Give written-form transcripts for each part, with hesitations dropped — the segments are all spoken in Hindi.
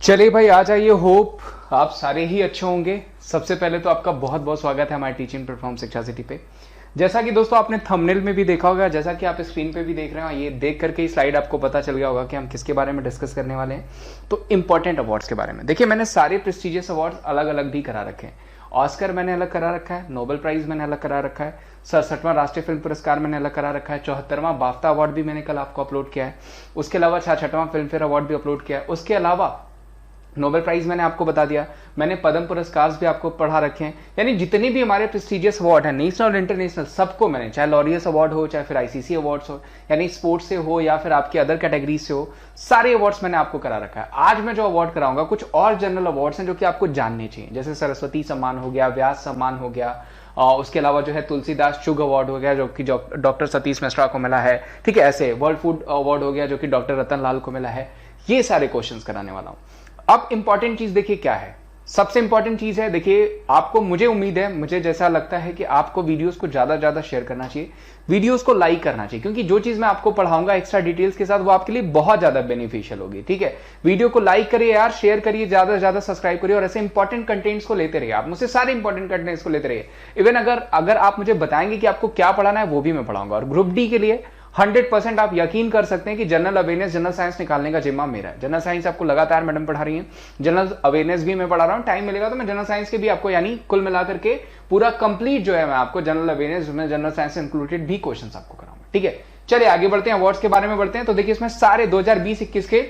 चलिए भाई आ जाइए। होप आप सारे ही अच्छे होंगे। सबसे पहले तो आपका बहुत बहुत स्वागत है हमारे टीचिंग प्लेटफॉर्म शिक्षा सिटी पे। जैसा कि दोस्तों आपने थंबनेल में भी देखा होगा, जैसा कि आप स्क्रीन पे भी देख रहे हो, ये देख करके ही स्लाइड आपको पता चल गया होगा कि हम किसके बारे में डिस्कस करने वाले हैं। तो इंपॉर्टेंट अवार्ड्स के बारे में देखिए, मैंने सारे प्रेस्टिजियस अवार्ड्स अलग अलग भी करा रखे हैं। ऑस्कर मैंने अलग करा रखा है, नोबेल प्राइज मैंने अलग करा रखा है, 67वां राष्ट्रीय फिल्म पुरस्कार मैंने अलग करा रखा है, 74वां बाफ्टा अवार्ड भी मैंने कल आपको अपलोड किया है, उसके अलावा 66वां फिल्म फेयर अवार्ड भी अपलोड किया है। उसके अलावा नोबेल प्राइज मैंने आपको बता दिया, मैंने पद्म पुरस्कार भी आपको पढ़ा रखे हैं। यानी जितने भी हमारे प्रेस्टिजियस अवार्ड हैं, नेशनल और इंटरनेशनल, सबको मैंने, चाहे लॉरियस अवार्ड हो, चाहे फिर आईसीसी अवार्ड्स हो, यानी स्पोर्ट्स से हो या फिर आपके अदर कैटेगरीज से हो, सारे अवार्ड्स मैंने आपको करा रखा है। आज मैं जो अवार्ड कराऊंगा कुछ और जनरल अवार्ड्स हैं जो कि आपको जानने चाहिए, जैसे सरस्वती सम्मान हो गया, व्यास सम्मान हो गया, उसके अलावा जो है तुलसीदास चुग अवार्ड हो गया जो कि डॉक्टर सतीश मिश्रा को मिला है। ठीक है, ऐसे वर्ल्ड फूड अवार्ड हो गया जो कि डॉक्टर रतन लाल को मिला है। ये सारे क्वेश्चंस कराने वाला हूं। अब इंपॉर्टेंट चीज देखिए क्या है। सबसे इंपॉर्टेंट चीज है, देखिए आपको, मुझे उम्मीद है, मुझे जैसा लगता है कि आपको वीडियोस को ज्यादा ज्यादा शेयर करना चाहिए, वीडियोस को लाइक करना चाहिए, क्योंकि जो चीज मैं आपको पढ़ाऊंगा एक्स्ट्रा डिटेल्स के साथ वो आपके लिए बहुत ज्यादा बेनिफिशियल होगी। ठीक है, वीडियो को लाइक करिए यार, शेयर करिए, ज्यादा से ज्यादा सब्सक्राइब करिए और ऐसे इंपॉर्टेंट कंटेंट्स को लेते रहिए। आप मुझसे सारे इंपॉर्टेंट कंटेंट्स को लेते रहिए। इवन अगर आप मुझे बताएंगे कि आपको क्या पढ़ाना है वो भी मैं पढ़ाऊंगा। और ग्रुप डी के लिए 100% आप यकीन कर सकते हैं कि जनरल अवेयरनेस, जनरल साइंस निकालने का जिम्मा मेरा है। जनरल साइंस आपको लगातार मैडम पढ़ा रही हैं, जनरल अवेयरनेस भी मैं पढ़ा रहा हूं। टाइम मिलेगा तो मैं जनरल साइंस के भी आपको, यानी कुल मिलाकर के पूरा कंप्लीट जो है मैं आपको जनरल अवेयरनेस में जनरल साइंस इंक्लूडेड भी क्वेश्चंस आपको कराऊंगा। ठीक है, चलिए आगे बढ़ते हैं, अवार्ड्स के बारे में बढ़ते हैं। तो देखिए इसमें सारे 2020-21 के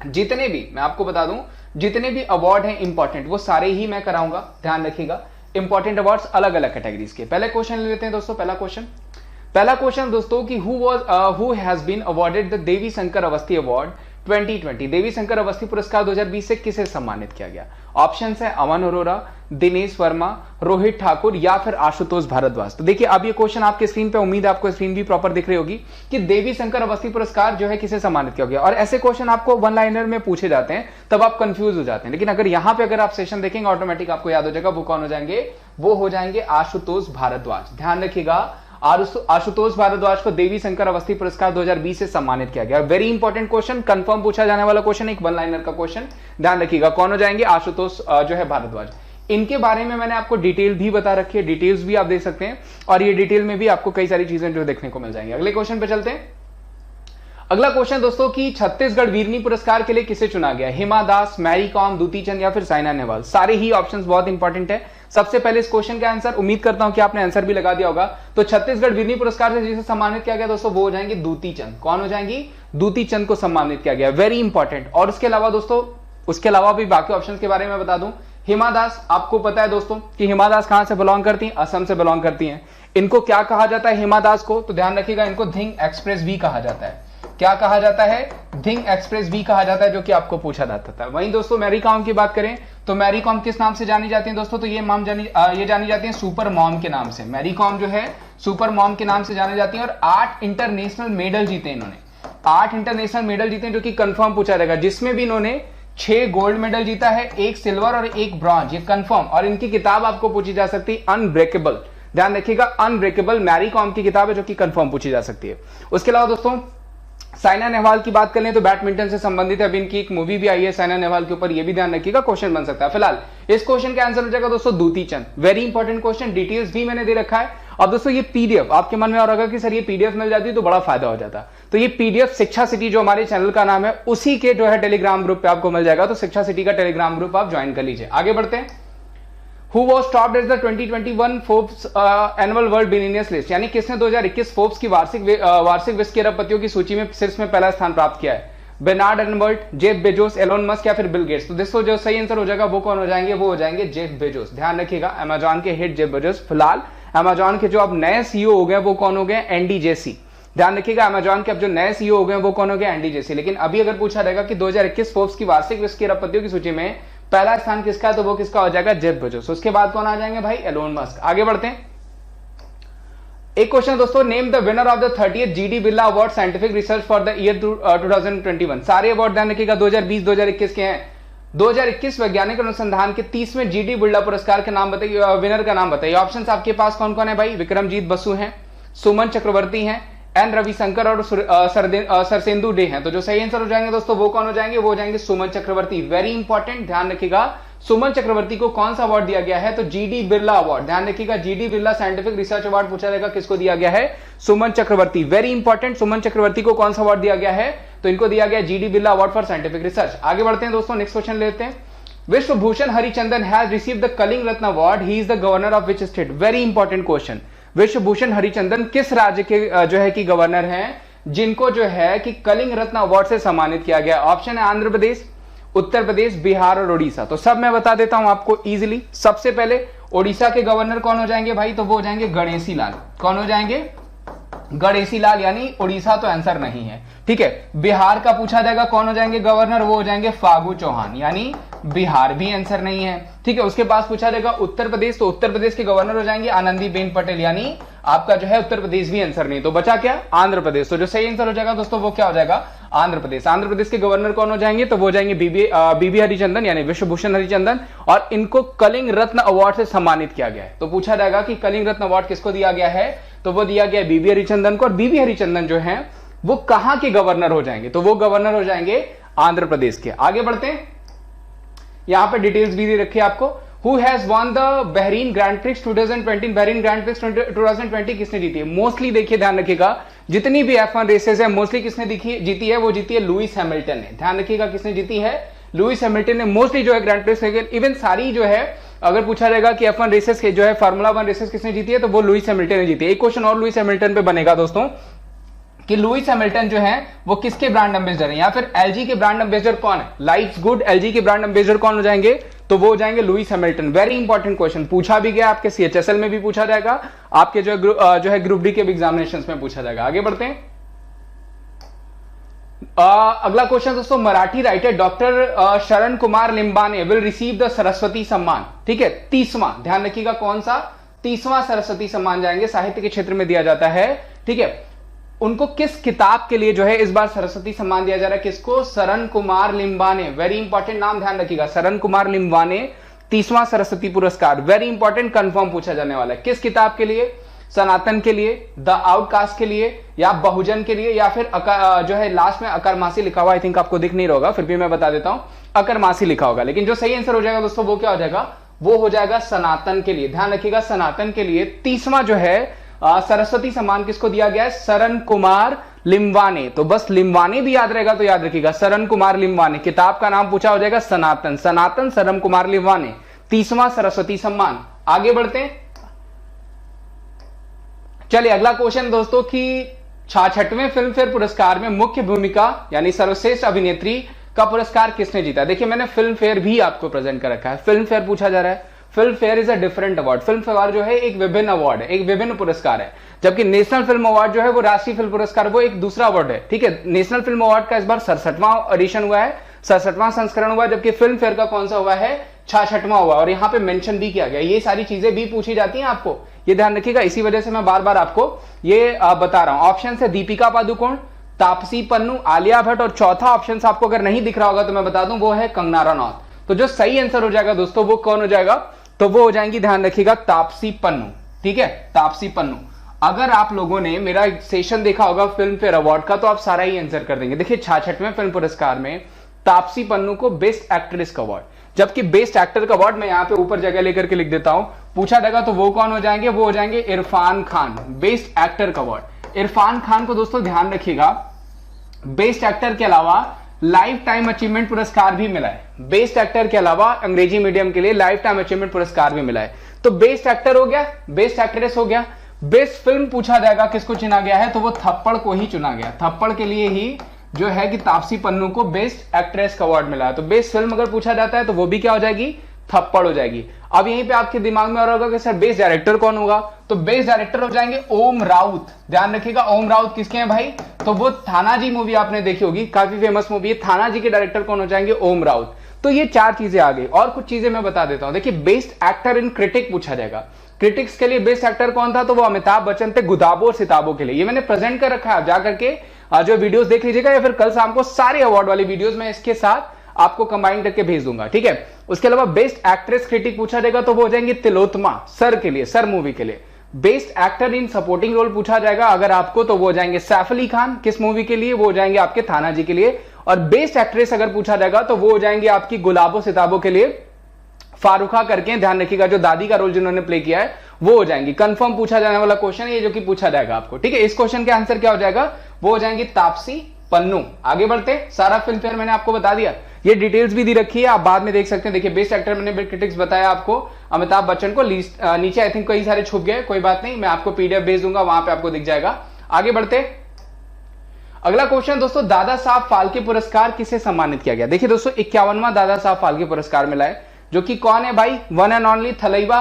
जितने भी, मैं आपको बता दूं, जितने भी अवार्ड हैं इंपॉर्टेंट, वो सारे ही मैं कराऊंगा। ध्यान रखिएगा, इंपॉर्टेंट अवार्ड्स अलग अलग कैटेगरीज के। पहले क्वेश्चन ले लेते हैं दोस्तों। पहला क्वेश्चन दोस्तों कि who has been awarded the Devi Shankar Awasthi award 2020। Devi Shankar Awasthi पुरस्कार 2020 से किसे सम्मानित किया गया? ऑप्शंस है अमन अरोरा, दिनेश वर्मा, रोहित ठाकुर या फिर आशुतोष भारद्वाज। तो देखिए अब ये क्वेश्चन आपके स्क्रीन पे, उम्मीद है आपको स्क्रीन भी प्रॉपर दिख रही होगी, कि देवी शंकर अवस्थी पुरस्कार जो है किसे सम्मानित किया गया। और ऐसे क्वेश्चन आपको वन लाइनर में पूछे जाते हैं, तब आप कंफ्यूज हो जाते हैं। लेकिन अगर यहां पे अगर आप सेशन देखेंगे ऑटोमेटिक आपको याद हो जाएगा वो कौन हो जाएंगे, वो हो जाएंगे आशुतोष भारद्वाज। ध्यान रखिएगा, आशुतोष भारद्वाज को देवी शंकर अवस्थी पुरस्कार 2020 से सम्मानित किया गया। वेरी इंपॉर्टेंट क्वेश्चन, कंफर्म पूछा जाने वाला क्वेश्चन, एक वन लाइनर का क्वेश्चन। ध्यान रखिएगा कौन हो जाएंगे, आशुतोष जो है भारद्वाज। इनके बारे में मैंने आपको डिटेल भी बता रखी है, डिटेल्स भी आप देख सकते हैं, और ये डिटेल में भी आपको कई सारी चीजें जो देखने को मिल जाएंगी। अगले क्वेश्चन पे चलते हैं। अगला क्वेश्चन दोस्तों कि छत्तीसगढ़ वीरनी पुरस्कार के लिए किसे चुना गया? हिमा दास, मैरी कॉम, दूती चंद या फिर साइना नेहवाल। सारे ही ऑप्शंस बहुत इंपॉर्टेंट है। सबसे पहले इस क्वेश्चन का आंसर, उम्मीद करता हूं कि आपने आंसर भी लगा दिया होगा। तो छत्तीसगढ़ वीरनी पुरस्कार से जिसे सम्मानित किया गया दोस्तों, वो हो जाएंगे दूती चंद। कौन हो जाएंगी? दूती चंद को सम्मानित किया गया। Very important. और उसके अलावा दोस्तों, उसके अलावा भी बाकी ऑप्शन के बारे में बता दूं। हिमा दास, आपको पता है दोस्तों कि हिमा दास कहां से बिलोंग करती हैं? असम से बिलोंग करती हैं। इनको क्या कहा जाता है हिमा दास को? तो ध्यान रखिएगा, इनको धिंग एक्सप्रेस भी कहा जाता है। क्या कहा जाता है? धिंग एक्सप्रेस भी कहा जाता है, जो कि आपको पूछा जाता था। वहीं दोस्तों मैरी कॉम की बात करें तो मैरी कॉम किस नाम से जानी जाती हैं दोस्तों? तो ये जानी जाती हैं सुपर मॉम के नाम से। मैरी कॉम जो है सुपर मॉम के नाम से जानी जाती है। और 8 इंटरनेशनल मेडल जीते इन्होंने, 8 इंटरनेशनल मेडल जीते, जो कि कंफर्म पूछा जाएगा, जिसमें भी इन्होंने 6 गोल्ड मेडल जीता है, 1 सिल्वर और 1 ब्रॉन्ज, ये कंफर्म। और इनकी किताब आपको पूछी जा सकती है अनब्रेकेबल। ध्यान रखिएगा, अनब्रेकेबल मैरी कॉम की किताब है जो कि कंफर्म पूछी जा सकती है। उसके अलावा दोस्तों साइना नेहवाल की बात करें तो बैडमिंटन से संबंधित अभी इनकी एक मूवी भी आई है साइना नेहवाल के ऊपर, ये भी ध्यान रखिएगा, क्वेश्चन बन सकता है। फिलहाल इस क्वेश्चन का आंसर हो जाएगा दोस्तों दूती चंद। वेरी इंपॉर्टेंट क्वेश्चन, डिटेल्स भी मैंने दे रखा है। अब दोस्तों ये पीडीएफ आपके मन में और होगा कि सर ये पीडीएफ मिल जाती तो बड़ा फायदा हो जाता। तो ये पीडीएफ शिक्षा सिटी जो हमारे चैनल का नाम है, उसी के जो है टेलीग्राम ग्रुप पे आपको मिल जाएगा। तो शिक्षा सिटी का टेलीग्राम ग्रुप आप ज्वाइन कर लीजिए। आगे बढ़ते हैं। Who was topped as the 2021 Forbes annual world billionaires list, यानी किसने 2021 फोर्ब्स की वार्षिक विश्व के अरबपतियों की सूची में शीर्ष में पहला स्थान प्राप्त किया है? Bernard Arnault, Jeff Bezos, Elon Musk या फिर बिल गेट्स। तो दोस्तों जो सही आंसर हो जाएगा वो कौन हो जाएंगे? वो हो जाएंगे जेफ बेजोस। ध्यान रखिएगा, अमेजॉन के हेड जेफ बेजोस। फिलहाल अमेजॉन के जो अब नए सीईओ हो गए वो कौन हो गए? Andy Jassy. ध्यान रखिएगा, अमेजॉन के अब जो नए सीईओ हो गए वो कौन हो गए? Andy Jassy. लेकिन अभी अगर पूछा रहेगा कि 2021 फोर्ब्स की वार्षिक विश्व के अरबपतियों की सूची में पहला स्थान किसका है, तो वो किसका हो जाएगा? Jeff Bezos. उसके बाद कौन आ जाएंगे भाई? Elon Musk. आगे बढ़ते हैं। एक क्वेश्चन दोस्तों, name the winner of the 30th GD Birla award scientific research for the year 2021। सारे अवार्ड ध्यान रखिएगा 2020-2021 के हैं। 2021 वैज्ञानिक अनुसंधान के 30वें जीडी बिरला पुरस्कार के नाम बताइए, विनर का नाम बताइए। ऑप्शंस आपके पास कौन कौन है भाई? विक्रमजीत बसु हैं, सुमन चक्रवर्ती हैं, एन रविशंकर और सरसेंदु डे हैं। तो जो सही आंसर हो जाएंगे दोस्तों वो कौन हो जाएंगे, वो हो जाएंगे सुमन चक्रवर्ती। वेरी इंपॉर्टेंट, ध्यान रखिएगा सुमन चक्रवर्ती को कौन सा अवार्ड दिया गया है, तो जीडी बिरला अवार्ड। ध्यान रखिएगा GD Birla scientific research award पूछा जाएगा, किसको दिया गया है, सुमन चक्रवर्ती। वेरी इंपॉर्टेंट, सुमन चक्रवर्ती को कौन सा अवार्ड दिया गया है, तो इनको दिया गया GD Birla award for scientific research. आगे बढ़ते हैं दोस्तों, नेक्स्ट क्वेश्चन लेते हैं। Vishwabhusan Harichandan has received the Kalinga Ratna award, he is the governor of which state. Very important question, Vishwabhusan Harichandan किस राज्य के जो है कि गवर्नर हैं, जिनको जो है कि कलिंग रत्न अवार्ड से सम्मानित किया गया। ऑप्शन है आंध्र प्रदेश, उत्तर प्रदेश, बिहार और ओडिशा। तो सब मैं बता देता हूं आपको इजीली। सबसे पहले ओडिशा के गवर्नर कौन हो जाएंगे भाई, तो वो हो जाएंगे गणेशी लाल। कौन हो जाएंगे, गणेशी लाल, यानी ओडिशा तो आंसर नहीं है, ठीक है। बिहार का पूछा जाएगा कौन हो जाएंगे गवर्नर, वो हो जाएंगे फागू चौहान, यानी बिहार भी आंसर नहीं है, ठीक है। उसके पास पूछा जाएगा उत्तर प्रदेश, तो उत्तर प्रदेश के गवर्नर हो जाएंगे आनंदीबेन पटेल, यानी आपका जो है उत्तर प्रदेश भी आंसर नहीं। तो बचा क्या, आंध्र प्रदेश। तो जो सही आंसर हो जाएगा दोस्तों वो क्या हो जाएगा, आंध्र प्रदेश। आंध्र प्रदेश के गवर्नर कौन हो जाएंगे, तो वो हो जाएंगे बीबी हरिचंदन, यानी विश्वभूषण हरिचंदन, और इनको कलिंग रत्न अवार्ड से सम्मानित किया गया है। तो पूछा जाएगा कि कलिंग रत्न अवार्ड किसको दिया गया है, तो वो दिया गया बीबी हरिचंदन को। और बीबी हरिचंदन जो है वो कहां के गवर्नर हो जाएंगे, तो वो गवर्नर हो जाएंगे आंध्र प्रदेश के। आगे बढ़ते हैं, यहां पे डिटेल्स भी दे रखी है आपको। Who has won the Bahrain grand prix 2020, Bahrain grand prix 2020 किसने जीती है। मोस्टली देखिए, ध्यान रखिएगा जितनी भी F1 रेसेस है मोस्टली किसने जीती है, वो जीती है लुइस हैमिल्टन ने। ध्यान रखिएगा किसने जीती है, लुइस हैमिल्टन ने मोस्टली जो है ग्रैंड प्रिक्स, इवन सारी जो है अगर पूछा जाएगा कि F1 रेसेस के जो है फार्मूला 1 रेसेस किसने जीती है, तो वो लुइस हैमिल्टन ने जीती है। एक क्वेश्चन और लुइस हैमिल्टन पे बनेगा दोस्तों कि लुइस हैमिल्टन जो है वो किसके ब्रांड एम्बेसडर है, या फिर एलजी के ब्रांड एम्बेसडर कौन है, लाइफ्स गुड एलजी के ब्रांड एम्बेसडर कौन हो जाएंगे, तो वो हो जाएंगे Lewis Hamilton. Very important question, पूछा भी गया आपके सीएचएसएल में भी पूछा जाएगा, आपके जो है ग्रुप डी के एग्जामिनेशन में पूछा जाएगा। आगे बढ़ते हैं, अगला क्वेश्चन दोस्तों, Marathi writer doctor Sharan Kumar Limbale will receive the Saraswati Samman, ठीक है, 30वां। ध्यान रखिएगा कौन सा, 30वां सरस्वती सम्मान जाएंगे, साहित्य के क्षेत्र में दिया जाता है, ठीक है। उनको किस किताब के लिए जो है इस बार सरस्वती सम्मान दिया जा रहा है, किसको, शरण कुमार लिंबाने। वेरी इंपॉर्टेंट नाम, ध्यान रखिएगा, शरण कुमार लिंबाने, 30वां सरस्वती पुरस्कार। वेरी इंपॉर्टेंट, कंफर्म पूछा जाने वाला है। किस किताब के लिए, सनातन के लिए, द आउटकास्ट के लिए, या बहुजन के लिए, या फिर जो है लास्ट में अकरमासी लिखा हुआ, आई थिंक आपको दिख नहीं रहा, फिर भी मैं बता देता हूं, अकरमासी लिखा होगा। लेकिन जो सही आंसर हो जाएगा दोस्तों वो क्या हो जाएगा, वो हो जाएगा सनातन के लिए। ध्यान रखिएगा सनातन के लिए 30वां जो है सरस्वती सम्मान किसको दिया गया है, शरण कुमार लिंबाने। तो बस लिंबाने भी याद रहेगा तो याद रखिएगा, शरण कुमार लिंबाने। किताब का नाम पूछा हो जाएगा सनातन, सनातन शरण कुमार लिंबाने, 30वां सरस्वती सम्मान। आगे बढ़ते हैं, चलिए अगला क्वेश्चन दोस्तों कि 66वें फिल्म फेयर पुरस्कार में मुख्य भूमिका यानी सर्वश्रेष्ठ अभिनेत्री का पुरस्कार किसने जीता। देखिए मैंने फिल्म फेयर भी आपको प्रेजेंट कर रखा है, फिल्म फेयर पूछा जा रहा है। Film fair is a different award, film fair जो है एक विभिन्न अवार्ड है, एक विभिन्न पुरस्कार है, जबकि नेशनल फिल्म अवार्ड जो है वो राष्ट्रीय फिल्म पुरस्कार, वो एक दूसरा अवार्ड है, ठीक है। नेशनल फिल्म अवार्ड का इस बार 67वां एडिशन हुआ है, 67वां संस्करण हुआ, जबकि फिल्म फेयर का कौन सा हुआ है, 66वां हुआ। और यहाँ पे मेंशन भी किया गया, ये सारी चीजें भी पूछी जाती हैं आपको, ये ध्यान रखिएगा, इसी वजह से मैं बार बार आपको ये बता रहा हूं। ऑप्शन है दीपिका पादुकोण, तापसी पन्नू, आलिया भट्ट, और चौथा ऑप्शन आपको अगर नहीं दिख रहा होगा तो मैं बता दूं वो है कंगना रनौत। तो जो सही आंसर हो जाएगा दोस्तों वो कौन हो जाएगा, तो वो हो जाएंगी, ध्यान रखिएगा, तापसी पन्नू, ठीक है, तापसी पन्नू। अगर आप लोगों ने मेरा सेशन देखा होगा फिल्म फेयर अवार्ड का तो आप सारा ही आंसर कर देंगे। देखिए 66वें फिल्म पुरस्कार में तापसी पन्नू को बेस्ट एक्ट्रेस का अवार्ड, जबकि बेस्ट एक्टर का अवार्ड मैं यहां पे ऊपर जगह लेकर के लिख देता हूं, पूछा जाएगा तो वो कौन हो जाएंगे, वो हो जाएंगे इरफान खान, बेस्ट एक्टर का अवार्ड। इरफान खान को दोस्तों ध्यान रखिएगा बेस्ट एक्टर के अलावा लाइफ टाइम अचीवमेंट पुरस्कार भी मिला है, बेस्ट एक्टर के अलावा अंग्रेजी मीडियम के लिए लाइफ टाइम अचीवमेंट पुरस्कार भी मिला है। तो बेस्ट एक्टर हो गया, बेस्ट एक्ट्रेस हो गया, बेस्ट फिल्म पूछा जाएगा किसको चुना गया है, तो वो थप्पड़ को ही चुना गया, थप्पड़ के लिए ही जो है कि तापसी पन्नू को बेस्ट एक्ट्रेस का अवार्ड मिला है। तो बेस्ट फिल्म अगर पूछा जाता है तो वो भी क्या हो जाएगी, थप्पड़ हो जाएगी। अब यहीं पे आपके दिमाग में और होगा कि सर बेस्ट डायरेक्टर कौन होगा, तो बेस्ट डायरेक्टर हो जाएंगे ओम राउत। ध्यान रखिएगा ओम राउत किसके हैं भाई, तो वो थानाजी मूवी आपने देखी होगी, काफी फेमस मूवी है, थानाजी के डायरेक्टर कौन हो जाएंगे, ओम राउत। तो ये 4 चीजें आ गई, और कुछ चीजें मैं बता देता हूं। देखिए बेस्ट एक्टर इन क्रिटिक पूछा जाएगा, क्रिटिक्स के लिए बेस्ट एक्टर कौन था, तो वो अमिताभ बच्चन थे गुदाबो और सिताबों के लिए। ये मैंने प्रेजेंट कर रखा है, आप जाकर के जो वीडियोस देख लीजिएगा, या फिर कल शाम को सारे अवार्ड वाली वीडियोस मैं इसके साथ आपको कंबाइन करके भेज दूंगा, ठीक है। उसके अलावा बेस्ट एक्ट्रेस क्रिटिक पूछा जाएगा तो वो हो जाएंगे तिलोत्तमा, सर के लिए, सर मूवी के लिए। Best actor in supporting role पूछा जाएगा अगर आपको, तो वो हो जाएंगे सैफ अली खान। किस मूवी के लिए? वो हो जाएंगे आपके थाना जी के लिए। और बेस्ट एक्ट्रेस अगर पूछा जाएगा तो वो हो जाएंगे आपकी गुलाबो सिताबों के लिए फारूखा करके, ध्यान रखिएगा, जो दादी का रोल जिन्होंने प्ले किया है वो हो जाएंगी। कंफर्म पूछा जाने वाला क्वेश्चन है ये, जो कि पूछा जाएगा आपको, ठीक है। इस क्वेश्चन के आंसर क्या हो जाएगा? वो हो जाएंगी तापसी पन्नू। आगे बढ़ते, सारा फिल्म फेयर मैंने आपको बता दिया, ये डिटेल्स भी दी रखी है, आप बाद में देख सकते हैं। देखिए बेस्ट एक्टर मैंने क्रिटिक्स बताया आपको अमिताभ बच्चन को, लिस्ट नीचे आई थिंक कई सारे छुप गए, कोई बात नहीं, मैं आपको पीडीएफ भेज दूंगा, वहां पे आपको दिख जाएगा। आगे बढ़ते, अगला क्वेश्चन दोस्तों, दादा साहब फाल्के पुरस्कार किसे सम्मानित किया गया? देखिए दोस्तों 51वां दादा साहब फाल्के पुरस्कार मिला है, जो कि कौन है भाई? वन एंड ओनली थलैया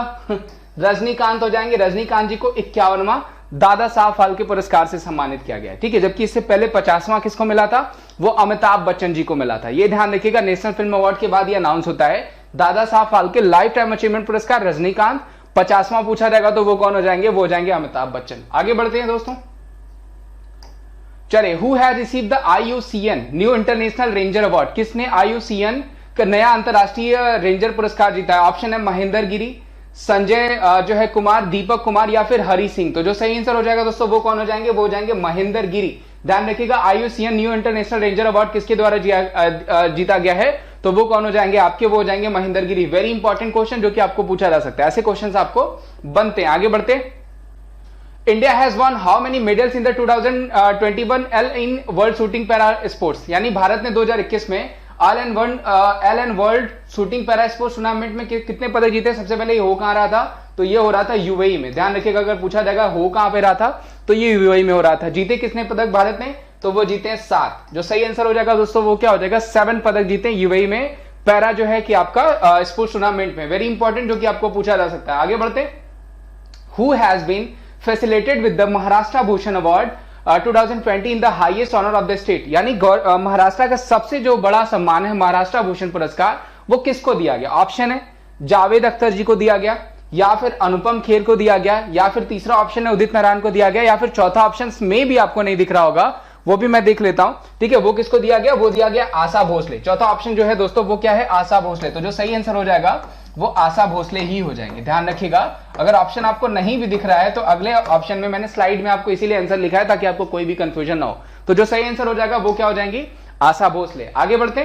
रजनीकांत हो जाएंगे। रजनीकांत जी को 51वां दादा साहब फाल्के पुरस्कार से सम्मानित किया गया है, ठीक है। जबकि इससे पहले 50वां किसको मिला था? वो अमिताभ बच्चन जी को मिला था। ये ध्यान रखिएगा, नेशनल फिल्म अवार्ड के बाद ये अनाउंस होता है। Dada Saheb Phalke life time achievement पुरस्कार रजनीकांत, 50वां पूछा जाएगा तो वो कौन हो जाएंगे? वो हो जाएंगे अमिताभ बच्चन। आगे बढ़ते हैं दोस्तों, चले, who has received the IUCN new international ranger award? किसने IUCN का नया अंतरराष्ट्रीय रेंजर पुरस्कार जीता है? ऑप्शन है महेंद्र गिरी, संजय जो है कुमार, दीपक कुमार या फिर हरि सिंह। तो जो सही आंसर हो जाएगा दोस्तों वो कौन हो जाएंगे? वो हो जाएंगे महेंद्र गिरी। ध्यान रखिएगा IUCN new international ranger award किसके द्वारा जीता गया है? तो वो कौन हो जाएंगे आपके? वो हो जाएंगे महेंद्र गिरी। वेरी इंपॉर्टेंट क्वेश्चन जो कि आपको पूछा जा सकता है, ऐसे क्वेश्चन आपको बनते हैं। आगे बढ़ते, India has won how many medals in the 2021 Al Ain world shooting para sports? यानी भारत ने 2021 में Al Ain world shooting para sports tournament में कितने पदक जीते? सबसे पहले ये हो कहां रहा था? तो ये हो रहा था यूएई में। ध्यान रखिएगा, अगर पूछा जाएगा हो कहां पे रहा था तो ये यूएई में हो रहा था। जीते किसने पदक भारत ने? तो वो जीते 7। जो सही आंसर हो जाएगा दोस्तों वो क्या हो जाएगा? 7 पदक जीते यूएई में पैरा जो है कि आपका स्पोर्ट्स टूर्नामेंट में। वेरी इंपॉर्टेंट, जो कि आपको पूछा जा सकता है। आगे बढ़ते, who has been felicitated with the Maharashtra Bhushan award 2020 in the highest honour of the state? यानी महाराष्ट्र का सबसे जो बड़ा सम्मान है महाराष्ट्र भूषण पुरस्कार, वो किसको दिया गया? ऑप्शन है जावेद अख्तर जी को दिया गया, या फिर अनुपम खेर को दिया गया, या फिर तीसरा ऑप्शन है उदित नारायण को दिया गया, या फिर चौथा ऑप्शन में भी आपको नहीं दिख रहा होगा, वो भी मैं देख लेता हूं, ठीक है। वो किसको दिया गया? वो दिया गया आशा भोसले। चौथा ऑप्शन जो है दोस्तों वो क्या है? आशा भोसले। तो जो सही आंसर हो जाएगा वो आशा भोसले ही हो जाएंगे। ध्यान रखिएगा, अगर ऑप्शन आपको नहीं भी दिख रहा है तो अगले ऑप्शन में मैंने स्लाइड में आपको इसीलिए आंसर लिखा है ताकि आपको कोई भी कंफ्यूजन ना हो। तो जो सही आंसर हो जाएगा वो क्या हो जाएंगी? आशा भोसले। आगे बढ़ते,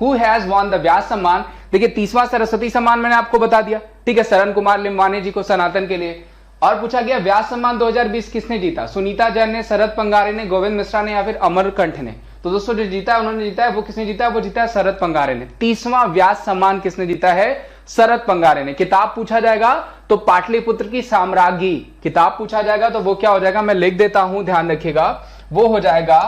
हु हैज वॉन द व्यास सम्मान? देखिए 30वां सरस्वती सम्मान मैंने आपको बता दिया, ठीक है, शरण कुमार लिम्बाने जी को सनातन के लिए। और पूछा गया व्यास सम्मान 2020 किसने जीता? सुनीता जैन ने, शरद पंगारे ने, गोविंद मिश्रा ने, या फिर अमरकंठ ने? तो दोस्तों जो जीता है उन्होंने जीता है, वो किसने जीता है? वो जीता है शरद पंगारे ने। 30वां व्यास सम्मान किसने जीता है? शरद पंगारे ने। किताब पूछा जाएगा तो पाटलिपुत्र की साम्राज्ञी किताब पूछा जाएगा तो वो क्या हो जाएगा? मैं लिख देता हूं, ध्यान रखिएगा, वो हो जाएगा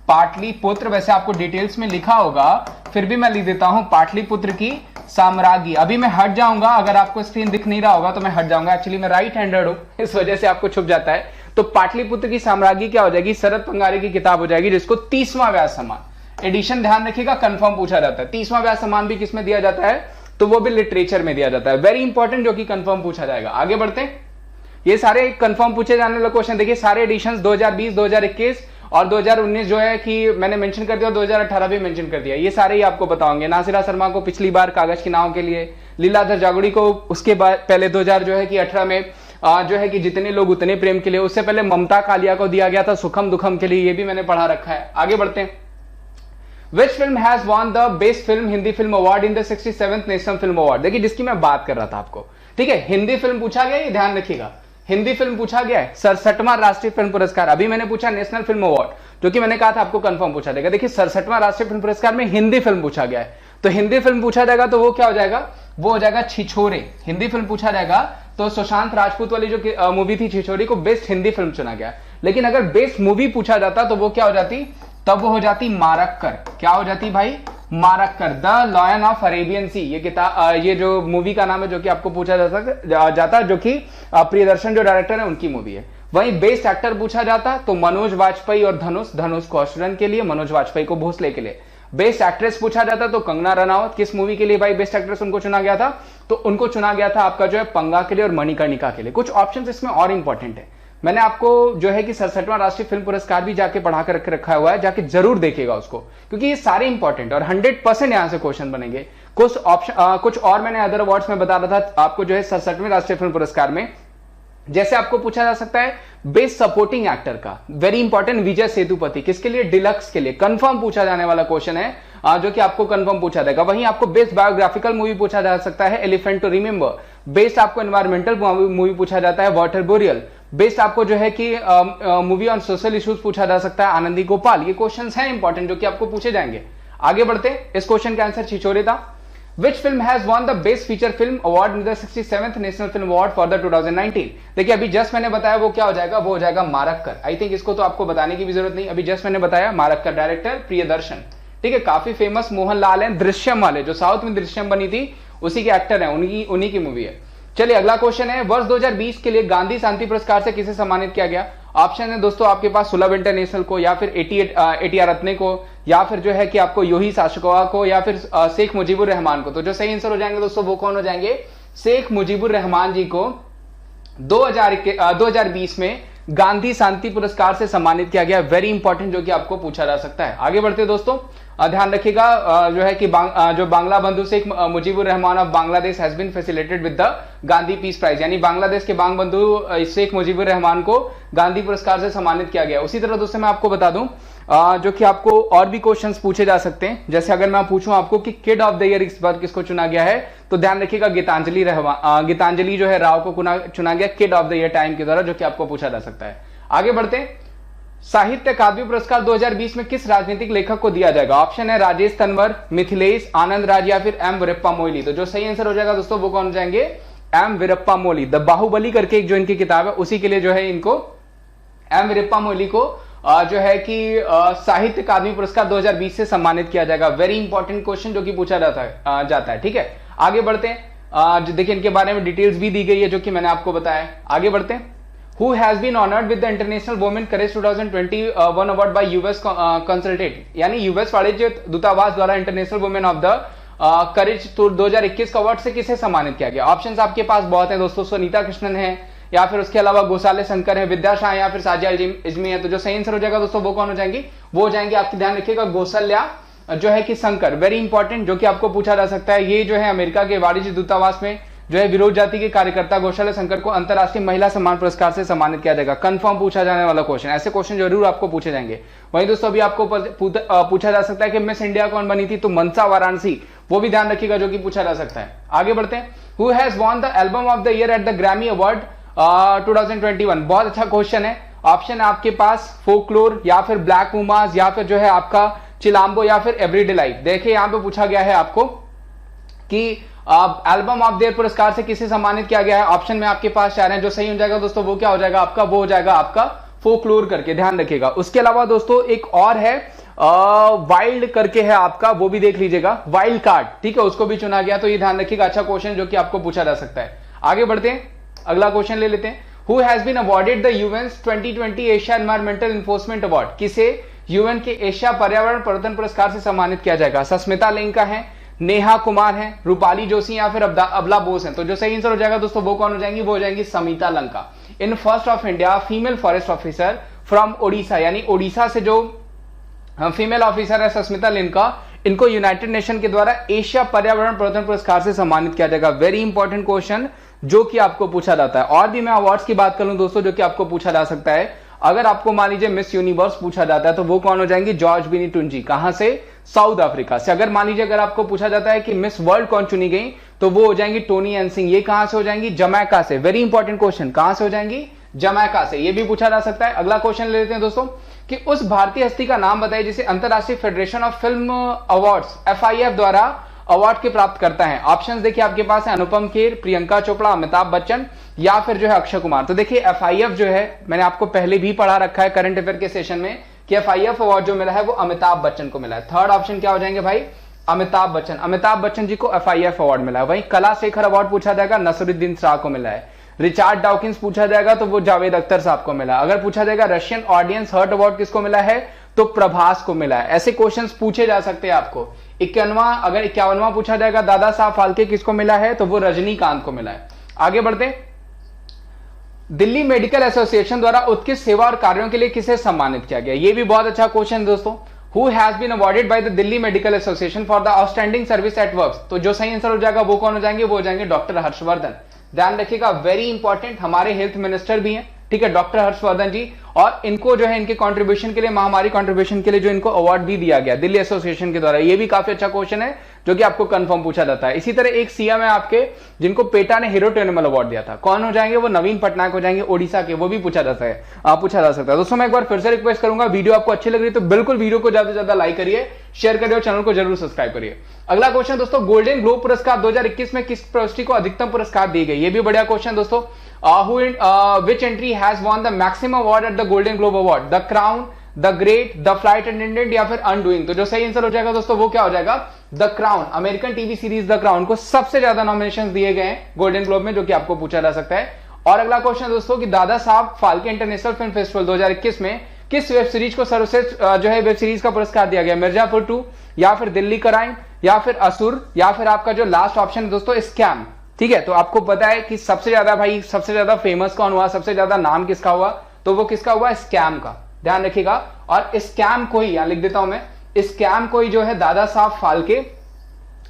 पाटलिपुत्र। वैसे आपको डिटेल्स में लिखा होगा, फिर भी मैं लिख देता हूं पाटलिपुत्र की साम्राज्ञी। अभी मैं हट जाऊंगा, अगर आपको स्क्रीन दिख नहीं रहा होगा तो मैं हट जाऊंगा, एक्चुअली मैं राइट हैंडेड हूं इस वजह से आपको छुप जाता है। तो पाटलिपुत्र की साम्राज्ञी क्या हो जाएगी? शरद पंगारे की किताब हो जाएगी, जिसको 30वां व्यास सम्मान एडिशन, ध्यान रखिएगा, कंफर्म पूछा जाता है। 30वां व्यास सम्मान भी किसमें दिया जाता है? तो वो भी लिटरेचर में दिया जाता है। वेरी इंपॉर्टेंट, जो कि कंफर्म पूछा जाएगा। आगे बढ़ते, ये सारे कंफर्म पूछे जाने वाले क्वेश्चन देखिए, सारे एडिशंस 2020, 2021 और 2019 जो है कि मैंने मेंशन कर दिया, 2018 भी मेंशन कर दिया। ये सारे ही आपको बताओगे। नासिरा शर्मा को पिछली बार कागज की नाव के लिए, लीलाधर जागुड़ी को उसके बाद पहले 2000 जो है कि 18 में जो है कि जितने लोग उतने प्रेम के लिए, उससे पहले ममता कालिया को दिया गया था सुखम दुखम के लिए, ये भी मैंने पढ़ा रखा है। आगे बढ़ते हैं, Which film has won the Best Film Hindi film award in the 67th national film award? देखिए जिसकी मैं बात कर रहा था आपको, ठीक है, हिंदी फिल्म पूछा गया, ये ध्यान रखिएगा, हिंदी फिल्म पूछा गया है। 67वां राष्ट्रीय फिल्म पुरस्कार, अभी मैंने पूछा नेशनल फिल्म अवार्ड, जो कि मैंने कहा था आपको कंफर्म पूछा जाएगा। देखिए 67वां राष्ट्रीय फिल्म पुरस्कार में हिंदी फिल्म पूछा गया है, तो हिंदी फिल्म पूछा जाएगा तो वो क्या हो जाएगा? वो हो जाएगा छिछोरे। हिंदी फिल्म पूछा जाएगा तो सुशांत राजपूत वाली जो मूवी थी छिछोरे को बेस्ट हिंदी फिल्म चुना गया। लेकिन अगर बेस्ट मूवी पूछा जाता तो वो क्या हो जाती? तब वो हो जाती मारक्कर। क्या हो जाती भाई? मारक्कर, द लॉयन ऑफ अरेबियन सी। ये किताब, ये जो मूवी का नाम है, जो कि आपको पूछा जाता, जो कि प्रियदर्शन जो डायरेक्टर है उनकी मूवी है। वहीं बेस्ट एक्टर पूछा जाता तो मनोज वाजपेयी और धनुष को अशुरन के लिए, मनोज वाजपेयी को भोसले के लिए। बेस्ट एक्ट्रेस पूछा जाता तो कंगना रनावत, किस मूवी के लिए भाई बेस्ट एक्ट्रेस उनको चुना गया था? तो उनको चुना गया था आपका जो है पंगा के लिए और मणिकर्णिका के लिए। कुछ ऑप्शंस इसमें और इंपॉर्टेंट है, मैंने आपको जो है कि 67वां राष्ट्रीय फिल्म पुरस्कार भी जाके पढ़ा कर रखा हुआ है, जाके जरूर देखिएगा उसको, क्योंकि ये सारे इंपॉर्टेंट और 100% यहां से क्वेश्चन बनेंगे। कुछ ऑप्शन कुछ और मैंने अदर अवार्ड्स में बता रहा था आपको जो है 67वें राष्ट्रीय फिल्म पुरस्कार में जैसे आपको पूछा जा सकता है बेस्ट सपोर्टिंग एक्टर का, वेरी इंपॉर्टेंट, विजय सेतुपति, किसके लिए? डिलक्स के लिए, कंफर्म पूछा जाने वाला क्वेश्चन है, जो कि आपको कंफर्म पूछा जाएगा। वहीं आपको बेस्ट बायोग्राफिकल मूवी पूछा जा सकता है, एलिफेंट टू रिमेंबर। बेस्ट आपको एनवायरमेंटल मूवी पूछा जाता है, वाटर बोरियल। बेस्ट आपको जो है कि मूवी ऑन सोशल इश्यूज पूछा जा सकता है, आनंदी गोपाल। ये क्वेश्चंस हैं इंपॉर्टेंट जो कि आपको पूछे जाएंगे। आगे बढ़ते, इस क्वेश्चन का आंसर छिछोरे था। Which film has won the Best Feature Film Award in the 67th National Film Award for the 2019? देखिए अभी जस्ट मैंने बताया वो क्या हो जाएगा, वो हो जाएगा मारक्कर। आई थिंक इसको तो आपको बताने की भी जरूरत नहीं, अभी जस्ट मैंने बताया मारक्कर, डायरेक्टर प्रियदर्शन। ठीक है, काफी फेमस मोहनलाल हैं, दृश्यम वाले, जो साउथ में दृश्यम बनी थी उसी के एक्टर हैं, उन्हीं की मूवी है। चलिए अगला क्वेश्चन है, वर्ष 2020 के लिए गांधी शांति पुरस्कार से किसे सम्मानित किया गया? ऑप्शन है दोस्तों आपके पास सुलभ इंटरनेशनल को, या फिर एटीआर रत्ने को, या फिर जो है कि आपको योही शासकोवा को, या फिर शेख मुजीबुर रहमान को। तो जो सही आंसर हो जाएंगे दोस्तों वो कौन हो जाएंगे? शेख मुजीबुर रहमान जी को 2020 में गांधी शांति पुरस्कार से सम्मानित किया गया। वेरी इंपॉर्टेंट, जो कि आपको पूछा जा सकता है। आगे बढ़ते दोस्तों, ध्यान रखिएगा जो है कि जो Bangla Bandhu Sheikh Mujibur Rahman of Bangladesh has been felicitated with the Gandhi peace prize, यानी बांग्लादेश के बांग बंधु शेख मुजीबुर रहमान को गांधी पुरस्कार से सम्मानित किया गया। उसी तरह दोस्तों मैं आपको बता दूं जो कि आपको और भी क्वेश्चंस पूछे जा सकते हैं। जैसे अगर मैं पूछूं आपको कि किड ऑफ द ईयर इस बार किसको चुना गया है, तो ध्यान रखिएगा गीतांजलि जो है राव को चुना गया kid of the year time के द्वारा, जो कि आपको पूछा जा सकता है। आगे बढ़ते हैं, साहित्य अकादमी पुरस्कार 2020 में किस राजनीतिक लेखक को दिया जाएगा? ऑप्शन है राजेश तन्वर, मिथिलेश, आनंद राज, या फिर एम वीरप्पा मोइली। तो जो सही आंसर हो जाएगा दोस्तों वो कौन हो जाएंगे? एम वीरप्पा मोइली। द बाहुबली करके एक जो इनकी किताब है उसी के लिए जो है इनको एम वीरप्पा मोइली को जो है कि साहित्य अकादमी पुरस्कार 2020 से सम्मानित किया जाएगा। वेरी इंपॉर्टेंट क्वेश्चन जो कि पूछा जाता है। ठीक है, आगे बढ़ते हैं, देखिए इनके बारे में डिटेल्स भी दी गई है जो कि मैंने आपको बताया। आगे बढ़ते हैं, Who has been honored with the International Women Courage 2021 award by US Consulate, यानी यूएस वाणिज्य दूतावास द्वारा international women of the courage 2021 का अवार्ड से किसे सम्मानित किया गया? ऑप्शंस आपके पास बहुत हैं दोस्तों, सुनीता कृष्णन है, या फिर उसके अलावा गोसाले शंकर है, विद्या शाह, या फिर साजिया इजमी है। तो जो सही आंसर हो जाएगा दोस्तों वो कौन हो जाएंगी? वो हो जाएंगे, आपके ध्यान रखिएगा, गोसल्या जो है कि शंकर। वेरी इंपॉर्टेंट, जो कि आपको पूछा जा सकता है। ये जो है अमेरिका के वाणिज्य दूतावास में जो है विरोध जाति के कार्यकर्ता गोशाला शंकर को अंतरराष्ट्रीय महिला सम्मान पुरस्कार से सम्मानित किया जाएगा। कंफर्म पूछा जाने वाला क्वेश्चन, ऐसे क्वेश्चन जरूर आपको पूछे जाएंगे। वहीं दोस्तों अभी आपको पूछा जा सकता है कि मिस इंडिया कौन बनी थी? तो मनसा वाराणसी, वो भी ध्यान रखिएगा, जो कि पूछा जा सकता है। आगे बढ़ते हैं, who has won the album of the year at the Grammy award 2021? बहुत अच्छा क्वेश्चन है। ऑप्शन है आपके पास फोकलोर, या फिर ब्लैक उमाज, या फिर जो है आपका चिलाम्बो, या फिर एवरीडे लाइफ। देखिए यहाँ पे पूछा गया है आपको कि एल्बम ऑफ द ईयर पुरस्कार से किसे सम्मानित किया गया है। ऑप्शन में आपके पास चार हैं, जो सही हो जाएगा दोस्तों वो क्या हो जाएगा आपका? वो हो जाएगा आपका फोकलोर करके, ध्यान रखिएगा। उसके अलावा दोस्तों एक और है वाइल्ड करके है आपका, वो भी देख लीजिएगा, वाइल्ड कार्ड। ठीक है, उसको भी चुना गया। तो ये ध्यान रखिएगा, अच्छा क्वेश्चन जो कि आपको पूछा जा सकता है। आगे बढ़ते हैं, अगला क्वेश्चन ले लेते हैं। Who has been awarded the UN's 2020 Asia environmental enforcement award? किसे यूएन के एशिया पर्यावरण प्रवर्तन पुरस्कार से सम्मानित किया जाएगा? सस्मिता लेंका है, नेहा कुमार है, रूपाली जोशी, या फिर अबला बोस है। तो जो सही आंसर हो जाएगा दोस्तों वो कौन हो जाएंगी? वो हो जाएंगी Samita Lanka. In first of India female forest officer from Odisha, यानी ओडिशा से जो फीमेल ऑफिसर है सस्मिता लेंका, इनको यूनाइटेड नेशन के द्वारा एशिया पर्यावरण प्रवर्तन पुरस्कार से सम्मानित किया जाएगा। वेरी इंपॉर्टेंट क्वेश्चन जो कि आपको पूछा जाता है। और भी मैं अवार्ड्स की बात करूं दोस्तों जो कि आपको पूछा जा सकता है। अगर आपको मान लीजिए मिस यूनिवर्स पूछा जाता है तो वो कौन हो जाएंगी? जॉर्ज बिनी टुंजी। कहां से? साउथ अफ्रीका से। अगर मान लीजिए अगर आपको पूछा जाता है कि मिस वर्ल्ड कौन चुनी गई तो वो हो जाएंगी टोनी एन सिंह। ये कहां से हो जाएंगी? जमैका से। वेरी इंपॉर्टेंट क्वेश्चन, कहां से हो जाएंगी? जमैका से। ये भी पूछा जा सकता है। अगला क्वेश्चन ले लेते हैं दोस्तों कि उस भारतीय हस्ती का नाम बताइए जिसे अंतरराष्ट्रीय federation of film awards FIF द्वारा अवार्ड के प्राप्त करता है। ऑप्शंस देखिए आपके पास है अनुपम खेर, प्रियंका चोपड़ा, अमिताभ बच्चन, या फिर जो है अक्षय कुमार। तो देखिए FIF जो है मैंने आपको पहले भी पढ़ा रखा है करंट अफेयर के सेशन में कि FIF अवार्ड जो मिला है वो अमिताभ बच्चन को मिला है। थर्ड ऑप्शन क्या हो जाएंगे भाई? अमिताभ बच्चन। अमिताभ बच्चन जी को FIF अवार्ड मिला है। वहीं कला शेखर अवार्ड पूछा जाएगा नसरुद्दीन शाह को मिला है। रिचार्ड डाउकिंस पूछा जाएगा तो वो जावेद अख्तर साहब को मिला। अगर पूछा जाएगा रशियन ऑडियंस हर्ट अवार्ड किसको मिला है तो प्रभास को मिला है। ऐसे क्वेश्चंस पूछे जा सकते हैं आपको। 51वां पूछा जाएगा दादा साहब फाल्के किसको मिला है तो वो रजनीकांत को मिला है। आगे बढ़ते, दिल्ली मेडिकल एसोसिएशन द्वारा उत्कृष्ट सेवा और कार्यों के लिए किसे सम्मानित किया गया? ये भी बहुत अच्छा क्वेश्चन दोस्तों। Who has been awarded by the Delhi Medical Association for the outstanding service at work? तो जो सही आंसर हो जाएगा वो कौन हो जाएंगे? वो हो जाएंगे डॉक्टर हर्षवर्धन। ध्यान रखिएगा, वेरी इंपॉर्टेंट, हमारे हेल्थ मिनिस्टर भी हैं, ठीक है, डॉक्टर हर्षवर्धन जी, और इनको जो है इनके कंट्रीब्यूशन के लिए, महामारी कंट्रीब्यूशन के लिए जो इनको अवार्ड भी दिया गया दिल्ली एसोसिएशन के द्वारा। ये भी काफी अच्छा क्वेश्चन है जो कि आपको कंफर्म पूछा जाता है। इसी तरह एक सीएम है आपके जिनको पेटा ने हीरो टू एनिमल अवार्ड दिया था, कौन हो जाएंगे? वो नवीन पटनायक हो जाएंगे, ओडिशा के, वो भी पूछा जा सकता है। दोस्तों मैं एक बार फिर से रिक्वेस्ट करूंगा, वीडियो आपको अच्छी लग रही है तो बिल्कुल वीडियो को ज्यादा से ज्यादा लाइक करिए, शेयर करिए और चैनल को जरूर सब्सक्राइब करिए। अगला क्वेश्चन दोस्तों, गोल्डन ग्लोब पुरस्कार 2021 में किस प्रविष्टि को अधिकतम पुरस्कार दी गई? ये भी बढ़िया क्वेश्चन दोस्तों। Which entry has won the maximum award at the Golden Globe Award? The Crown, The Great, The Flight Attendant या फिर Undoing? तो जो सही आंसर हो जाएगा दोस्तों वो क्या हो जाएगा? The crown. American TV series the crown को सबसे ज्यादा नॉमिनेशन दिए गए हैं गोल्डन ग्लोब में, जो कि आपको पूछा जा सकता है। और अगला क्वेश्चन दोस्तों कि Dada Saheb Phalke international film festival 2021 में किस वेब सीरीज को सर्वश्रेष्ठ जो है वेब सीरीज का पुरस्कार दिया गया? मिर्जापुर 2 या फिर दिल्ली क्राइम या फिर असुर या फिर आपका जो लास्ट ऑप्शन है दोस्तों स्कैम। ठीक है, तो आपको पता है कि सबसे ज्यादा फेमस कौन हुआ, सबसे ज्यादा नाम किसका हुआ? तो वो किसका हुआ? स्कैम का, ध्यान रखिएगा। और स्कैम को ही यहां लिख देता हूं मैं, स्कैम को ही जो है दादा साहब फाल्के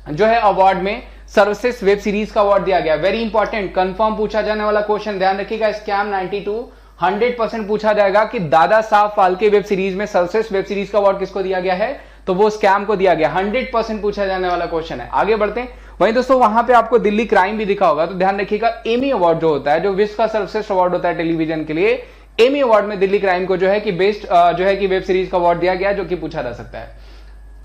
जो है अवार्ड में सर्वश्रेष्ठ वेब सीरीज का अवार्ड दिया गया। वेरी इंपॉर्टेंट, कंफर्म पूछा जाने वाला क्वेश्चन, ध्यान रखिएगा। स्कैम 92 100% पूछा जाएगा कि दादा साहब फाल्के वेब सीरीज में सर्वश्रेष्ठ वेब सीरीज का अवार्ड किसको दिया गया है? तो वो स्कैम को दिया गया। 100% पूछा जाने वाला क्वेश्चन है। आगे बढ़ते हैं। वहीं दोस्तों वहां पे आपको दिल्ली क्राइम भी दिखा होगा, तो ध्यान रखिएगा एमी अवार्ड जो होता है, जो विश्व का सर्वश्रेष्ठ अवार्ड होता है टेलीविजन के लिए, एमी अवार्ड में दिल्ली क्राइम को जो है कि बेस्ट जो है कि वेब सीरीज का अवार्ड दिया गया, जो कि पूछा जा सकता है।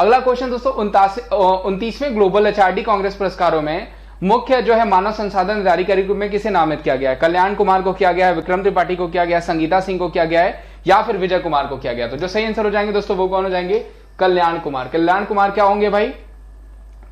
अगला क्वेश्चन दोस्तों, 29वें ग्लोबल एचआरडी कांग्रेस पुरस्कारों में मुख्य जो है मानव संसाधन अधिकारी के रूप में किसे नामित किया गया है? कल्याण कुमार को किया गया है, विक्रम त्रिपाठी को किया गया है, संगीता सिंह को किया गया है या फिर विजय कुमार को किया गया? तो जो सही आंसर हो जाएंगे दोस्तों वो कौन हो जाएंगे? कल्याण कुमार। कल्याण कुमार क्या होंगे भाई?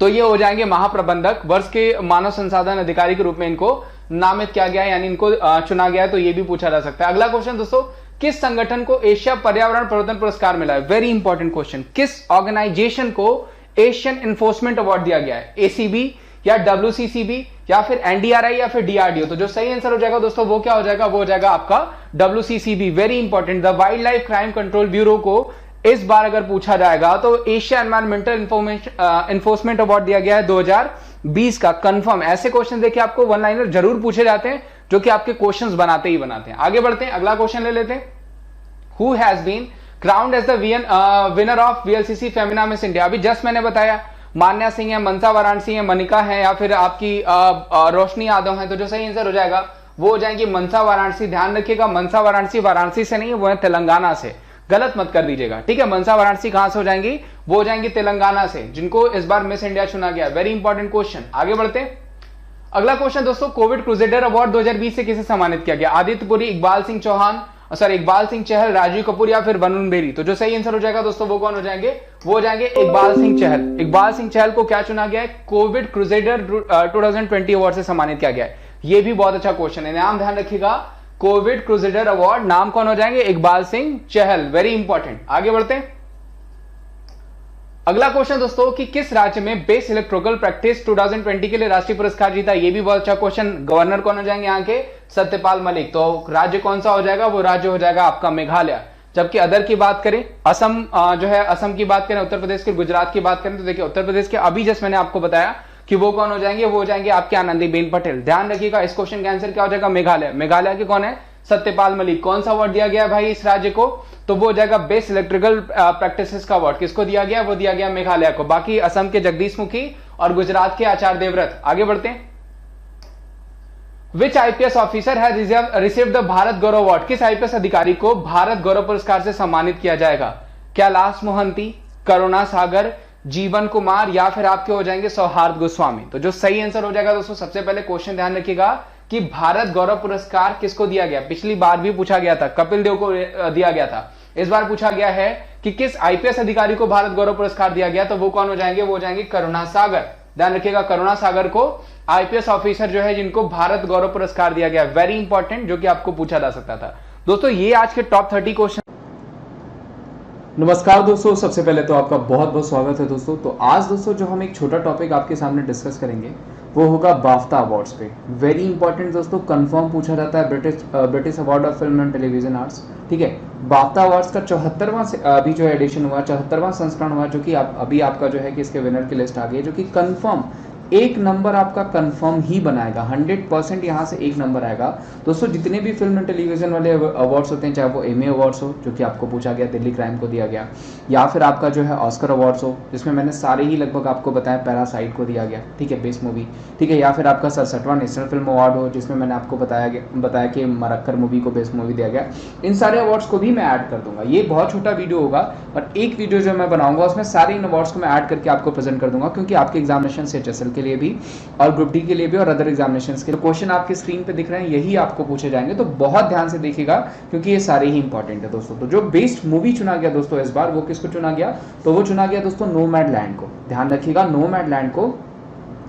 तो ये हो जाएंगे महाप्रबंधक, वर्ष के मानव संसाधन अधिकारी के रूप में इनको नामित किया गया है, यानी इनको चुना गया है, तो ये भी पूछा जा सकता है। अगला क्वेश्चन दोस्तों, किस संगठन को एशिया पर्यावरण प्रवर्तन पुरस्कार मिला है? Very important question. किस ऑर्गेनाइजेशन को एशियन एनफोर्समेंट अवार्ड दिया गया है? एसीबी या डब्ल्यूसीसीबी या फिर एनडीआरआई या फिर डीआरडीओ? तो जो सही आंसर हो जाएगा दोस्तों वो क्या हो जाएगा? वो हो जाएगा आपका WCCB. Very important. The wildlife crime control bureau को इस बार अगर पूछा जाएगा तो एशिया एनवायरमेंटल एनफोर्समेंट अवार्ड दिया गया है 2020 का। कंफर्म। ऐसे क्वेश्चन देखिए आपको वन लाइनर जरूर पूछे जाते हैं, जो कि आपके क्वेश्चंस बनाते हैं। आगे बढ़ते हैं, अगला क्वेश्चन ले लेते हैं। Who has been crowned as the winner of VLCC Femina Miss India? अभी जस्ट मैंने बताया, मान्या सिंह है, मनसा वाराणसी है, मनिका है या फिर आपकी रोशनी यादव है। तो जो सही आंसर हो जाएगा वो हो जाएंगी मनसा वाराणसी। ध्यान रखिएगा, मनसा वाराणसी वाराणसी से नहीं है, वो है तेलंगाना से, गलत मत कर दीजिएगा, ठीक है। मनसा वाराणसी कहां से हो जाएंगी? वो हो जाएंगी तेलंगाना से, जिनको इस बार मिस इंडिया चुना गया। Very important question. आगे बढ़ते हैं। अगला क्वेश्चन दोस्तों, कोविड क्रूसेडर अवार्ड 2020 से किसे सम्मानित किया गया? आदित्य पुरी, इकबाल सिंह चहल, राजीव कपूर या फिर वरुण बेरी? तो जो सही आंसर हो जाएगा दोस्तों वो कौन हो जाएंगे? वो हो जाएंगे इकबाल सिंह चहल। इकबाल सिंह चहल को क्या चुना गया है? कोविड क्रूसेडर 2020 अवार्ड से सम्मानित किया गया है। ये भी बहुत अच्छा क्वेश्चन है, नाम ध्यान रखिएगा। कोविड क्रूसेडर अवार्ड, नाम कौन हो जाएंगे? इकबाल सिंह चहल। Very important. आगे बढ़ते हैं। अगला क्वेश्चन दोस्तों कि किस राज्य में बेस्ट इलेक्ट्रोकल प्रैक्टिस 2020 के लिए राष्ट्रीय पुरस्कार जीता? ये भी बहुत अच्छा क्वेश्चन। गवर्नर कौन हो जाएंगे यहाँ के? सत्यपाल मलिक। तो राज्य कौन सा हो जाएगा? वो राज्य हो जाएगा आपका मेघालय। जबकि अदर की बात करें, असम जो है, असम की बात करें, उत्तर प्रदेश के, गुजरात की बात करें, तो देखिए उत्तर प्रदेश के अभी जस्ट मैंने आपको बताया कि वो कौन हो जाएंगे? वो हो जाएंगे आपके आनंदीबेन पटेल। ध्यान रखिएगा, इस क्वेश्चन का आंसर क्या हो जाएगा? मेघालय। मेघालय के कौन है? सत्यपाल मलिक। कौन सा अवार्ड दिया गया भाई इस राज्य को? तो वो हो जाएगा बेस्ट इलेक्ट्रिकल प्रैक्टिसेस का अवार्ड। किसको दिया गया? वो दिया गया मेघालय को। बाकी असम के जगदीश मुखी और गुजरात के आचार्य देवव्रत। आगे बढ़ते हैं। Which IPS officer has received the Bharat Gaurav award? किस आईपीएस अधिकारी को भारत गौरव पुरस्कार से सम्मानित किया जाएगा? कैलाश मोहंती, करुणा सागर, जीवन कुमार या फिर आपके हो जाएंगे सौहार्द गोस्वामी? तो जो सही आंसर हो जाएगा दोस्तों, सबसे पहले क्वेश्चन ध्यान रखिएगा कि भारत गौरव पुरस्कार किसको दिया गया? पिछली बार भी पूछा गया था, कपिल देव को दिया गया था। इस बार पूछा गया है कि किस आईपीएस अधिकारी को भारत गौरव पुरस्कार दिया गया? तो वो कौन हो जाएंगे? वो हो जाएंगे करुणा सागर। ध्यान रखिएगा, करुणा सागर को आईपीएस ऑफिसर जो है जिनको भारत गौरव पुरस्कार दिया गया। वेरी इंपॉर्टेंट, जो कि आपको पूछा जा सकता था। दोस्तों ये आज के टॉप 30 क्वेश्चन। नमस्कार दोस्तों, सबसे पहले तो आपका बहुत बहुत स्वागत है दोस्तों। तो आज दोस्तों जो हम एक छोटा टॉपिक आपके सामने डिस्कस करेंगे वो होगा बाफ्टा अवार्ड्स पे। वेरी इंपॉर्टेंट दोस्तों, कंफर्म पूछा जाता है British award of film and television arts, ठीक है। बाफ्टा अवार्ड्स का 74वां अभी जो एडिशन हुआ, 74वां संस्करण हुआ, जो कि अभी आपका जो है कि इसके विनर की लिस्ट आ गई है, जो कि कंफर्म एक नंबर आपका कंफर्म ही बनाएगा, 100% यहाँ से एक नंबर आएगा। दोस्तों जितने भी फिल्म एंड टेलीविजन वाले अवार्ड्स होते हैं, चाहे वो एमी अवार्ड्स हो जो कि आपको पूछा गया, दिल्ली क्राइम को दिया गया, या फिर आपका जो है ऑस्कर अवार्ड्स हो जिसमें मैंने सारे ही लगभग आपको बताया, पैरासाइट को दिया गया, ठीक है, बेस्ट मूवी, ठीक है, या फिर आपका 67वां नेशनल फिल्म अवार्ड हो जिसमें मैंने आपको बताया कि मरक्कर मूवी को बेस्ट मूवी दिया गया, इन सारे अवार्ड्स को भी मैं ऐड कर दूंगा। ये बहुत छोटा वीडियो होगा और एक वीडियो जो मैं बनाऊंगा उसमें सारे इन अवार्ड्स को मैं ऐड करके आपको प्रेजेंट कर दूंगा, क्योंकि आपके एग्जामिनेशन CHSL के लिए भी और ग्रुप डी के लिए भी और अदर एग्जामिनेशन के क्वेश्चन आपके स्क्रीन पे दिख रहे हैं, यही आपको पूछे जाएंगे। तो बहुत ध्यान से देखिएगा क्योंकि ये सारे ही इंपॉर्टेंट है दोस्तों। तो जो बेस्ट मूवी चुना गया दोस्तों इस बार, वो किसको चुना गया, तो वो चुना गया दोस्तों नोमैडलैंड को। ध्यान रखिएगा, नोमैडलैंड को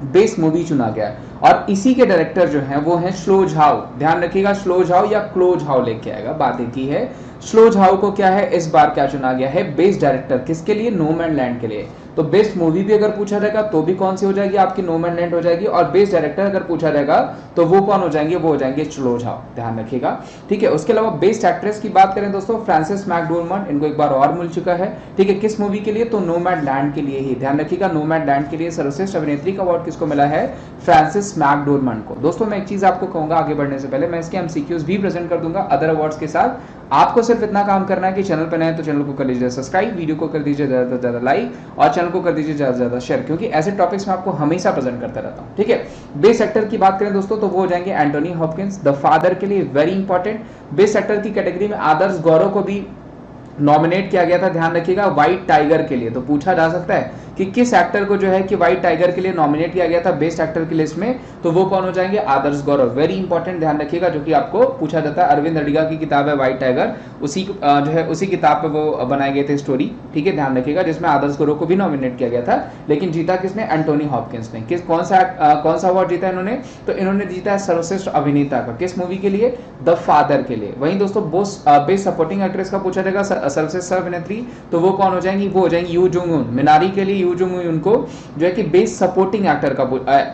बेस्ट मूवी चुना गया है और इसी के डायरेक्टर जो हैं वो हैं श्लो झाओ। ध्यान रखिएगा, श्लो झाओ या क्लो झाओ लेके आएगा, बात एक ही है। श्लो झाओ को क्या है इस बार क्या चुना गया है, बेस्ट डायरेक्टर, किसके लिए, नोमैडलैंड के लिए। तो बेस्ट मूवी भी अगर पूछा जाएगा तो भी कौन सी हो जाएगी, आपकी नोमैडलैंड हो जाएगी, और बेस्ट डायरेक्टर अगर पूछा जाएगा तो वो कौन हो जाएंगे, वो हो जाएंगे श्लो झाओ। ध्यान रखिएगा, ठीक है। उसके अलावा बेस्ट एक्ट्रेस की बात करें दोस्तों, फ्रांसिस मैकडोरमंड, इनको एक बार और मिल चुका है, ठीक है, किस मूवी के लिए, तो नोमैडलैंड के लिए ही। ध्यान रखिएगा, नोमैडलैंड के लिए सर्वश्रेष्ठ अभिनेत्री का अवार्ड किसको मिला है, फ्रांसिस मैकडोरमंड को। दोस्तों मैं एक चीज आपको कहूंगा आगे बढ़ने से पहले, मैं इसके MCQs भी प्रेजेंट कर दूंगा अदर अवार्ड्स के साथ। आपको सिर्फ इतना काम करना है कि चैनल पर नए हैं तो चैनल को कर लीजिए सब्सक्राइब, वीडियो को कर दीजिए ज्यादा से ज्यादा लाइक और चैनल को कर दीजिए ज्यादा से ज्यादा शेयर, क्योंकि ऐसे टॉपिक्स मैं आपको हमेशा प्रेजेंट करता रहता हूं, ठीक है। बेस्ट एक्टर की बात करें दोस्तों तो वो हो जाएंगे एंटोनी हॉपकिंस, द फादर के लिए, वेरी इंपॉर्टेंट। बेस्ट एक्टर की कैटेगरी में आदर्श गौरव को भी नॉमिनेट किया गया था, ध्यान रखिएगा, व्हाइट टाइगर के लिए। तो पूछा जा सकता है कि किस एक्टर को जो है कि व्हाइट टाइगर के लिए नॉमिनेट किया गया था बेस्ट एक्टर की लिस्ट में, तो वो कौन हो जाएंगे, आदर्श गौरव, वेरी इंपॉर्टेंट, ध्यान रखिएगा, जो कि आपको पूछा जाता है। अरविंद अडिगा की किताब है व्हाइट टाइगर, उसी जो है उसी किताब पे वो बनाए गए थे स्टोरी, ठीक है, ध्यान रखिएगा, जिसमें आदर्श गौरव को भी नॉमिनेट किया गया था, लेकिन जीता किसने, एंटोनी हॉपकिंस ने। कौन सा अवार्ड जीता इन्होंने, तो इन्होंने जीता है सर्वश्रेष्ठ अभिनेता का, किस मूवी के लिए, द फादर के लिए। वहीं दोस्तों बेस्ट सपोर्टिंग एक्ट्रेस का पूछा जाएगा, सर्वश्रेष्ठ अभिनेत्री, तो वो कौन हो जाएंगी, वो हो जाएंगी यू जुंग उन, मिनारी के लिए यू जुंग उन को जो है कि बेस्ट सपोर्टिंग एक्टर का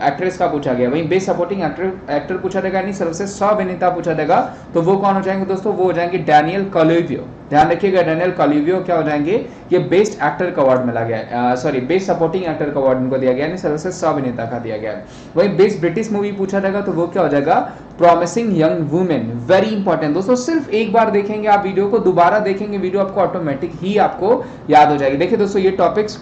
एक्ट्रेस का पूछा गया। वहीं बेस्ट सपोर्टिंग एक्टर पूछा जाएगा, यानी सर्वश्रेष्ठ सह अभिनेता पूछा जाएगा, तो वो कौन हो जाएंगे दोस्तों, वो हो जाएंगे डैनियल कालुवियो। ध्यान रखिएगा, डैनियल कालुवियो क्या हो जाएंगे, ये बेस्ट एक्टर का अवार्ड मिला गया, सॉरी बेस्ट सपोर्टिंग एक्टर का अवार्ड इनको दिया गया, यानी सर्वश्रेष्ठ सह अभिनेता का दिया गया। वहीं बेस्ट ब्रिटिश मूवी पूछा जाएगा तो वो क्या हो जाएगा, promising young women, very important दोस्तों। सिर्फ एक बार देखेंगे आप वीडियो को, दोबारा देखेंगे वीडियो, आपको ऑटोमेटिक ही आपको याद हो जाएगी। देखिए दोस्तों, ये टॉपिक्स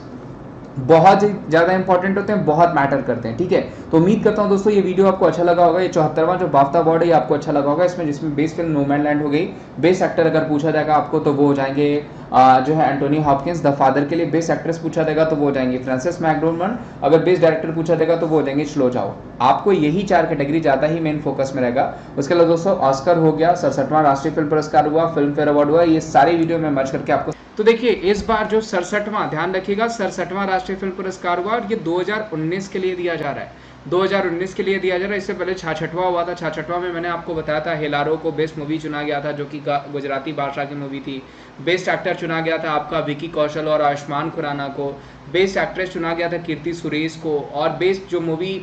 बहुत ज्यादा इंपॉर्टेंट होते हैं, बहुत मैटर करते हैं, ठीक है। तो उम्मीद करता हूं दोस्तों ये वीडियो आपको अच्छा लगा होगा। ये 74वां जो बाफ्ता अवार्ड है आपको अच्छा लगा होगा, जिसमें बेस्ट फिल्म नोमैडलैंड हो गई। बेस्ट एक्टर अगर पूछा जाएगा आपको तो वो हो जाएंगे जो है एंटोनी हॉपकिंस, द फादर के लिए। बेस्ट एक्ट्रेस पूछा जाएगा तो वो हो जाएंगे फ्रांसिस मैकडोरमंड। अगर बेस्ट डायरेक्टर पूछा जाएगा तो वो हो जाएंगे श्लो झाओ। आपको यही 4 कैटेगरी ज्यादा ही मेन फोकस में रहेगा। उसके अलावा दोस्तों ऑस्कर हो गया, 67वां राष्ट्रीय फिल्म पुरस्कार हुआ, फिल्म फेयर अवार्ड हुआ, ये सारी वीडियो में मर्ज करके आपको। तो देखिए इस बार जो 67वां, ध्यान रखिएगा, 67वां राष्ट्रीय फिल्म पुरस्कार हुआ और ये 2019 के लिए दिया जा रहा है, 2019 के लिए दिया जा रहा है। इससे पहले 66वां हुआ था। 66वां में मैंने आपको बताया था हेलारो को बेस्ट मूवी चुना गया था, जो कि गुजराती भाषा की मूवी थी। बेस्ट एक्टर चुना गया था आपका विकी कौशल और आयुष्मान खुराना को। बेस्ट एक्ट्रेस चुना गया था कीर्ति सुरेश को, और बेस्ट जो मूवी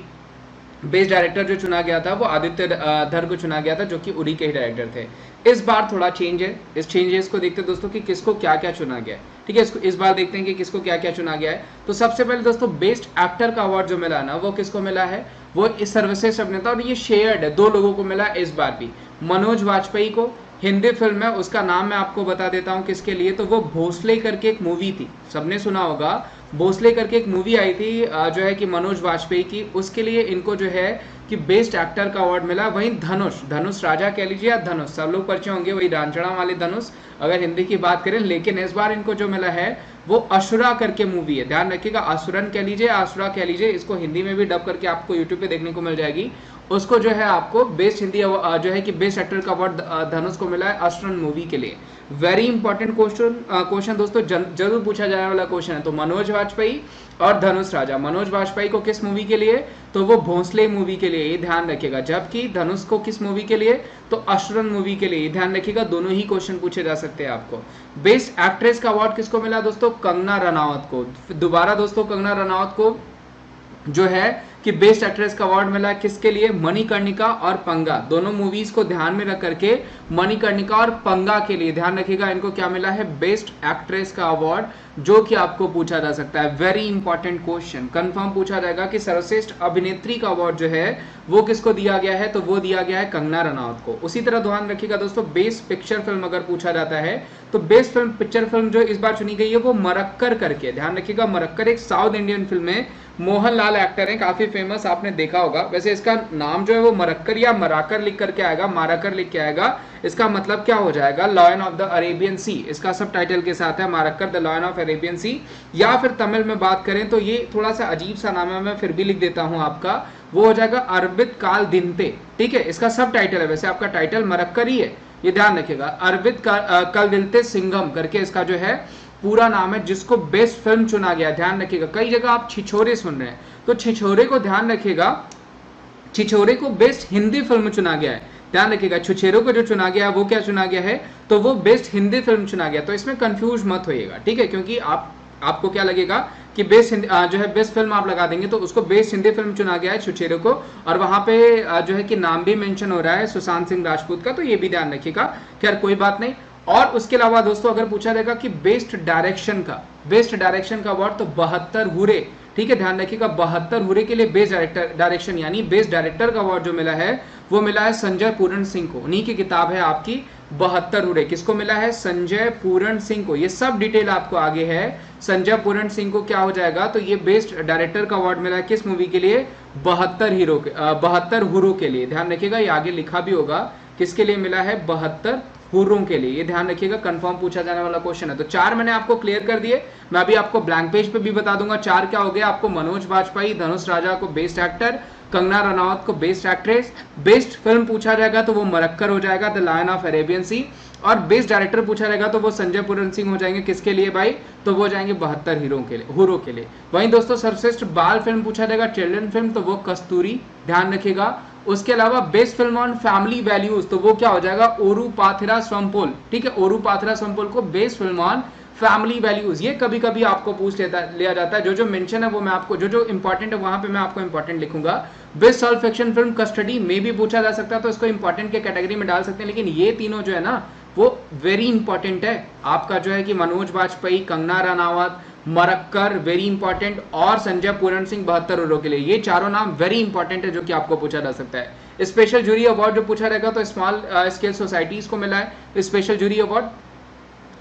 बेस्ट डायरेक्टर जो चुना गया था वो आदित्य धर को चुना गया था, जो कि उरी के ही डायरेक्टर थे। इस बार थोड़ा चेंज है, इस चेंजेस को देखते दोस्तों कि किसको क्या क्या चुना गया है, ठीक है। इसको इस बार देखते हैं कि किसको क्या क्या चुना गया है। तो सबसे पहले दोस्तों बेस्ट एक्टर का अवार्ड जो मिला ना, वो किसको मिला है, वो इस सर्वश्रेष्ठ अभिनेता, और ये शेयर्ड है, 2 लोगों को मिला है इस बार भी। मनोज वाजपेयी को, हिंदी फिल्म है, उसका नाम मैं आपको बता देता हूँ किसके लिए, तो वो भोसले करके एक मूवी थी, सबने सुना होगा, भोसले करके एक मूवी आई थी जो है कि मनोज वाजपेयी की, उसके लिए इनको जो है कि बेस्ट एक्टर का अवार्ड मिला। वहीं धनुष राजा कह लीजिए या धनुष, सब लोग परिचय होंगे, वही रांचड़ा वाले धनुष अगर हिंदी की बात करें। लेकिन इस बार इनको जो मिला है वो असुरा करके मूवी है, ध्यान रखिएगा, असुरन कह लीजिए, असुरा कह लीजिए, इसको हिंदी में भी डब करके आपको यूट्यूब पे देखने को मिल जाएगी। उसको जो है आपको बेस्ट हिंदी जो है कि बेस्ट एक्टर का अवार्ड धनुष को मिला है असुरन मूवी के लिए। वेरी इंपॉर्टेंट क्वेश्चन दोस्तों, जरूर पूछा जाने वाला क्वेश्चन है। तो मनोज वाजपेयी और धनुष राजा, मनोज वाजपेयी को किस मूवी के लिए, तो वो भोसले मूवी के लिए, ये ध्यान रखिएगा। जबकि धनुष को किस मूवी के लिए, तो असुरन मूवी के लिए, ये ध्यान रखिएगा। दोनों ही क्वेश्चन पूछे जा सकते हैं आपको। बेस्ट एक्ट्रेस का अवार्ड किसको मिला दोस्तों, कंगना रनावत को। दोबारा दोस्तों कंगना रनावत को जो है कि बेस्ट एक्ट्रेस का अवार्ड मिला है किसके लिए, मणिकर्णिका और पंगा, दोनों मूवीज को ध्यान में रख करके मणिकर्णिका और पंगा के लिए ध्यान रखिएगा, इनको क्या मिला है, बेस्ट एक्ट्रेस का अवार्ड, जो कि आपको पूछा जा सकता है। वेरी इंपॉर्टेंट क्वेश्चन, कंफर्म पूछा जाएगा कि सर्वश्रेष्ठ अभिनेत्री का अवार्ड जो है वो किसको दिया गया है, तो वो दिया गया है कंगना रनौत को। उसी तरह ध्यान रखिएगा दोस्तों, बेस्ट पिक्चर फिल्म अगर पूछा जाता है तो बेस्ट फिल्म पिक्चर फिल्म जो इस बार चुनी गई है वो मरक्कर करके, ध्यान रखिएगा, मरक्कर एक साउथ इंडियन फिल्म है, मोहनलाल एक्टर है, काफी फेमस, आपने देखा होगा। वैसे इसका नाम जो है वो मरक्कर या मराकर लिख करके आएगा, माराकर लिख के आएगा, इसका मतलब क्या हो जाएगा, लॉयन ऑफ द अरेबियन सी, इसका सब टाइटल के साथ है मारक्कर द लॉयन ऑफ अरेबियन सी। या फिर तमिल में बात करें तो ये थोड़ा सा अजीब सा नाम है, मैं फिर भी लिख देता हूं आपका, वो हो जाएगा अरबित काल दिनते, ठीक है, इसका सब टाइटल है, वैसे आपका टाइटल मरक्कर ही है, ये ध्यान रखिएगा, अरबित कल दिलते सिंघम करके इसका जो है पूरा नाम है, जिसको बेस्ट फिल्म चुना गया। ध्यान रखिएगा, कई जगह आप छिछोरे सुन रहे हैं, तो छिछोरे को ध्यान रखिएगा, छिछोरे को बेस्ट हिंदी फिल्म चुना गया है, ध्यान रखिएगा, छिछोरे को जो चुना गया है वो क्या चुना गया है, तो वो बेस्ट हिंदी फिल्म चुना गया। तो इसमें कंफ्यूज मत होइएगा, ठीक है, क्योंकि आपको क्या लगेगा कि बेस्ट जो है बेस्ट फिल्म आप लगा देंगे तो उसको बेस्ट हिंदी फिल्म चुना गया है छुछेरे को, और वहां पे जो है कि नाम भी मेंशन हो रहा है सुशांत सिंह राजपूत का, तो ये भी ध्यान रखिएगा। खैर कोई बात नहीं। और उसके अलावा दोस्तों अगर पूछा जाएगा कि बेस्ट डायरेक्शन का अवार्ड, तो 72 हुरे, ठीक है, ध्यान रखिएगा, 72 हुरे के लिए बेस्ट डायरेक्शन यानी बेस्ट डायरेक्टर का अवार्ड जो मिला है वो मिला है संजय पूरण सिंह को। उन्हीं की किताब है आपकी 72 हुरे, किसको मिला है, संजय पूरण सिंह को। ये सब डिटेल आपको आगे है, संजय पूरण सिंह को क्या हो जाएगा, तो ये बेस्ट डायरेक्टर का अवार्ड मिला है किस मूवी के लिए, 72 हुरों के लिए। ध्यान रखिएगा, ये आगे लिखा भी होगा किसके लिए मिला है, 72 हुर्रों के लिए, ये ध्यान रखिएगा, कंफर्म पूछा जाने वाला क्वेश्चन है। तो 4 मैंने आपको क्लियर कर दिए, मैं अभी आपको ब्लैंक पेज पे भी बता दूंगा 4 क्या हो गया आपको, मनोज बाजपेयी, धनुष राजा को बेस्ट एक्टर, कंगना रनौत को बेस्ट एक्ट्रेस, बेस्ट फिल्म पूछा जाएगा तो वो मरक्कर हो जाएगा द लायन ऑफ अरेबियन सी, और बेस्ट डायरेक्टर पूछा जाएगा तो वो संजय पूरण सिंह हो जाएंगे किसके लिए भाई, तो वो जाएंगे 72 हुरों के लिए। वहीं दोस्तों सर्वश्रेष्ठ बाल फिल्म पूछा जाएगा, चिल्ड्रन फिल्म, तो वो कस्तूरी, ध्यान रखिएगा। उसके अलावा best film on family values, तो वो क्या हो जाएगा, ओरू पाथिरा स्वंपोल, ठीक है, ओरू पाथिरा स्वंपोल को best film on family values. ये कभी कभी आपको पूछ लिया जाता है, जो मेंशन है वो मैं आपको, जो इंपॉर्टेंट है वहां पे मैं आपको इंपॉर्टेंट लिखूंगा। Best solve fiction film custody में भी पूछा जा सकता है, तो इसको इंपॉर्टेंट के कैटेगरी में डाल सकते हैं, लेकिन ये तीनों जो है ना वो वेरी इंपॉर्टेंट है आपका, जो है कि मनोज बाजपेयी, कंगना रनावत, मरक्कर वेरी इंपॉर्टेंट, और संजय पूरण सिंह 72 हुर्रों के लिए, ये चारों नाम वेरी इंपॉर्टेंट है जो कि आपको पूछा जा सकता है। स्पेशल जूरी अवार्ड जो पूछा रहेगा तो स्मॉल स्केल सोसाइटीज को मिला है special jury award.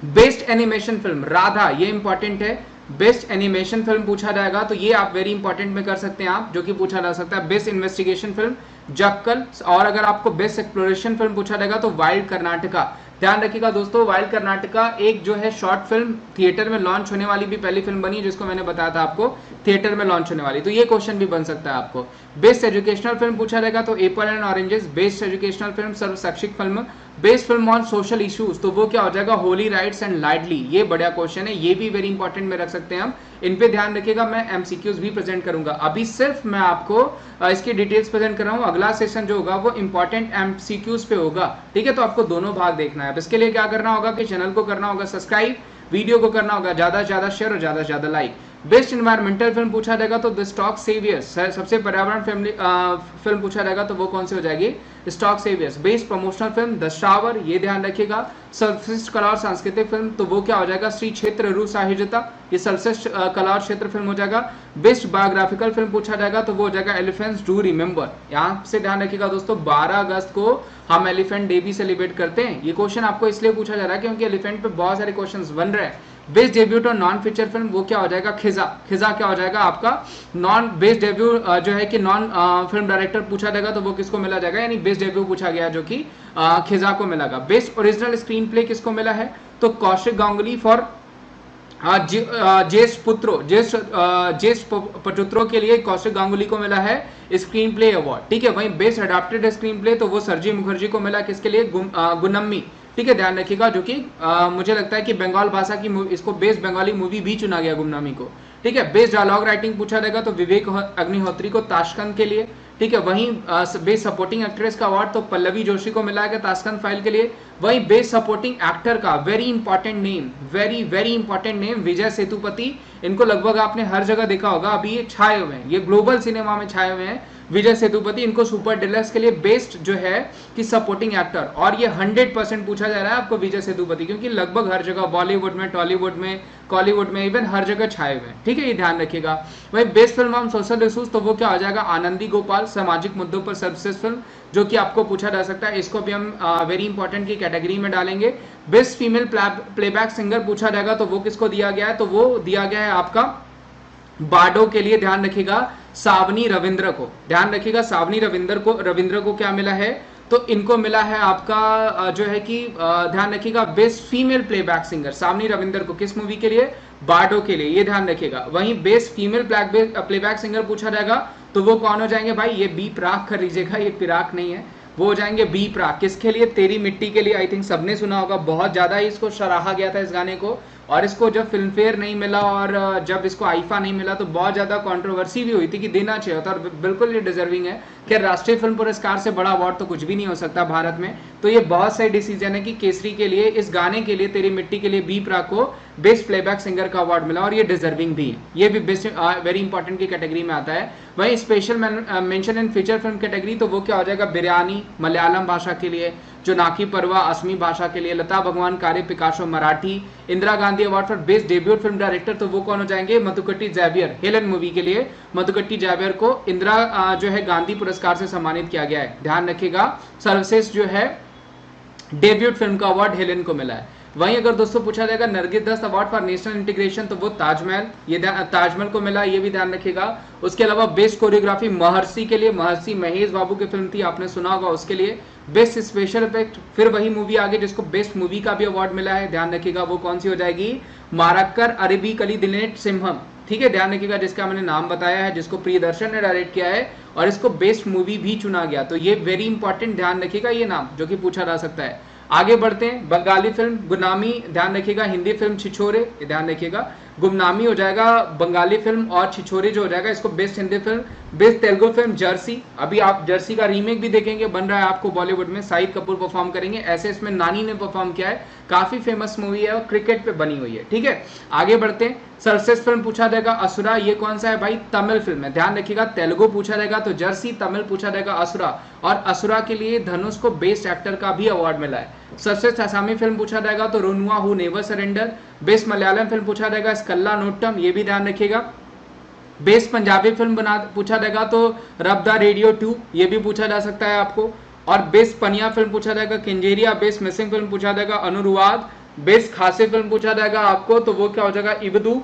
Best animation film Radha, ये इंपॉर्टेंट है, बेस्ट एनिमेशन फिल्म पूछा जाएगा तो ये आप वेरी इंपॉर्टेंट में कर सकते हैं आप, जो कि पूछा जा सकता है। बेस्ट इन्वेस्टिगेशन फिल्म जक्कल, और अगर आपको बेस्ट एक्सप्लोरेशन फिल्म पूछा जाएगा तो वाइल्ड कर्नाटका। ध्यान रखिएगा दोस्तों, वाइल्ड कर्नाटका एक जो है शॉर्ट फिल्म थिएटर में लॉन्च होने वाली भी पहली फिल्म बनी है, जिसको मैंने बताया था आपको थिएटर में लॉन्च होने वाली, तो ये क्वेश्चन भी बन सकता है आपको। बेस्ट एजुकेशनल फिल्म पूछा जाएगा तो apple and oranges, best educational film सर्व शैक्षिक film. Best film on social issues, तो वो क्या हो जाएगा, होली राइट्स एंड लाइडली, ये बढ़िया क्वेश्चन है, ये भी वेरी इंपॉर्टेंट में रख सकते हैं हम, इन पे ध्यान रखिएगा। मैं एमसीक्यूज भी प्रेजेंट करूंगा, अभी सिर्फ मैं आपको इसकी डिटेल्स प्रेजेंट कर रहा हूँ, अगला सेशन जो होगा वो इंपॉर्टेंट एमसीक्यूज पे होगा, ठीक है, तो आपको दोनों भाग देखना है। अब इसके लिए क्या करना होगा कि चैनल को करना होगा सब्सक्राइब, वीडियो को करना होगा ज्यादा से ज्यादा शेयर और ज्यादा से ज्यादा लाइक। बेस्ट एनवायरमेंटल फिल्म पूछा जाएगा तो द स्टॉक सेवियर्स, सबसे पर्यावरण फिल्म पूछा जाएगा तो वो कौन सी हो जाएगी, stock saviours. Best promotional film the shower, ये ध्यान रखिएगा। सर्वश्रेष्ठ कला और सांस्कृतिक फिल्म, तो वो क्या हो जाएगा, श्री क्षेत्र रु साहित्यता, ये सर्वश्रेष्ठ कला और क्षेत्र फिल्म हो जाएगा। बेस्ट बायोग्राफिकल फिल्म पूछा जाएगा तो वो हो जाएगा एलिफेंट्स डू रिमेंबर। यहाँ से ध्यान रखिएगा दोस्तों, 12 अगस्त को हम एलिफेंट डे भी सेलिब्रेट करते हैं। ये क्वेश्चन आपको इसलिए पूछा जा रहा है क्योंकि एलिफेंट पे बहुत सारे क्वेश्चंस बन रहे हैं। बेस्ट डेब्यूट और नॉन फीचर फिल्म, वो क्या हो जाएगा, खिजा। खिजा क्या हो जाएगा आपका, नॉन बेस्ट डेब्यू जो है कि नॉन फिल्म डायरेक्टर पूछा जाएगा तो वो किसको मिला जाएगा, यानी बेस्ट डेब्यू पूछा गया जो कि खिजा को मिलेगा। बेस्ट ओरिजिनल स्क्रीन प्ले किसको मिला है, तो कौशिक गांगुली फॉर ज्येष्ठ पचुत्रों के लिए कौशिक गांगुली को मिला है स्क्रीन प्ले अवार्ड, ठीक है। वहीं बेस्ट अडैप्टेड स्क्रीन प्ले तो वो सरजी मुखर्जी को मिला, किसके लिए, गुनम्मी, ठीक है, ध्यान रखिएगा, जो कि मुझे लगता है कि बंगाल भाषा की इसको बेस्ट बंगाली मूवी भी चुना गया गुमनामी को, ठीक है। बेस्ट डायलॉग राइटिंग पूछा जाएगा तो विवेक अग्निहोत्री को ताशकंद के लिए, ठीक है। वहीं बेस्ट सपोर्टिंग एक्ट्रेस का अवार्ड तो पल्लवी जोशी को मिला है ताशकंद फाइल के लिए। वही बेस्ट सपोर्टिंग एक्टर का very important name, very important name, Vijay Sethupathi. इनको लगभग आपने हर जगह देखा होगा, अभी ये छाए हुए हैं, ये ग्लोबल सिनेमा में छाए हुए हैं विजय सेतुपति। इनको सुपर डिलक्स के लिए बेस्ट जो है कि सपोर्टिंग एक्टर, और ये 100% पूछा जा रहा है आपको विजय सेतुपति, क्योंकि लगभग हर जगह बॉलीवुड में, टॉलीवुड में, कॉलीवुड में, इवन हर जगह छाए हुए हैं, ठीक है, ये ध्यान रखिएगा। वही best film on social issues, तो वो क्या हो जाएगा, आनंदी गोपाल, सामाजिक मुद्दों पर सर्वश्रेष्ठ फिल्म, जो कि आपको पूछा जा सकता है, इसको भी हम वेरी इंपॉर्टेंट की कैटेगरी में डालेंगे। बेस्ट फीमेल प्लेबैक सिंगर पूछा जाएगा, तो वो किसको दिया गया है, तो वो दिया गया है आपका बाडो के लिए, ध्यान रखिएगा, सावनी रविंद्र को, ध्यान रखिएगा, सावनी रविंद्र को क्या मिला है, तो इनको मिला है आपका जो है कि ध्यान रखिएगा बेस्ट फीमेल प्लेबैक सिंगर, सावनी रविंद्र को, किस मूवी के लिए, बाडो के लिए, ये ध्यान रखिएगा। वहीं बेस्ट फीमेल प्लेबैक सिंगर पूछा जाएगा, तो वो कौन हो जाएंगे भाई, ये बी प्राक कर लीजिएगा, ये पिराक नहीं है, वो हो जाएंगे बी प्राक। किसके लिए, तेरी मिट्टी के लिए। आई थिंक सबने सुना होगा, बहुत ज्यादा ही इसको सराहा गया था इस गाने को, और इसको जब फिल्म फेयर नहीं मिला और जब इसको आईफा नहीं मिला तो बहुत ज्यादा कंट्रोवर्सी भी हुई थी कि देना चाहिए था, और बिल्कुल ये डिजर्विंग है कि राष्ट्रीय फिल्म पुरस्कार से बड़ा अवार्ड तो कुछ भी नहीं हो सकता भारत में। तो ये बहुत सही डिसीजन है कि केसरी के लिए, इस गाने के लिए, तेरी मिट्टी के लिए बी प्राक को बेस्ट प्लेबैक सिंगर का अवार्ड मिला, और ये डिजर्विंग भी है, ये भी बेस्ट वेरी इंपॉर्टेंट की कैटेगरी में आता है। वहीं special mention in feature film category, तो वो क्या हो जाएगा, बिरयानी मलयालम भाषा के लिए, जो नाकी परवा असमी भाषा के लिए, लता भगवान कार्य Picasso Marathi, Indira Gandhi award for best debut film director, तो वो कौन हो जाएंगे, मधुकट्टी जैवियर, हेलन मूवी के लिए मधुकट्टी जैवियर को इंदिरा जो है गांधी पुरस्कार से सम्मानित किया गया है, ध्यान रखिएगा। सर्वश्रेष्ठ जो है डेब्यूट फिल्म का अवार्ड हेलन को मिला है। वहीं अगर दोस्तों पूछा जाएगा Nargis Dutt award for national integration, तो वो ताजमहल, ये ताजमहल को मिला, ये भी ध्यान रखिएगा। उसके अलावा बेस्ट कोरियोग्राफी महर्षि के लिए, महर्षि महेश बाबू की फिल्म थी, आपने सुना होगा, उसके लिए। बेस्ट स्पेशल इफेक्ट, फिर वही मूवी आगे जिसको बेस्ट मूवी का भी अवार्ड मिला है, ध्यान रखिएगा, वो कौन सी हो जाएगी, मारक्कर अरबी कली दिलेट सिम्हम, ठीक है, ध्यान रखिएगा, जिसका मैंने नाम बताया है, जिसको प्रियदर्शन ने डायरेक्ट किया है, और इसको बेस्ट मूवी भी चुना गया। तो ये वेरी इंपॉर्टेंट, ध्यान रखिएगा ये नाम, जो कि पूछा जा सकता है। आगे बढ़ते हैं, बंगाली फिल्म गुमनामी, ध्यान रखिएगा, हिंदी फिल्म छिछोरे, ध्यान रखिएगा, गुमनामी हो जाएगा बंगाली फिल्म, और छिछोरे जो हो जाएगा इसको best Hindi film. Best Telugu film Jersey, अभी आप जर्सी का रीमेक भी देखेंगे, बन रहा है आपको बॉलीवुड में, शाहिद कपूर परफॉर्म करेंगे, ऐसे इसमें नानी ने परफॉर्म किया है, काफी फेमस मूवी है और क्रिकेट पे बनी हुई है, ठीक है। आगे बढ़ते हैं, सर्वश्रेष्ठ फिल्म पूछा जाएगा असुरा, ये कौन सा है भाई, तमिल फिल्म है, ध्यान रखिएगा, तेलुगु पूछा जाएगा तो जर्सी, तमिल पूछा जाएगा असुरा, और असुरा के लिए धनुष को बेस्ट एक्टर का भी अवार्ड मिला है। सर्वश्रेष्ठ असमी फिल्म पूछा जाएगा तो Ronuwa who never surrender. Best Malayalam film पूछा जाएगा स्कल्ला नोट्टम, ये भी ध्यान रखिएगा। बेस्ट पंजाबी फिल्म पूछा जाएगा तो रब द रेडियो 2, ये भी पूछा जा सकता है आपको। और बेस्ट पनिया फिल्म पूछा जाएगा किंजेरिया। बेस्ट मिसिंग फिल्म पूछा जाएगा अनुरुवाद। बेस्ट खासी फिल्म पूछा जाएगा आपको तो वो क्या हो जाएगा इबदू।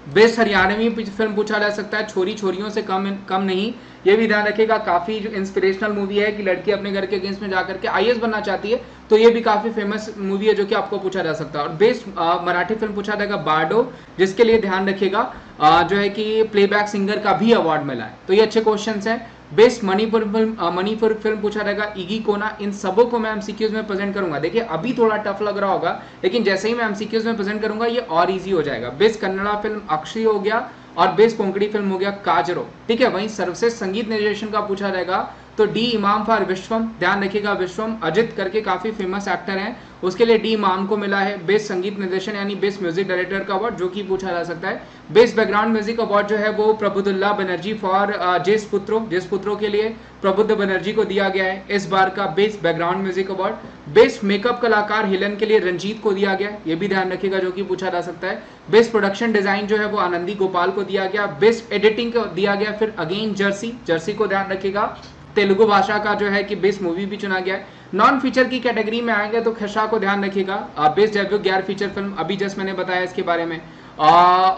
बेस्ट हरियाणवी फिल्म पूछा जा सकता है छोरी छोरियों से कम नहीं, ये भी ध्यान रखिएगा। काफी जो इंस्पिरेशनल मूवी है कि लड़की अपने घर के अगेंस्ट में जाकर के आईएएस बनना चाहती है, तो ये भी काफी फेमस मूवी है जो कि आपको पूछा जा सकता है। और बेस्ट मराठी फिल्म पूछा जाएगा बार्डो, जिसके लिए ध्यान रखिएगा जो है कि प्लेबैक सिंगर का भी अवार्ड मिला है। तो ये अच्छे क्वेश्चन हैं। बेस्ट मणिपुर फिल्म पूछा जाएगा इगी कोना। इन सबों को मैं एमसीक्यूज में प्रेजेंट करूंगा। देखिए अभी थोड़ा टफ लग रहा होगा, लेकिन जैसे ही मैं एमसीक्यूज में प्रेजेंट करूंगा ये और इजी हो जाएगा। बेस्ट कन्नड़ा फिल्म अक्षय हो गया और बेस्ट कोंकणी फिल्म हो गया काजरो, ठीक है। वहीं सर्वश्रेष्ठ संगीत निर्देशन का पूछा जाएगा तो डी इमाम फॉर विश्वम, ध्यान रखिएगा विश्वम अजित करके काफी फेमस एक्टर हैं, उसके लिए डी इमाम को मिला है बेस्ट संगीत निर्देशन यानी बेस्ट म्यूजिक डायरेक्टर का अवार्ड, जो कि पूछा जा सकता है। बेस्ट बैकग्राउंड म्यूजिक अवार्ड जो है वो प्रबुद्धुल्लाह बनर्जी फॉर जेस पुत्रो के लिए प्रबुद्ध बनर्जी को दिया गया है इस बार का best background music award. Best makeup कलाकार हिलन के लिए रंजीत को दिया गया, ये भी ध्यान रखिएगा जो कि पूछा जा सकता है। बेस्ट प्रोडक्शन डिजाइन जो है वो आनंदी गोपाल को दिया गया। बेस्ट एडिटिंग को दिया गया फिर अगेन जर्सी को ध्यान रखिएगा। तेलुगु भाषा का जो है कि बेस्ट मूवी भी चुना गया है। नॉन फीचर की कैटेगरी में आएंगे तो खशा को ध्यान रखिएगा। बेस्ट डेब्यू 11 फीचर फिल्म अभी जस्ट मैंने बताया इसके बारे में।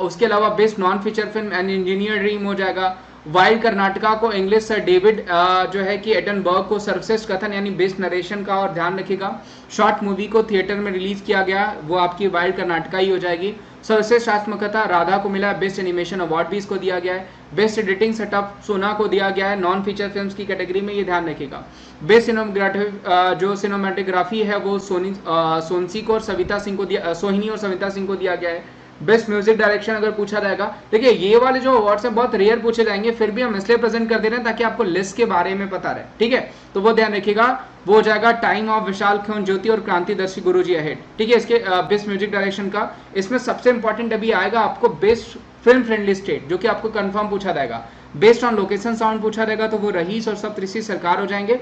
उसके अलावा best non feature film an engineer dream हो जाएगा। वाइल्ड कर्नाटका को इंग्लिश सर डेविड जो है कि एटनबर्ग को सर्वश्रेष्ठ कथन यानी बेस्ट नरेशन का, और ध्यान रखिएगा शॉर्ट मूवी को थिएटर में रिलीज किया गया वो आपकी वाइल्ड कर्नाटका ही हो जाएगी। सर्वश्रेष्ठ आत्मकथा राधा को मिला, बेस्ट एनिमेशन अवार्ड भी इसको दिया गया है। बेस्ट एडिटिंग सेटअप सोना को दिया गया है नॉन फीचर फिल्म्स की कैटेगरी में, ये ध्यान रखिएगा। बेस्ट जो सिनेमाटोग्राफी है वो सोहिनी और सविता सिंह को दिया गया है। बेस्ट म्यूजिक डायरेक्शन अगर पूछा जाएगा, देखिए ये वाले जो अवार्ड्स हैं बहुत रेयर पूछे जाएंगे, फिर भी हम इसलिए प्रेजेंट कर दे रहे हैं ताकि आपको लिस्ट के बारे में पता रहे, ठीक है। तो वो ध्यान रखिएगा, वो हो जाएगा टाइम ऑफ विशाल खोन ज्योति और क्रांतिदर्शी गुरुजी अहेड, ठीक है। इसके बेस्ट म्यूजिक डायरेक्शन का इसमें सबसे इंपॉर्टेंट अभी आएगा आपको बेस्ट फिल्म फ्रेंडली स्टेट, जो कि आपको कंफर्म पूछा जाएगा। बेस्ड ऑन लोकेशन साउंड पूछा जाएगा तो वो रईस और सप्तऋषि सरकार हो जाएंगे।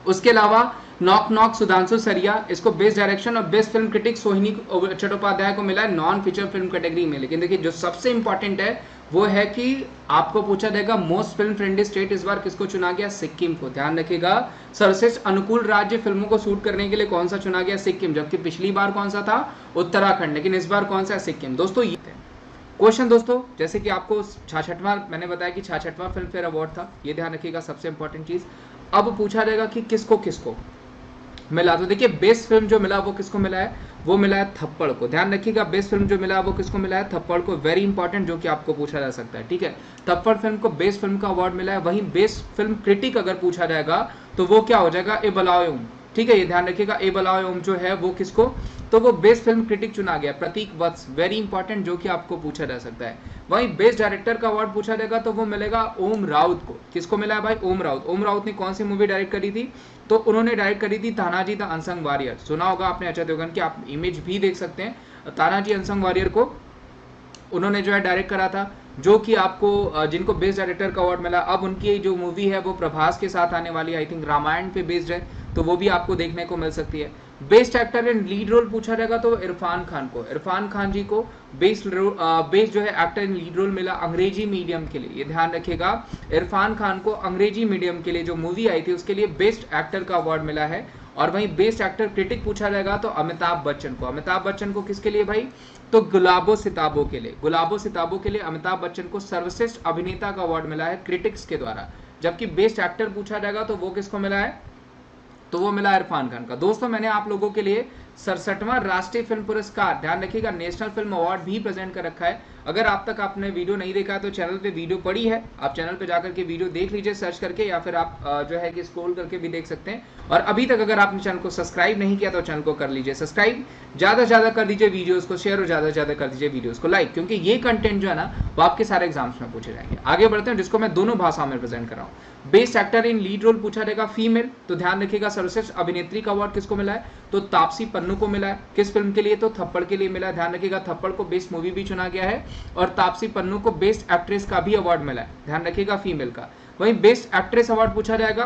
उसके अलावा नॉक नॉक सुधांशु सरिया, इसको बेस्ट डायरेक्शन और बेस्ट फिल्म क्रिटिक सोहिनी चट्टोपाध्याय को मिला है नॉन फीचर फिल्म कैटेगरी में। लेकिन देखिए जो सबसे इंपॉर्टेंट है वो है कि आपको पूछा जाएगा मोस्ट फिल्म फ्रेंडली स्टेट इस बार किसको चुना गया, सिक्किम को। ध्यान रखिएगा, सर्वश्रेष्ठ अनुकूल राज्य फिल्मों को शूट करने के लिए कौन सा चुना गया, सिक्किम, जबकि पिछली बार कौन सा था, उत्तराखंड, लेकिन इस बार कौन सा है, सिक्किम। दोस्तों ये क्वेश्चन दोस्तों, जैसे कि आपको 66वां मैंने बताया कि 66वां फिल्म फेयर अवार्ड था, ये ध्यान रखिएगा सबसे इंपॉर्टेंट चीज। अब पूछा जाएगा कि किसको किसको मिला, तो देखिए बेस्ट फिल्म जो मिला वो किसको मिला है, वो मिला है थप्पड़ को। ध्यान रखिएगा, बेस्ट फिल्म जो मिला है वो किसको मिला है, थप्पड़ को। वेरी इंपॉर्टेंट, जो कि आपको पूछा जा सकता है, ठीक है। थप्पड़ फिल्म को बेस्ट फिल्म का अवार्ड मिला है। वहीं बेस्ट फिल्म क्रिटिक अगर पूछा जाएगा तो वो क्या हो जाएगा, ए बलाओ, ठीक है। ये ध्यान रखिएगा, ए बलाओ जो है वो किसको, तो वो बेस्ट फिल्म क्रिटिक चुना गया, प्रतीक वत्स। वेरी इंपॉर्टेंट, जो कि आपको पूछा जा सकता है। वहीं बेस्ट डायरेक्टर का अवार्ड पूछा जाएगा तो वो मिलेगा ओम राउत को। किसको मिला है भाई, ओम राउत। ओम राउत ने कौन सी मूवी डायरेक्ट करी थी, तो उन्होंने डायरेक्ट करी थी तानाजी द अनसंग वॉरियर। सुना होगा आपने अजय देवगन की, आप इमेज भी देख सकते हैं। तानाजी अनसंग वॉरियर को उन्होंने जो है डायरेक्ट करा था, जो कि आपको जिनको बेस्ट डायरेक्टर का अवार्ड मिला। अब उनकी जो मूवी है वो प्रभास के साथ आने वाली, आई थिंक रामायण पे बेस्ड है, तो वो भी आपको देखने को मिल सकती है। Best actor in lead role पूछा जाएगा तो इरफान खान को, इरफान खान जी को बेस्ट जो है एक्टर इन लीड रोल मिला अंग्रेजी मीडियम के लिए। ये ध्यान रखिएगा, इरफान खान को अंग्रेजी मीडियम के लिए जो मूवी आई थी उसके लिए बेस्ट एक्टर का अवार्ड मिला है। और वहीं बेस्ट एक्टर क्रिटिक पूछा जाएगा तो अमिताभ बच्चन को। अमिताभ बच्चन को किसके लिए भाई, तो गुलाबो सिताबो के लिए। गुलाबो सिताबो के लिए अमिताभ बच्चन को सर्वश्रेष्ठ अभिनेता का अवार्ड मिला है क्रिटिक्स के द्वारा। जबकि बेस्ट एक्टर पूछा जाएगा तो वो किसको मिला है, तो वो मिला इरफान खान का। दोस्तों मैंने आप लोगों के लिए 67वां राष्ट्रीय फिल्म पुरस्कार, ध्यान रखिएगा नेशनल फिल्म अवार्ड भी प्रेजेंट कर रखा है। अगर आप तक आपने वीडियो नहीं देखा है तो चैनल पे वीडियो पड़ी है, आप चैनल पे जाकर के वीडियो देख लीजिए सर्च करके, या फिर आप जो है कि स्क्रॉल करके भी देख सकते हैं। और अभी तक अगर आपने चैनल को सब्सक्राइब नहीं किया तो चैनल को कर लीजिए सब्सक्राइब, ज्यादा से ज्यादा कर दीजिए वीडियोस को शेयर और ज्यादा से ज्यादा कर दीजिए वीडियोस को लाइक, क्योंकि ये कंटेंट जो है ना वो आपके सारे एग्जाम्स में पूछे जाएंगे। आगे बढ़ते हैं, जिसको मैं दोनों भाषाओं में प्रेजेंट कर रहा हूँ। Best actor in lead role पूछा जाएगा फीमेल, तो ध्यान रखिएगा सर्वश्रेष्ठ अभिनेत्री का अवार्ड किसको मिला है, तो तापसी पन्नू को मिला है। किस फिल्म के लिए, तो थप्पड़ के लिए मिला है। ध्यान रखिएगा थप्पड़ को बेस्ट मूवी भी चुना गया है। और तापसी पन्नू को बेस्ट एक्ट्रेस का भी अवार्ड मिला है, ध्यान रखिएगा फीमेल का। वहीं बेस्ट एक्ट्रेस अवार्ड पूछा जाएगा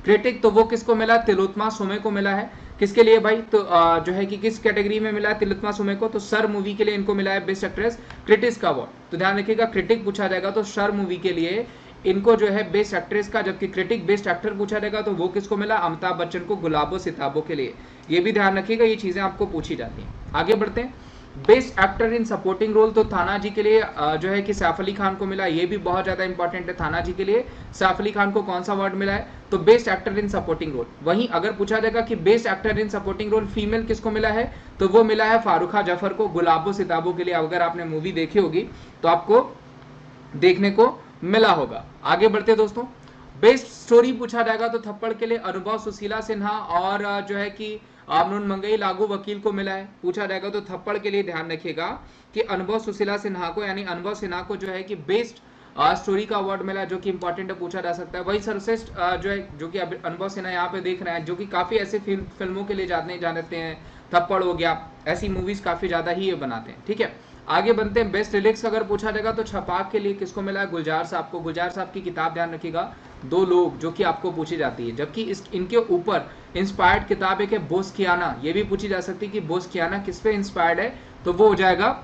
क्रिटिक, तो वो किसको मिला, तिलोत्तमा सुमे को मिला है। किसके लिए भाई, तो जो है कि किस कैटेगरी में मिला है तिलोत्तमा सुमे को, तो सर मूवी के लिए इनको मिला है बेस्ट एक्ट्रेस क्रिटिक्स का अवार्ड। तो ध्यान रखिएगा क्रिटिक पूछा जाएगा तो सर मूवी के लिए इनको जो है बेस्ट एक्ट्रेस का, जबकि क्रिटिक बेस्ट एक्टर पूछा जाएगा तो वो किसको मिला, अमिताभ बच्चन को गुलाबो सिताबो के लिए। ये भी ध्यान रखिएगा, ये चीजें आपको पूछी जाती हैं। आगे बढ़ते हैं, best actor in supporting role, तो थाना जी के लिए जो है कि सैफ अली खान को मिला। ये भी बहुत ज्यादा इंपॉर्टेंट है, थाना जी के लिए सैफ अली खान को कौन सा अवार्ड मिला है, तो best actor in supporting role. वहीं अगर पूछा जाएगा कि best actor in supporting role female किसको मिला है, तो वो मिला है फारूखा जफर को गुलाबो सिताबो के लिए। अगर आपने मूवी देखी होगी तो आपको देखने को मिला होगा। आगे बढ़ते दोस्तों, बेस्ट स्टोरी पूछा जाएगा तो थप्पड़ के लिए अनुभव सुशीला सिन्हा और जो है कि आमनून मंगई लागू वकील को मिला है। पूछा जाएगा तो थप्पड़ के लिए ध्यान रखिएगा कि अनुभव सुशीला सिन्हा को, यानी अनुभव सिन्हा को जो है कि बेस्ट स्टोरी का अवार्ड मिला, जो कि इंपॉर्टेंट है, पूछा जा सकता है। वही सर्वश्रेष्ठ जो है, जो कि अनुभव सिन्हा यहाँ पे देख रहे हैं, जो कि काफी ऐसे फिल्मों के लिए जानते हैं, थप्पड़ हो गया, ऐसी मूवीज काफी ज्यादा ही ये बनाते हैं, ठीक है। आगे बनते हैं, बेस्ट लिरिक्स अगर पूछा जाएगा तो छपाक के लिए किसको मिला है, गुलजार साहब को। गुलजार साहब की किताब ध्यान रखिएगा, दो लोग, जो कि आपको पूछी जाती है। जबकि इनके ऊपर इंस्पायर्ड किताब एक है बोस्कियाना, ये भी पूछी जा सकती है कि बोस्कियाना किस पे इंस्पायर्ड है, तो वो हो जाएगा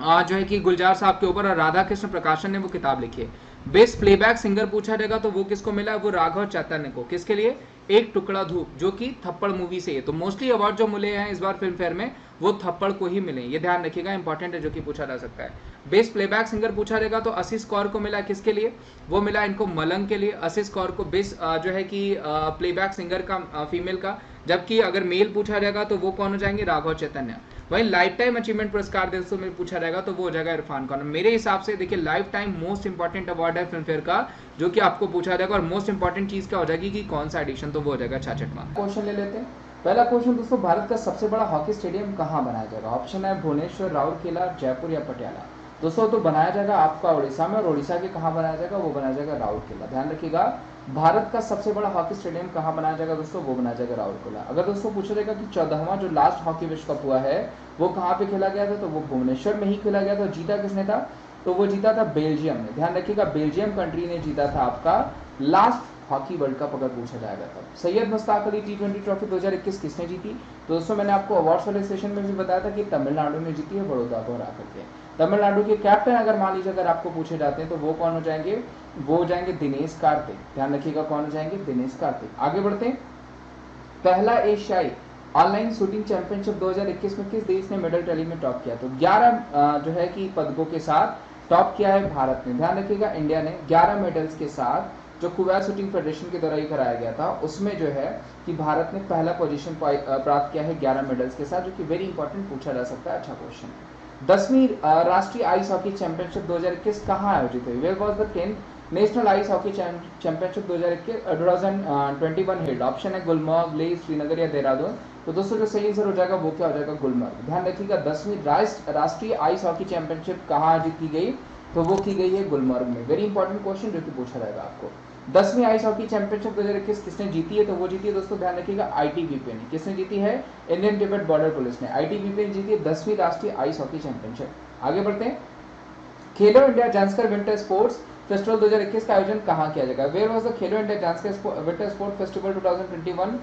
जो है कि गुलजार साहब के ऊपर, और राधा कृष्ण प्रकाशन ने वो किताब लिखी है। बेस्ट प्लेबैक सिंगर पूछा जाएगा तो वो किसको मिला है, वो राघव चैतन्य को। किसके लिए, एक टुकड़ा धूप, जो कि थप्पड़ मूवी से है। तो मोस्टली अवार्ड जो मिले हैं इस बार फिल्म फेयर में वो थप्पड़ को ही मिले, ये ध्यान रखिएगा, इंपॉर्टेंट है, जो कि पूछा जा सकता है। बेस्ट प्लेबैक सिंगर पूछा जाएगा तो आशीष कौर को मिला। किसके लिए, वो मिला इनको मलंग के लिए, आशीष कौर को बेस्ट जो है कि प्लेबैक सिंगर का फीमेल का। जबकि अगर मेल पूछा जाएगा तो वो कौन हो जाएंगे, राघव चैतन्य। वहीं लाइफ टाइम अचीवमेंट पुरस्कार दोस्तों में पूछा जाएगा तो वो हो जाएगा इरफान खान। मेरे हिसाब से देखिए life time most important award है फिल्म फेयर का, जो कि आपको पूछा जाएगा, और मोस्ट इंपॉर्टेंट चीज क्या हो जाएगी कि कौन सा एडिशन, तो वो हो जाएगा 66वां। क्वेश्चन ले लेते हैं, पहला क्वेश्चन दोस्तों, भारत का सबसे बड़ा हॉकी स्टेडियम कहाँ बनाया जाएगा? ऑप्शन है भुवनेश्वर, राउरकेला, जयपुर या पटियाला। दोस्तों तो बनाया जाएगा आपका उड़ीसा में, और उड़ीसा के कहाँ बनाया जाएगा? वो बनाया जाएगा राउरकेला। ध्यान रखिएगा, भारत का सबसे बड़ा हॉकी स्टेडियम कहाँ बनाया जाएगा दोस्तों? वो बनाया जाएगा राउरकेला। अगर दोस्तों पूछा जाएगा कि 14वां जो लास्ट हॉकी विश्व कप हुआ है वो कहाँ पे खेला गया था, तो वो भुवनेश्वर में ही खेला गया था। जीता किसने था? तो वो जीता था बेल्जियम ने। ध्यान रखिएगा, बेल्जियम कंट्री ने जीता था आपका लास्ट हॉकी वर्ल्ड कप अगर पूछा जाएगा तब। सैयद मुश्ताक अली टी20 ट्रॉफी 2021 किसने जीती? तो दोस्तों मैंने आपको अवार्ड्स वाले सेशन में भी बताया था कि तमिलनाडु ने जीती है, बड़ौदा को हरा करके। तमिलनाडु के कैप्टन अगर मान लीजिए अगर आपको पूछे जाते हैं तो वो कौन हो जाएंगे? वो हो जाएंगे दिनेश कार्तिक। ध्यान रखिएगा, कौन हो जाएंगे? दिनेश कार्तिक। आगे बढ़ते हैं, पहला एशियाई ऑनलाइन शूटिंग चैंपियनशिप 2021 में किस देश ने मेडल टैली में टॉप किया? तो 11 जो है कि पदकों के साथ टॉप किया है भारत ने। ध्यान रखिएगा, इंडिया ने 11 मेडल्स के साथ, जो कुवैत शूटिंग फेडरेशन के द्वारा ही कराया गया था, उसमें जो है कि भारत ने पहला पोजीशन प्राप्त किया है 11 मेडल्स के साथ, जो कि वेरी इंपॉर्टेंट पूछा जा सकता है। अच्छा क्वेश्चन है। 10वीं राष्ट्रीय आइस हॉकी चैंपियनशिप 2021 कहाँ आयोजित हुई? Where was the 10th national ice hockey championship 2021 held? Option है गुलमर्ग, लेह, श्रीनगर या देहरादून। तो दोस्तों जो सही आंसर हो जाएगा वो क्या हो जाएगा? गुलमर्ग। ध्यान रखिएगा, 10वीं राष्ट्रीय आइस हॉकी चैंपियनशिप कहाँ आयोजित की गई? तो वो की गई है गुलमर्ग में। वेरी इंपॉर्टेंट क्वेश्चन जो कि पूछा जाएगा आपको। 10वीं आइस हॉकी चैंपियनशिप 2021 किसने जीती है? तो वो जीती है दोस्तों, ध्यान रखिएगा, आईटीबीपी ने। किसने जीती है? इंडियन तिब्बत बॉर्डर पुलिस ने। आईटीबीपी ने जीती है 10वीं राष्ट्रीय आइस हॉकी चैंपियनशिप। आगे बढ़ते हैं, खेलो India Zanskar winter sports festival 2021 का आयोजन कहाँ किया जाएगा? Where was the Khelo India Zanskar winter sports festival 2021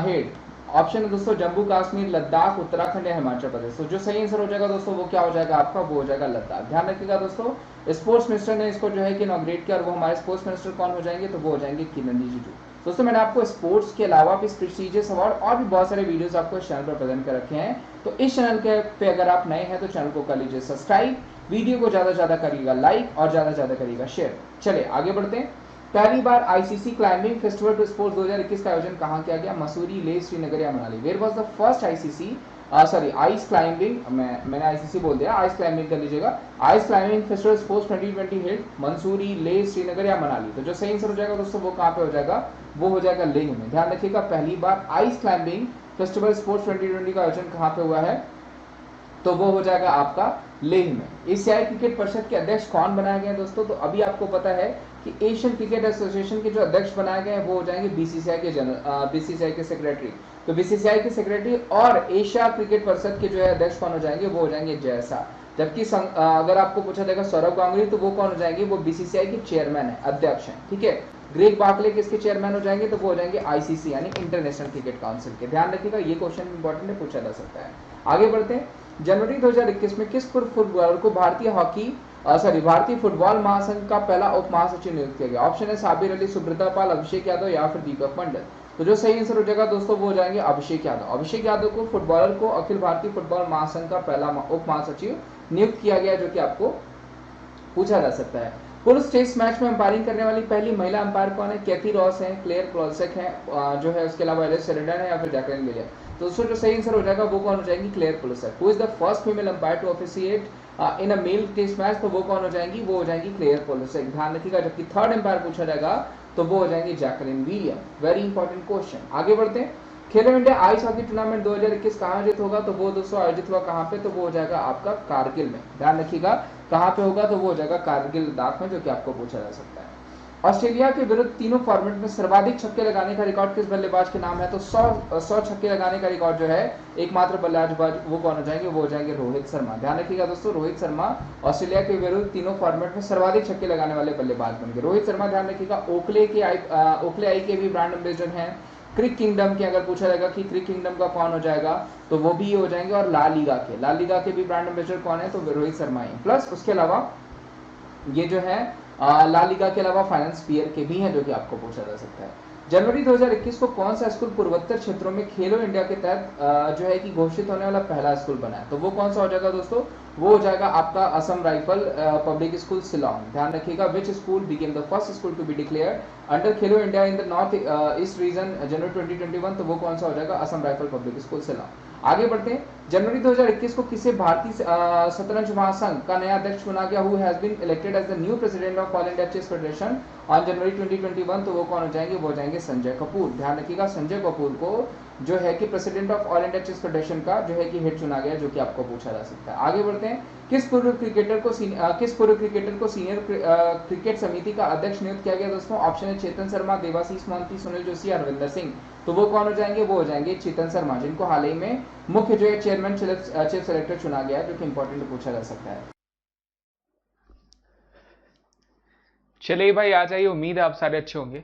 head? Option है दोस्तों जम्मू कश्मीर, लद्दाख, उत्तराखंड या हिमाचल प्रदेश। तो जो सही आंसर हो जाएगा दोस्तों वो क्या हो जाएगा आपका? वो हो जाएगा लद्दाख। ध्यान रखिएगा दोस्तों, स्पोर्ट्स मिनिस्टर ने इसको जो है कि इनॉग्रेट किया, और वो हमारे स्पोर्ट्स मिनिस्टर कौन हो जाएंगे? तो वो हो जाएंगे किरण रिजिजू। दोस्तों मैंने आपको स्पोर्ट्स के अलावा भी प्रेस्टीजियस अवार्ड और भी बहुत सारे वीडियोस आपको इस चैनल पर प्रेजेंट कर रखे हैं। तो इस चैनल के पे अगर आप नए हैं तो चैनल को कर लीजिए सब्सक्राइब, वीडियो को ज्यादा से ज्यादा करिएगा लाइक और ज्यादा से ज्यादा करिएगा शेयर। चलिए आगे बढ़ते हैं। पहली बार ICC climbing festival to sports 2021 का आयोजन कहाँ किया गया? मसूरी, लेह, श्रीनगर या Manali? Where was the first ICC ice climbing, मैंने आईसीसी बोल दिया, आइस क्लाइंबिंग कर लीजिएगा, ice climbing festival sports 2020 held? Mussoorie, Leh, Srinagar या मनाली? तो जो सही आंसर हो जाएगा दोस्तों वो कहाँ पे हो जाएगा? वो हो जाएगा लेह में। ध्यान रखिएगा, पहली बार आइस क्लाइंबिंग फेस्टिवल स्पोर्ट्स 2020 का आयोजन कहाँ पे हुआ है? तो वो हो जाएगा आपका लेह में। एशियाई क्रिकेट परिषद के अध्यक्ष कौन बनाए गए दोस्तों? तो अभी आपको पता है कि एशियन क्रिकेट एसोसिएशन के जो अध्यक्ष बनाए गए हैं वो हो जाएंगे बीसीसीआई के सेक्रेटरी। तो बीसीसीआई के सेक्रेटरी और एशिया क्रिकेट परिषद के जो है अध्यक्ष कौन हो जाएंगे? वो हो जाएंगे जय शाह। जबकि अगर आपको पूछा जाएगा सौरव गांगुली, तो वो कौन हो जाएंगे? वो बीसीसीआई के चेयरमैन है, अध्यक्ष हैं। ठीक है, ग्रेग बार्कले किसके चेयरमैन हो जाएंगे? तो वो हो जाएंगे आईसीसी यानी इंटरनेशनल क्रिकेट काउंसिल के। ध्यान रखिएगा, ये क्वेश्चन इंपॉर्टेंट है, पूछा जा सकता है। आगे बढ़ते हैं, जनवरी 2021 में किस फुटबॉलर को भारतीय फुटबॉल महासंघ का पहला उप महासचिव नियुक्त किया गया? ऑप्शन है साबिर अली, सुब्रता पाल, अभिषेक यादव या फिर दीपक मंडल। तो जो सही आंसर हो जाएगा दोस्तों वो हो जाएंगे अभिषेक यादव। अभिषेक यादव को फुटबॉलर को अखिल भारतीय फुटबॉल महासंघ का पहला उप महासचिव नियुक्त किया गया, जो कि आपको पूछा जा सकता है। पुरुष टेस्ट मैच में अंपायरिंग करने वाली पहली महिला अंपायर कौन है? कैथी रॉस है, क्लेयर प्रोल्सेक है, जो है उसके अलावा एलिस शेरिडन है या फिर जैकलिन विलियम। तो दोस्तों जो सही आंसर हो जाएगा वो कौन हो जाएंगी? Claire Polosak. Who is the first female umpire to officiate in a male test match? तो वो कौन हो जाएंगी? वो हो जाएंगी क्लेयर प्रोल्सेक। ध्यान रखिएगा, जबकि थर्ड अंपायर पूछा जाएगा तो वो हो जाएंगे Jacqueline William. Very important question. आगे बढ़ते हैं, खेलो इंडिया आइस हॉकी टूर्नामेंट 2021 कहाँ आयोजित होगा? तो वो दोस्तों आयोजित हुआ कहाँ पे? तो वो हो जाएगा आपका कारगिल में। ध्यान रखिएगा कहाँ पे होगा? तो वो हो जाएगा कारगिल लद्दाख में, जो कि आपको पूछा जा सकता है। ऑस्ट्रेलिया के विरुद्ध तीनों फॉर्मेट में सर्वाधिक छक्के लगाने का रिकॉर्ड किस बल्लेबाज के नाम है? तो 100 छक्के लगाने का रिकॉर्ड जो है एकमात्र बल्लेबाज वो कौन हो जाएंगे? वो हो जाएंगे रोहित शर्मा। ध्यान रखिएगा दोस्तों, रोहित शर्मा ऑस्ट्रेलिया के विरुद्ध तीनों फॉर्मेट में सर्वाधिक छक्के लगाने वाले बल्लेबाज बन गए। रोहित शर्मा ध्यान रखिएगा ओकले आई के भी ब्रांड एम्बेसडर हैं। क्रिक किंगडम के अगर पूछा जाएगा कि क्रिक किंगडम का कौन हो जाएगा तो वो भी हो जाएंगे, और ला लीगा के भी ब्रांड एम्बेसडर कौन है? तो रोहित शर्मा ही। प्लस उसके अलावा ये जो है ला लीगा के अलावा फाइनेंस पियर के भी हैं, जो कि आपको पूछा जा सकता है। जनवरी 2021 को कौन सा स्कूल पूर्वोत्तर क्षेत्रों में खेलो इंडिया के तहत जो है कि घोषित होने वाला पहला स्कूल बना है? तो वो कौन सा हो जाएगा दोस्तों? वो हो जाएगा आपका Assam rifle public school Shillong. ध्यान रखिएगा, which school became the first school to be declared under Khelo India in the north east region January 2021? तो वो कौन सा हो जाएगा? Assam rifle public school Shillong. आगे बढ़ते हैं, जनवरी 2021 को किसे भारतीय शतरंज महासंघ का नया अध्यक्ष चुना गया? Who has been elected as the new president of All India Chess Federation on January 2021? तो वो कौन हो जाएंगे? वो हो जाएंगे संजय कपूर। ध्यान रखिएगा, संजय कपूर को जो है कि president of All India Chess Federation का जो है कि हेड चुना गया, जो कि आपको पूछा जा सकता है। आगे बढ़ते हैं, किस पूर्व क्रिकेटर को सीनियर क्रिकेट समिति का अध्यक्ष नियुक्त किया गया दोस्तों? ऑप्शन है चेतन शर्मा, देवाशीष मोहंती, सुनील जोशी, अरविंदर सिंह। तो वो कौन हो जाएंगे? वो हो जाएंगे चेतन शर्मा, जिनको हाल ही में मुख्य जो है चेयरमैन चीफ सेलेक्टर चुना गया, जो कि इंपॉर्टेंट पूछा जा सकता है। चलिए भाई आ जाइए, उम्मीद है आप सारे अच्छे होंगे।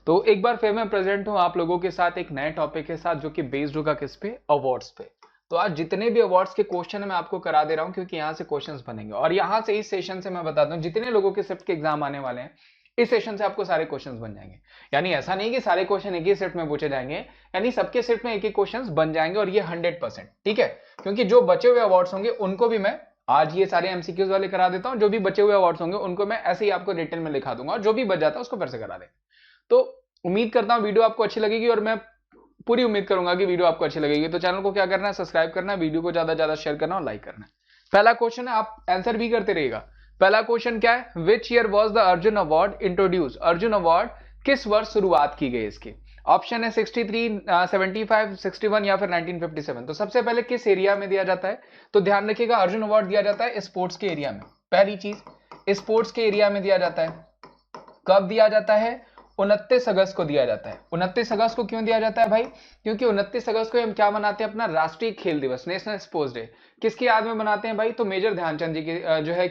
तो एक बार फिर मैं प्रेजेंट हूं आप लोगों के साथ एक नए टॉपिक के साथ, जो कि बेस्ड होगा किस पे? अवार्ड्स पे। तो आज जितने भी अवार्ड्स के क्वेश्चन है मैं आपको करा दे रहा हूं, क्योंकि यहां से क्वेश्चंस बनेंगे। और यहां से इस सेशन से मैं बताता हूं, जितने लोगों के शिफ्ट के एग्जाम आने वाले हैं इस सेशन से आपको सारे क्वेश्चंस बन जाएंगे। यानी ऐसा नहीं कि सारे क्वेश्चन एक ही शिफ्ट में पूछे जाएंगे, यानी सबके शिफ्ट में एक ही क्वेश्चंस बन जाएंगे, और ये 100%, ठीक है। क्योंकि जो बचे हुए अवार्ड्स होंगे उनको भी मैं आज ये सारे एमसीक्यूज वाले करा देता हूं, जो भी बचे हुए अवार्ड्स होंगे उनको मैं ऐसे ही आपको रिटन में लिखा दूंगा, और जो भी बच जाता है उसको फिर से करा देंगे। तो उम्मीद करता हूं वीडियो आपको अच्छी लगेगी, और मैं पूरी उम्मीद करूंगा कि वीडियो आपको अच्छी लगेगी। तो चैनल को क्या करना है? सब्सक्राइब करना है, वीडियो को ज्यादा से ज्यादा शेयर करना और लाइक करना है। पहला क्वेश्चन है, आप आंसर भी करते रहिएगा। पहला क्वेश्चन क्या है? Which year was the Arjun award introduce? Arjun award किस वर्ष शुरुआत की गई इसकी? ऑप्शन है 63, 75, 61 या फिर 1957। तो सबसे पहले किस एरिया में दिया जाता है? तो ध्यान रखिएगा, अर्जुन अवार्ड दिया जाता है स्पोर्ट्स के एरिया में। पहली चीज, स्पोर्ट्स के एरिया में दिया जाता है। कब दिया जाता है? 29 अगस्त को दिया जाता है। 29 अगस्त को क्यों दिया जाता है भाई? क्योंकि 29 अगस्त को हम क्या मनाते हैं? अपना राष्ट्रीय खेल दिवस, नेशनल स्पोर्ट्स डे। किसकी याद में मनाते हैं भाई? तो मेजर ध्यानचंद जी की जो है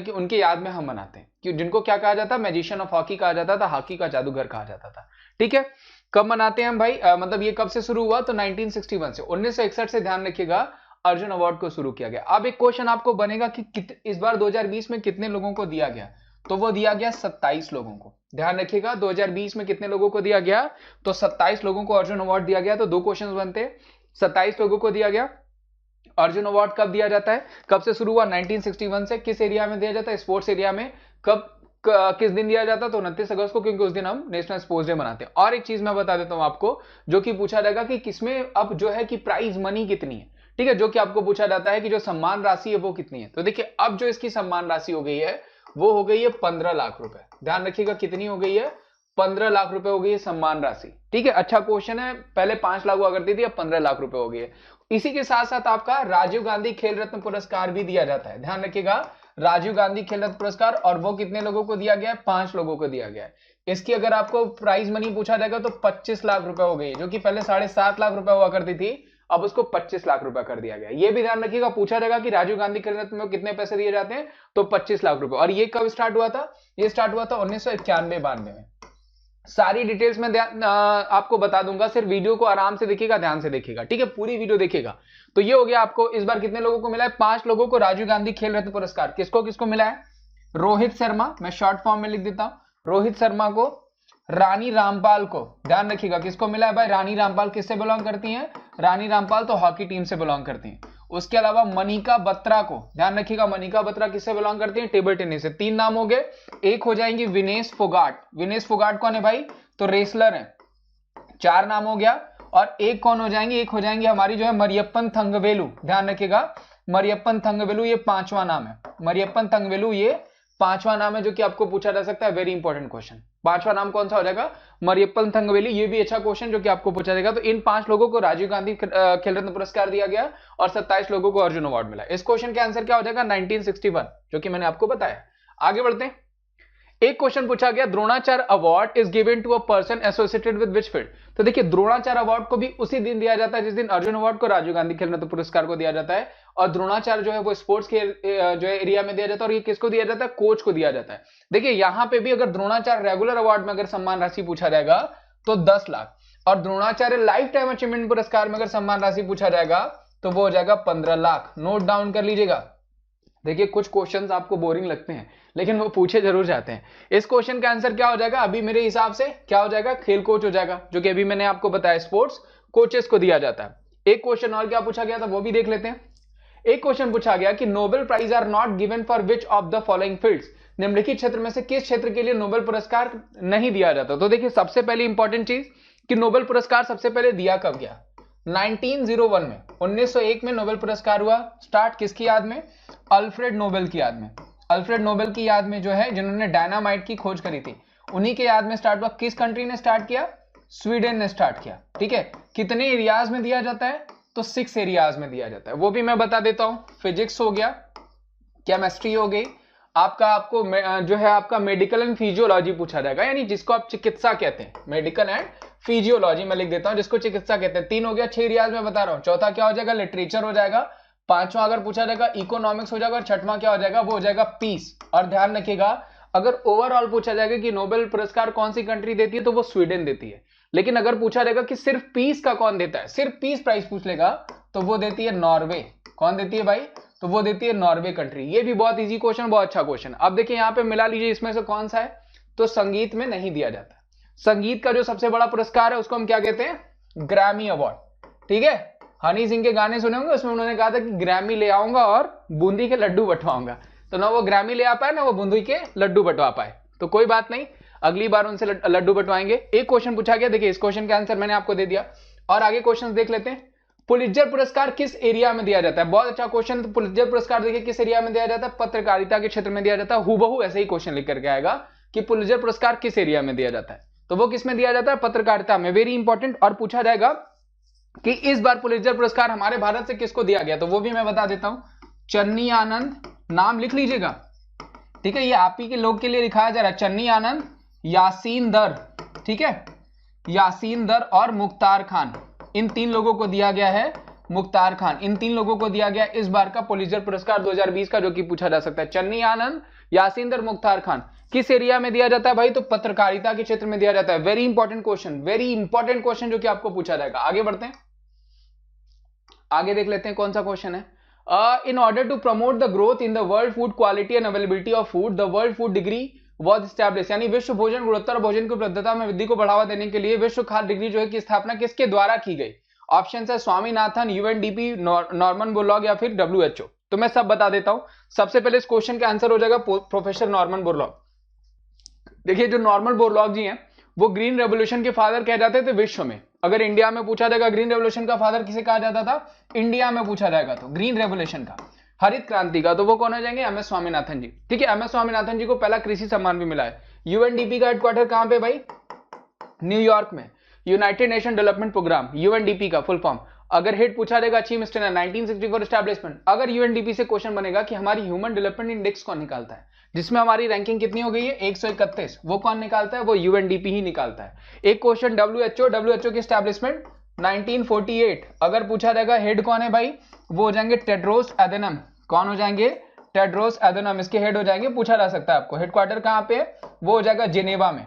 कि उनकी याद में हम मनाते हैं, कि जिनको क्या कहा जाता है? मैजिशियन ऑफ हॉकी कहा जाता था, हॉकी का जादूगर कहा जाता था, ठीक है। कब मनाते हैं हम भाई? मतलब ये कब से शुरू हुआ? तो 1961 से। 1961 से ध्यान रखिएगा अर्जुन अवार्ड को शुरू किया गया। अब एक क्वेश्चन आपको बनेगा कि इस बार 2020 में कितने लोगों को दिया गया? तो वो दिया गया 27 लोगों को। ध्यान रखिएगा, 2020 में कितने लोगों को दिया गया? तो 27 लोगों को अर्जुन अवार्ड दिया गया। तो दो क्वेश्चन बनते हैं, 27 लोगों को दिया गया। अर्जुन अवार्ड कब दिया जाता है? कब से शुरू हुआ? 1961 से। किस एरिया में दिया जाता है? स्पोर्ट्स एरिया में। कब किस दिन दिया जाता है? तो 29 अगस्त को, क्योंकि उस दिन हम नेशनल स्पोर्ट्स डे मनाते हैं। और एक चीज मैं बता देता हूं आपको, जो कि पूछा जाएगा कि किसमें अब जो है कि प्राइज मनी कितनी है, ठीक है। जो कि आपको पूछा जाता है कि जो सम्मान राशि है वो कितनी है। तो देखिए, अब जो इसकी सम्मान राशि हो गई है वो हो गई है 15 लाख रुपए। ध्यान रखिएगा, कितनी हो गई है? 15 लाख रुपए हो गई है सम्मान राशि, ठीक है। अच्छा क्वेश्चन है, पहले 5 लाख हुआ करती थी, अब 15 लाख रुपए हो गई है। इसी के साथ साथ आपका राजीव गांधी खेल रत्न पुरस्कार भी दिया जाता है। ध्यान रखिएगा, राजीव गांधी खेल रत्न पुरस्कार, और वो कितने लोगों को दिया गया है? 5 लोगों को दिया गया है। इसकी अगर आपको प्राइज मनी पूछा जाएगा तो 25 लाख रुपए हो गई, जो कि पहले 7.5 लाख रुपए हुआ करती थी, अब उसको 25 लाख रुपए कर दिया गया। ये भी ध्यान रखिएगा, पूछा जाएगा कि राजीव गांधी खेल रत्न में कितने पैसे दिए जाते हैं? तो 25 लाख रुपए। और ये कब स्टार्ट हुआ था? ये स्टार्ट हुआ था 1991-92 में। सारी डिटेल्स में आपको बता दूंगा, सिर्फ वीडियो को आराम से देखिएगा, ध्यान से देखिएगा, ठीक है। पूरी वीडियो देखिएगा। तो ये हो गया, आपको इस बार कितने लोगों को मिला है? 5 लोगों को राजीव गांधी खेल रत्न पुरस्कार। किसको किसको मिला है? रोहित शर्मा, मैं शॉर्ट फॉर्म में लिख देता हूं, रोहित शर्मा को, रानी रामपाल को। ध्यान रखिएगा, किसको मिला है भाई? रानी रामपाल किससे बिलोंग करती हैं? रानी रामपाल तो हॉकी टीम से बिलोंग करती हैं। उसके अलावा मनिका बत्रा को, ध्यान रखिएगा, मनिका बत्रा किससे बिलोंग करती हैं? टेबल टेनिस से। 3 नाम हो गए। एक हो जाएंगे विनेश फोगाट। विनेश फोगाट कौन है भाई? तो रेसलर है। 4 नाम हो गया। और एक कौन हो जाएंगे? एक हो जाएंगे हमारी जो है मरियप्पन थंगवेलु। ध्यान रखिएगा, मरियप्पन थंगवेलु, ये 5वां नाम है। मरियप्पन थंगवेलु ये 5वां नाम है, जो कि आपको पूछा जा सकता है। Very important question. 5वां नाम कौन सा हो जाएगा? मरियप्पन थंगवेलु। ये भी अच्छा क्वेश्चन, जो कि आपको पूछा जाएगा। तो इन 5 लोगों को राजीव गांधी खेल रत्न पुरस्कार दिया गया, और 27 लोगों को अर्जुन अवार्ड मिला। इस क्वेश्चन का आंसर क्या हो जाएगा? 1961, जो कि मैंने आपको बताया। आगे बढ़ते हैं। एक क्वेश्चन पूछा गया, Dronacharya award is given to a person associated with which field? तो देखिए, द्रोणाचार्य अवार्ड को भी उसी दिन दिया जाता है जिस दिन अर्जुन अवार्ड को राजीव गांधी खेल रत्न पुरस्कार को दिया जाता है। और द्रोणाचार्य जो है वो स्पोर्ट्स के जो है एरिया में दिया जाता है। और ये किसको दिया जाता है? कोच को दिया जाता है। देखिए, यहां पे भी अगर द्रोणाचार्य रेगुलर अवार्ड में अगर सम्मान राशि पूछा जाएगा तो 10 लाख, और द्रोणाचार्य लाइफ टाइम अचीवमेंट पुरस्कार में अगर सम्मान राशि पूछा जाएगा तो वो हो जाएगा 15 लाख। नोट डाउन कर लीजिएगा। देखिए, कुछ क्वेश्चंस आपको बोरिंग लगते हैं, लेकिन वो पूछे जरूर जाते हैं। इस क्वेश्चन का आंसर क्या हो जाएगा? अभी मेरे हिसाब से क्या हो जाएगा? खेल कोच हो जाएगा, जो कि अभी मैंने आपको बताया स्पोर्ट्स कोचेस को दिया जाता है। एक क्वेश्चन और क्या पूछा गया था वो भी देख लेते हैं। एक क्वेश्चन पूछा गया कि Nobel prize are not given for which of the following fields? निम्नलिखित क्षेत्र में से किस क्षेत्र के लिए नोबेल पुरस्कार नहीं दिया जाता? तो देखिए, सबसे पहले इंपॉर्टेंट चीज कि नोबेल पुरस्कार सबसे पहले दिया कब गया? 1901 में, 1901 में नोबेल पुरस्कार हुआ स्टार्ट। किसकी याद में? अल्फ्रेड नोबेल की याद में। अल्फ्रेड नोबेल की याद में, जो है जिन्होंने डायनामाइट की खोज करी थी, उन्हीं के याद में स्टार्ट हुआ। किस कंट्री ने स्टार्ट किया? स्वीडन ने स्टार्ट किया। ठीक है, कितने एरियाज में दिया जाता है? तो 6 एरियाज में दिया जाता है, वो भी मैं बता देता हूं। फिजिक्स हो गया, केमिस्ट्री हो गई, आपको जो है आपका मेडिकल एंड फिजियोलॉजी पूछा जाएगा, यानी जिसको आप चिकित्सा कहते हैं, मेडिकल एंड फिजियोलॉजी मैं लिख देता हूं, जिसको चिकित्सा कहते हैं। 3 हो गया, 6 एरियाज में बता रहा हूं। चौथा क्या हो जाएगा? लिटरेचर हो जाएगा। 5वां अगर पूछा जाएगा इकोनॉमिक्स हो जाएगा, और 6वां क्या हो जाएगा? वो हो जाएगा पीस। और ध्यान रखिएगा, अगर ओवरऑल पूछा जाएगा कि नोबेल पुरस्कार कौन सी कंट्री देती है, तो वो स्वीडन देती है। लेकिन अगर पूछा जाएगा कि सिर्फ पीस का कौन देता है, सिर्फ पीस प्राइज पूछ लेगा, तो वो देती है नॉर्वे। कौन देती है भाई? तो वो देती है नॉर्वे कंट्री। ये भी बहुत इजी क्वेश्चन, बहुत अच्छा क्वेश्चन। अब देखिए यहाँ पे मिला लीजिए, इसमें से कौन सा है? तो संगीत में नहीं दिया जाता। संगीत का जो सबसे बड़ा पुरस्कार है उसको हम क्या कहते हैं? Grammy award. ठीक है, हनी सिंह के गाने सुने होंगे, उसमें उन्होंने कहा था कि ग्रैमी ले आऊंगा और बूंदी के लड्डू बंटवाऊंगा। तो ना वो ग्रैमी ले आ पाए, ना वो बूंदी के लड्डू बंटवा पाए। तो कोई बात नहीं, अगली बार उनसे लड्डू बंटवाएंगे। एक क्वेश्चन पूछा गया, देखिए इस क्वेश्चन का आंसर मैंने आपको दे दिया। और आगे क्वेश्चन देख लेते हैं। पुलित्जर पुरस्कार किस एरिया में दिया जाता है? बहुत अच्छा क्वेश्चन। तो पुलित्जर पुरस्कार देखिए किस एरिया में दिया जाता है? पत्रकारिता के क्षेत्र में दिया जाता है। हूबहू ऐसे ही क्वेश्चन लिख करके आएगा कि पुलित्जर पुरस्कार किस एरिया में दिया जाता है, तो वो किस में दिया जाता है? पत्रकारिता में। Very important. और पूछा जाएगा कि इस बार पुलित्जर पुरस्कार हमारे भारत से किसको दिया गया, तो वो भी मैं बता देता हूं, चन्नी आनंद। नाम लिख लीजिएगा, ठीक है, ये आप ही के लोग के लिए लिखाया जा रहा है। चन्नी आनंद, यासीन दर, ठीक है, यासीन दर और मुख्तार खान, इन 3 लोगों को दिया गया है। मुख्तार खान, इन 3 लोगों को दिया गया इस बार का पुलित्जर पुरस्कार 2020 का, जो कि पूछा जा सकता है। चन्नी आनंद, यासीन दर, मुख्तार खान किस एरिया में दिया जाता है भाई? तो पत्रकारिता के क्षेत्र में दिया जाता है। Very important question, very important question जो कि आपको पूछा जाएगा। आगे बढ़ते हैं, आगे देख लेते हैं कौन सा क्वेश्चन है। In order to promote the growth in the world food quality and availability of food, the World Food Degree was established। यानी विश्व भोजन गुणवत्ता और भोजन की उपलब्धता में वृद्धि को बढ़ावा देने के लिए विश्व खाद्य डिग्री जो है की स्थापना किसके द्वारा की गई? ऑप्शन है स्वामीनाथन, यूएनडीपी, नॉर्मन बोरलॉग या फिर डब्ल्यूएचओ। तो मैं सब बता देता हूं। सबसे पहले इस क्वेश्चन का आंसर हो जाएगा प्रोफेसर नॉर्मन बोरलॉग। देखिए जो नॉर्मन बोरलॉग जी हैं, वो ग्रीन रेवोल्यूशन के फादर कहे जाते थे विश्व में। अगर इंडिया में पूछा जाएगा ग्रीन रेवोल्यूशन का फादर किसे कहा जाता था, इंडिया में पूछा जाएगा तो ग्रीन रेवोल्यूशन का, हरित क्रांति का, तो वो कौन हो जाएंगे? एमएस स्वामीनाथन जी। ठीक है, एमएस स्वामीनाथन जी को पहला कृषि सम्मान भी मिला है। यूएनडीपी का हेडक्वार्टर कहां पे भाई? न्यूयॉर्क में। United Nation Development Programme, UNDP का फुल फॉर्म। अगर हेड पूछा जाएगा अचीवमेंट 1964 एस्टैब्लिशमेंट। अगर यूएनडीपी से क्वेश्चन बनेगा कि हमारी ह्यूमन डेवलपमेंट इंडेक्स कौन निकालता है, जिसमें हमारी रैंकिंग कितनी हो गई है 131, वो कौन निकालता है? वो यूएनडीपी ही निकालता है। एक क्वेश्चन डब्ल्यूएचओ की एस्टैब्लिशमेंट 1948। अगर पूछा जाएगा हेड कौन है भाई, वो हो जाएंगे टेड्रोस एडेनम। कौन हो जाएंगे? टेड्रोस एडेनम, इसके हेड हो जाएंगे। पूछा जा सकता है आपको हेडक्वार्टर कहां पे है, वो हो जाएगा जिनेवा में।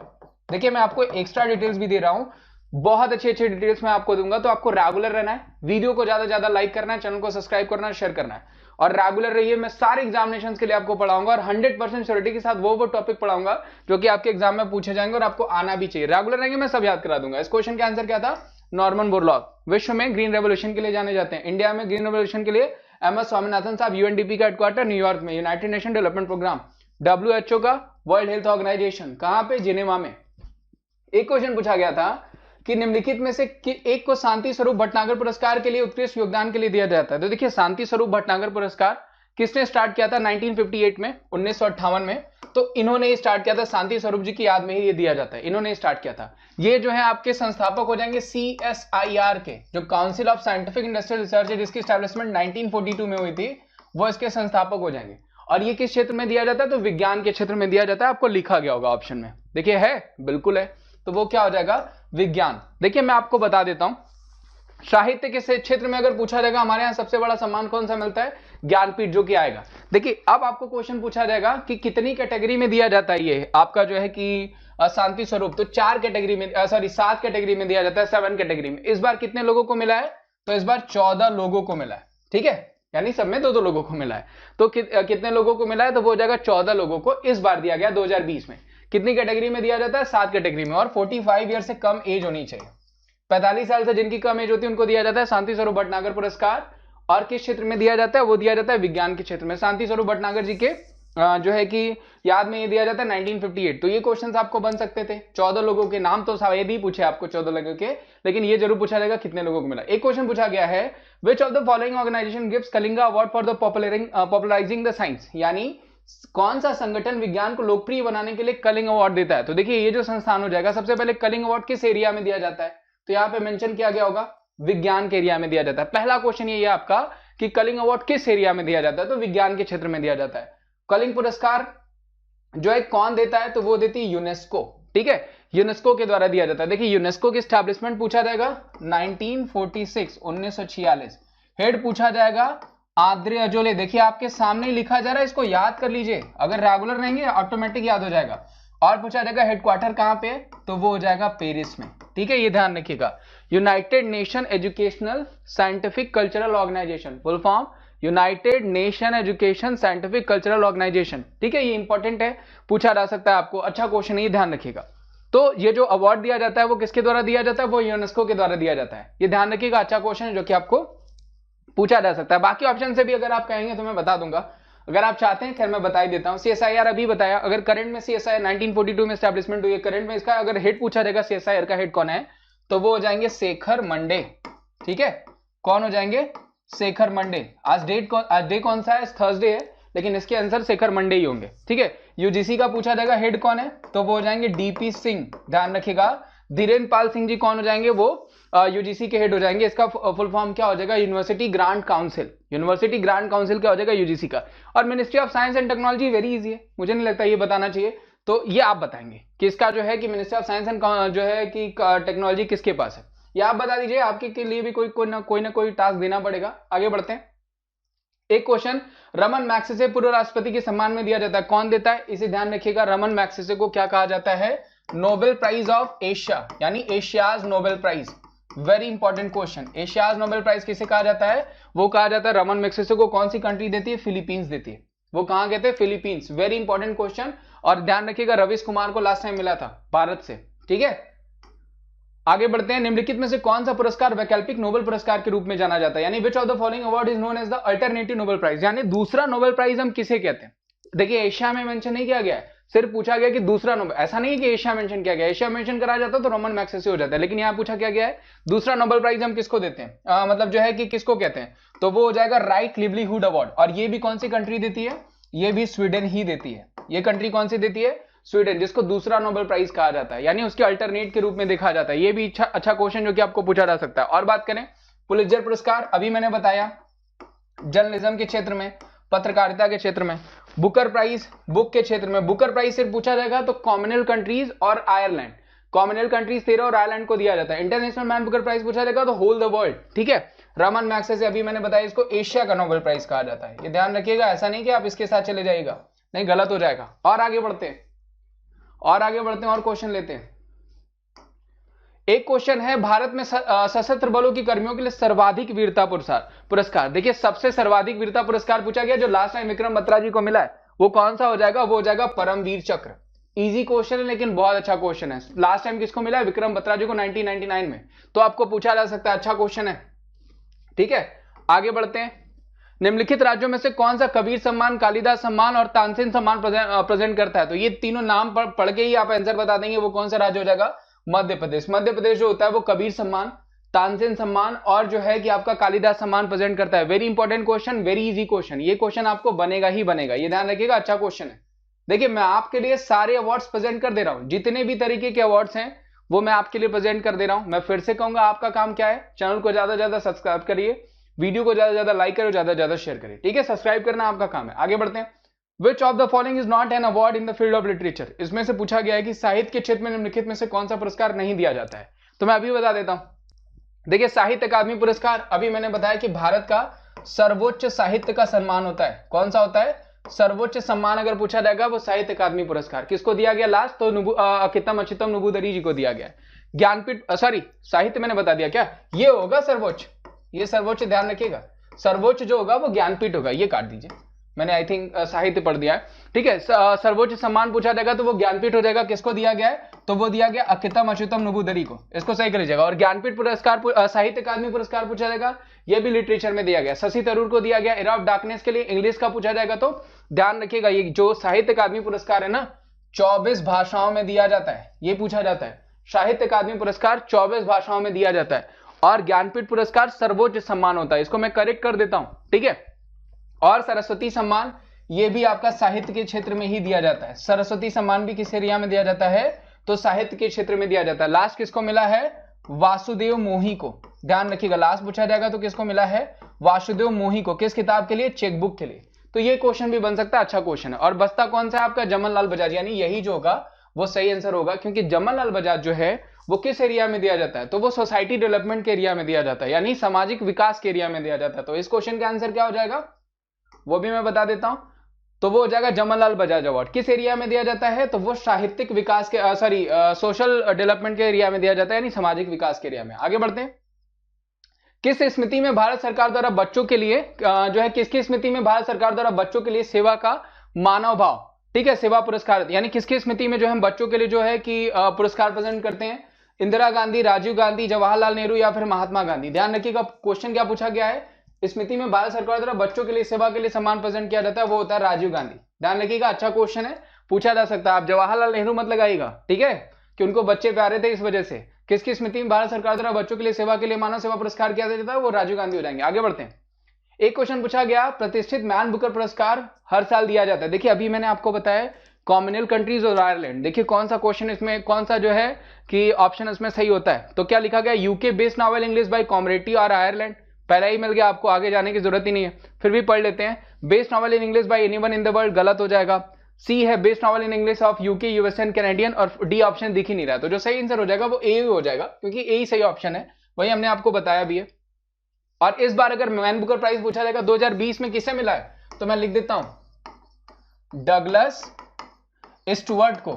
देखिए मैं आपको एक्स्ट्रा डिटेल्स भी दे रहा हूं, बहुत अच्छे अच्छे डिटेल्स मैं आपको दूंगा, तो आपको रेगुलर रहना है, वीडियो को ज्यादा ज्यादा लाइक करना है, चैनल को सब्सक्राइब करना है, शेयर करना है, और रेगुलर रहिए। मैं सारे एग्जामिनेशन के लिए आपको पढ़ाऊंगा और 100% श्योरिटी के साथ वो टॉपिक पढ़ाऊंगा जो कि आपके एग्जाम में पूछे जाएंगे और आपको आना भी चाहिए। रेगुलर रहेंगे, मैं सब याद करा दूंगा। इस क्वेश्चन का आंसर क्या था? Norman Borlaug. विश्व में ग्रीन रेवोल्यूशन के लिए जाने जाते हैं, इंडिया में ग्रीन रेवोल्यूशन के लिए एमएस स्वामीनाथन साहब। यूएनडीपी का हेडक्वार्टर न्यूयॉर्क में। United Nation Development Programme, WHO का, वर्ल्ड हेल्थ ऑर्गेनाइजेशन कहां पे? जिनेवा में। एक क्वेश्चन पूछा गया था कि निम्नलिखित में से एक को शांति स्वरूप भटनागर पुरस्कार के लिए उत्कृष्ट योगदान के लिए दिया जाता है। तो देखिए शांति स्वरूप भटनागर पुरस्कार किसने स्टार्ट किया था? 1958 में, 1958 में। तो इन्होंने स्टार्ट किया था, शांति स्वरूप जी की याद में ही ये दिया जाता है, इन्होंने स्टार्ट किया था। ये जो है आपके संस्थापक हो जाएंगे CSIR के, जो council of scientific industrial research है, जिसकी स्टैब्लिशमेंट 1942 में हुई थी, वो इसके संस्थापक हो जाएंगे। और ये किस क्षेत्र में दिया जाता है? तो विज्ञान के क्षेत्र में दिया जाता है। आपको लिखा गया होगा ऑप्शन में, देखिए है, बिल्कुल है, तो वो क्या हो जाएगा? विज्ञान। देखिए मैं आपको बता देता हूं, साहित्य के क्षेत्र में अगर पूछा जाएगा हमारे यहाँ सबसे बड़ा सम्मान कौन सा मिलता है? ज्ञानपीठ, जो कि आएगा। देखिए अब आपको क्वेश्चन पूछा जाएगा कि कितनी कैटेगरी में दिया जाता है ये आपका जो है कि शांति स्वरूप, तो 4 कैटेगरी में, सॉरी 7 कैटेगरी में दिया जाता है, 7 कैटेगरी में। इस बार कितने लोगों को मिला है? तो इस बार 14 लोगों को मिला है। ठीक है, यानी सब में 2-2 लोगों को मिला है। तो कितने लोगों को मिला है? तो वो हो जाएगा 14 लोगों को इस बार दिया गया 2020 में। कितनी कैटेगरी में दिया जाता है? 7 कैटेगरी में। और 45 ईयर से कम एज होनी चाहिए, 45 साल से जिनकी कम एज होती है उनको दिया जाता है शांति स्वरूप भटनागर पुरस्कार। और किस क्षेत्र में दिया जाता है? वो दिया जाता है विज्ञान के क्षेत्र में। शांति स्वरूप भटनागर जी के जो है कि याद में ये दिया जाता है 1958। तो ये क्वेश्चन आपको बन सकते थे। 14 लोगों के नाम तो शायद ही पूछे आपको 14 लोगों के, लेकिन ये जरूर पूछा जाएगा कितने लोगों को मिला। एक क्वेश्चन पूछा गया है, which of the following organization gives Kalinga award for the popularizing the science. यानी कौन सा संगठन विज्ञान को लोकप्रिय बनाने के लिए कलिंग अवार्ड देता है? तो देखिए ये जो संस्थान हो जाएगा, सबसे पहले कलिंग अवार्ड किस एरिया में दिया जाता है? तो यहाँ पे मेंशन किया गया होगा विज्ञान के एरिया में दिया जाता है। पहला क्वेश्चन ये है आपका कि कलिंग अवार्ड किस एरिया में दिया जाता है? तो विज्ञान के क्षेत्र में दिया जाता है। कलिंग पुरस्कार जो है कौन देता है? तो वो देती है यूनेस्को, ठीक है, यूनेस्को के द्वारा दिया जाता है। देखिए यूनेस्को की स्टैब्लिशमेंट पूछा जाएगा 1946 1946। हेड पूछा जाएगा आद्रे अजोले। देखिए आपके सामने ही लिखा जा रहा है, इसको याद कर लीजिए, अगर रेगुलर रहेंगे ऑटोमेटिक याद हो जाएगा। और पूछा जाएगा हेडक्वार्टर कहां पे? तो वो हो जाएगा पेरिस में, ठीक है, ये ध्यान रखिएगा। United Nation Educational Scientific Cultural Organization, full form United Nation Education Scientific Cultural Organization, ठीक है, ये इंपॉर्टेंट है, पूछा जा सकता है आपको, अच्छा क्वेश्चन है, ये ध्यान रखिएगा। तो ये जो अवार्ड दिया जाता है वो किसके द्वारा दिया जाता है? वो यूनेस्को के द्वारा दिया जाता है, ये ध्यान रखिएगा, अच्छा क्वेश्चन है जो कि आपको पूछा जा सकता है। बाकी ऑप्शन से भी अगर आप कहेंगे तो मैं बता दूंगा, अगर आप चाहते हैं, खैर मैं बता ही देता हूं। सीएसआईआर अभी बताया, अगर करंट में सीएसआईआर 1942 में एस्टैब्लिशमेंट हुई है, करंट में इसका अगर हेड पूछा जाएगा सीएसआईआर का हेड कौन है, तो वो हो जाएंगे शेखर मंडे, ठीक है, कौन हो जाएंगे? शेखर मंडे। आज डे कौन सा है? थर्सडे है, लेकिन इसके आंसर शेखर मंडे ही होंगे, ठीक है। यूजीसी का पूछा जाएगा हेड कौन है, तो वो हो जाएंगे डीपी सिंह, ध्यान रखिएगा। धीरेन्द्र पाल सिंह जी कौन हो जाएंगे? वो यूजीसी के हेड हो जाएंगे। इसका फुल फॉर्म क्या हो जाएगा? University grant council. University grant council क्या हो जाएगा? यूजीसी का। और ministry of science and technology very easy है, मुझे नहीं लगता ये बताना चाहिए, तो ये आप बताएंगे कि इसका जो है कि मिनिस्ट्री ऑफ साइंस एंड जो है कि टेक्नोलॉजी किसके पास है, ये आप बता दीजिए। आपके के लिए भी कोई ना कोई टास्क देना पड़ेगा। आगे बढ़ते हैं। एक क्वेश्चन, रमन मैग्सेसे पूर्व राष्ट्रपति के सम्मान में दिया जाता है, कौन देता है? इसे ध्यान रखिएगा, रमन मैग्सेसे को क्या कहा जाता है? नोबेल प्राइज ऑफ एशिया, यानी Asia's Nobel prize. Very important question, Asia's Nobel prize किसे कहा जाता है? वो कहा जाता है रमन मैग्सेसे को। कौन सी कंट्री देती है? फिलीपींस देती है। वो कहां गए थे? फिलीपींस। Very important question. और ध्यान रखिएगा रवीश कुमार को लास्ट टाइम मिला था भारत से, ठीक है। आगे बढ़ते हैं। निम्नलिखित में से कौन सा पुरस्कार वैकल्पिक नोबेल पुरस्कार के रूप में जाना जाता है? यानी which of the following award is known as the alternative Nobel prize, यानी दूसरा नोबेल प्राइज हम किसे कहते हैं? देखिए एशिया में मेंशन नहीं किया गया है, सिर्फ पूछा गया कि दूसरा नोबेल, ऐसा नहीं है कि एशिया मेंशन किया गया। एशिया मेंशन करा जाता तो रमन मैग्सेसे हो जाता है, लेकिन यहां पूछा क्या गया है? दूसरा नोबेल प्राइज हम किसको देते हैं, मतलब जो है कि किसको कहते हैं? तो वो हो जाएगा राइट लिवलीहुड अवार्ड। और ये भी कौन सी कंट्री देती है? ये भी स्वीडन ही देती है। ये कंट्री कौन सी देती है? स्वीडन, जिसको दूसरा नोबेल प्राइज कहा जाता है, यानी उसके अल्टरनेट के रूप में देखा जाता है। ये भी अच्छा क्वेश्चन जो कि आपको पूछा जा सकता है। और बात करें पुलित्जर पुरस्कार, अभी मैंने बताया जर्नलिज्म के क्षेत्र में, पत्रकारिता के क्षेत्र में। बुकर प्राइज बुक के क्षेत्र में। बुकर प्राइज सिर्फ पूछा जाएगा तो कॉमनवेल्थ कंट्रीज और आयरलैंड, कॉमनवेल्थ कंट्रीज 13 और आयरलैंड को दिया जाता है। इंटरनेशनल मैन बुकर प्राइज पूछा जाएगा तो होल द वर्ल्ड, ठीक है। रमन मैग्सेसे अभी मैंने बताया इसको एशिया का नोबेल प्राइज कहा जाता है, ये ध्यान रखिएगा। ऐसा नहीं कि आप इसके साथ चले जाइएगा, नहीं, गलत हो जाएगा। और आगे बढ़ते हैं और क्वेश्चन लेते हैं। एक क्वेश्चन है, भारत में सशस्त्र बलों की कर्मियों के लिए सर्वाधिक वीरता पुरस्कार। देखिए सबसे सर्वाधिक वीरता पुरस्कार पूछा गया, जो लास्ट टाइम विक्रम बत्रा जी को मिला है, वो कौन सा हो जाएगा? वो हो जाएगा परमवीर चक्र। इजी क्वेश्चन है लेकिन बहुत अच्छा क्वेश्चन है। लास्ट टाइम किसको मिला है? विक्रम बत्रा जी को 1999 में। तो आपको पूछा जा सकता है, अच्छा क्वेश्चन है, ठीक है। आगे बढ़ते हैं। निम्नलिखित राज्यों में से कौन सा कबीर सम्मान, कालिदास सम्मान और तानसेन सम्मान प्रेजेंट करता है? तो ये तीनों नाम पढ़ के ही आप आंसर बता देंगे वो कौन सा राज्य हो जाएगा? मध्य प्रदेश। मध्य प्रदेश जो होता है वो कबीर सम्मान, तानसेन सम्मान और जो है कि आपका कालिदास सम्मान प्रेजेंट करता है। Very important question, very easy question, ये क्वेश्चन आपको बनेगा ही बनेगा, ये ध्यान रखिएगा, अच्छा क्वेश्चन है। देखिए मैं आपके लिए सारे अवार्ड्स प्रेजेंट कर दे रहा हूं, जितने भी तरीके के अवार्ड्स हैं वो मैं आपके लिए प्रेजेंट कर दे रहा हूं। मैं फिर से कहूंगा, आपका काम क्या है? चैनल को ज्यादा से ज्यादा सब्सक्राइब करिए, वीडियो को ज्यादा से ज्यादा लाइक करो, ज्यादा से ज्यादा शेयर करिए, ठीक है। सब्सक्राइब करना आपका काम है। आगे बढ़ते हैं। Which of the following is not an award in the field of literature? इसमें से पूछा गया है कि साहित्य के क्षेत्र में निम्नलिखित में से कौन सा पुरस्कार नहीं दिया जाता है? तो मैं अभी बता देता हूं। देखिए साहित्य अकादमी पुरस्कार, अभी मैंने बताया कि भारत का सर्वोच्च साहित्य का सम्मान होता है। कौन सा होता है? सर्वोच्च सम्मान अगर पूछा जाएगा वो साहित्य अकादमी पुरस्कार। किसको दिया गया लास्ट? तो अकितम अच्युतम नुबुदरी जी को दिया गया। ज्ञानपीठ, सॉरी साहित्य मैंने बता दिया क्या, ये होगा सर्वोच्च, ये सर्वोच्च, ध्यान रखिएगा। सर्वोच्च जो होगा वो ज्ञानपीठ होगा, ये काट दीजिए, मैंने आई थिंक साहित्य पढ़ दिया है, ठीक है। सर्वोच्च सम्मान पूछा जाएगा तो वो ज्ञानपीठ हो जाएगा। किसको दिया गया है? तो वो दिया गया अकितम अच्युतम नुबुदरी को, इसको सही कर लीजिएगा। और ज्ञानपीठ पुरस्कार, साहित्य अकादमी पुरस्कार पूछा जाएगा, ये भी लिटरेचर में दिया गया। शशि थरूर को दिया गया एरा ऑफ डार्कनेस के लिए। इंग्लिश का पूछा जाएगा तो ध्यान रखिएगा, ये जो साहित्य अकादमी पुरस्कार है ना 24 भाषाओं में दिया जाता है, ये पूछा जाता है। साहित्य अकादमी पुरस्कार 24 भाषाओं में दिया जाता है। और ज्ञानपीठ पुरस्कार सर्वोच्च सम्मान होता है, इसको मैं करेक्ट कर देता हूं, ठीक है। और सरस्वती सम्मान ये भी आपका साहित्य के क्षेत्र में ही दिया जाता है। सरस्वती सम्मान भी किस एरिया में दिया जाता है, तो साहित्य के क्षेत्र में दिया जाता है। लास्ट किसको मिला है, वासुदेव मोही को, ध्यान रखिएगा, लास्ट पूछा जाएगा तो किसको मिला है, वासुदेव मोही को, किस किताब के लिए, चेकबुक के लिए। तो ये क्वेश्चन भी बन सकता है, अच्छा क्वेश्चन है। और बचता कौन सा है आपका, जमनलाल बजाज, यानी यही जो होगा वो सही आंसर होगा, क्योंकि जमनलाल बजाज जो है वो किस एरिया में दिया जाता है, तो वो सोसाइटी डेवलपमेंट के एरिया में दिया जाता है, यानी सामाजिक विकास के एरिया में दिया जाता है। तो इस क्वेश्चन का आंसर क्या हो जाएगा, वो भी मैं बता देता हूं, तो वो हो जाएगा जमनलाल बजाज अवार्ड। किस एरिया में दिया जाता है, तो वो साहित्यिक विकास के सोशल डेवलपमेंट के एरिया में दिया जाता है, यानी सामाजिक विकास के एरिया में। आगे बढ़ते हैं। किस स्मृति में भारत सरकार द्वारा बच्चों के लिए जो है, किसकी स्मृति में भारत सरकार द्वारा बच्चों के लिए सेवा का मानव भाव, ठीक है, सेवा पुरस्कार, यानी किसकी स्मृति में जो हम बच्चों के लिए जो है कि पुरस्कार प्रेजेंट करते हैं, इंदिरा गांधी, राजीव गांधी, जवाहरलाल नेहरू या फिर महात्मा गांधी। ध्यान रखिएगा क्वेश्चन क्या पूछा गया है, स्मृति में भारत सरकार द्वारा बच्चों के लिए सेवा के लिए सम्मान प्रेजेंट किया जाता है, वो होता है राजीव गांधी। ध्यान रखिएगा, अच्छा क्वेश्चन है, पूछा जा सकता है। आप जवाहरलाल नेहरू मत लगाइएगा, ठीक है, कि उनको बच्चे प्यारे थे इस वजह से। किसकी स्मृति में भारत सरकार द्वारा बच्चों के लिए सेवा के लिए मानव सेवा पुरस्कार किया जाता है, वो राजीव गांधी हो जाएंगे। आगे बढ़ते हैं। एक क्वेश्चन पूछा गया, प्रतिष्ठित मैन बुकर पुरस्कार हर साल दिया जाता है। देखिए अभी मैंने आपको बताया कॉमनवेल्थ कंट्रीज और आयरलैंड। देखिए कौन सा क्वेश्चन इसमें, कौन सा जो है कि ऑप्शन इसमें सही होता है, तो क्या लिखा गया, UK based novel English by कॉमरेटी और आयरलैंड। पहले ही मिल गया आपको, आगे जाने की जरूरत ही नहीं है, फिर भी पढ़ लेते हैं। Based novel in English by anyone in the world, गलत हो जाएगा। सी है based novel in English of UK, यूएसएन, कैनेडियन, और डी ऑप्शन दिख ही नहीं रहा, तो जो सही आंसर हो जाएगा वो ए हो जाएगा, क्योंकि ए ही सही ऑप्शन है, वही हमने आपको बताया भी है। और इस बार अगर मैन बुकर प्राइज पूछा जाएगा 2020 में किसे मिला है, तो मैं लिख देता हूं डगलस स्टुअर्ट को।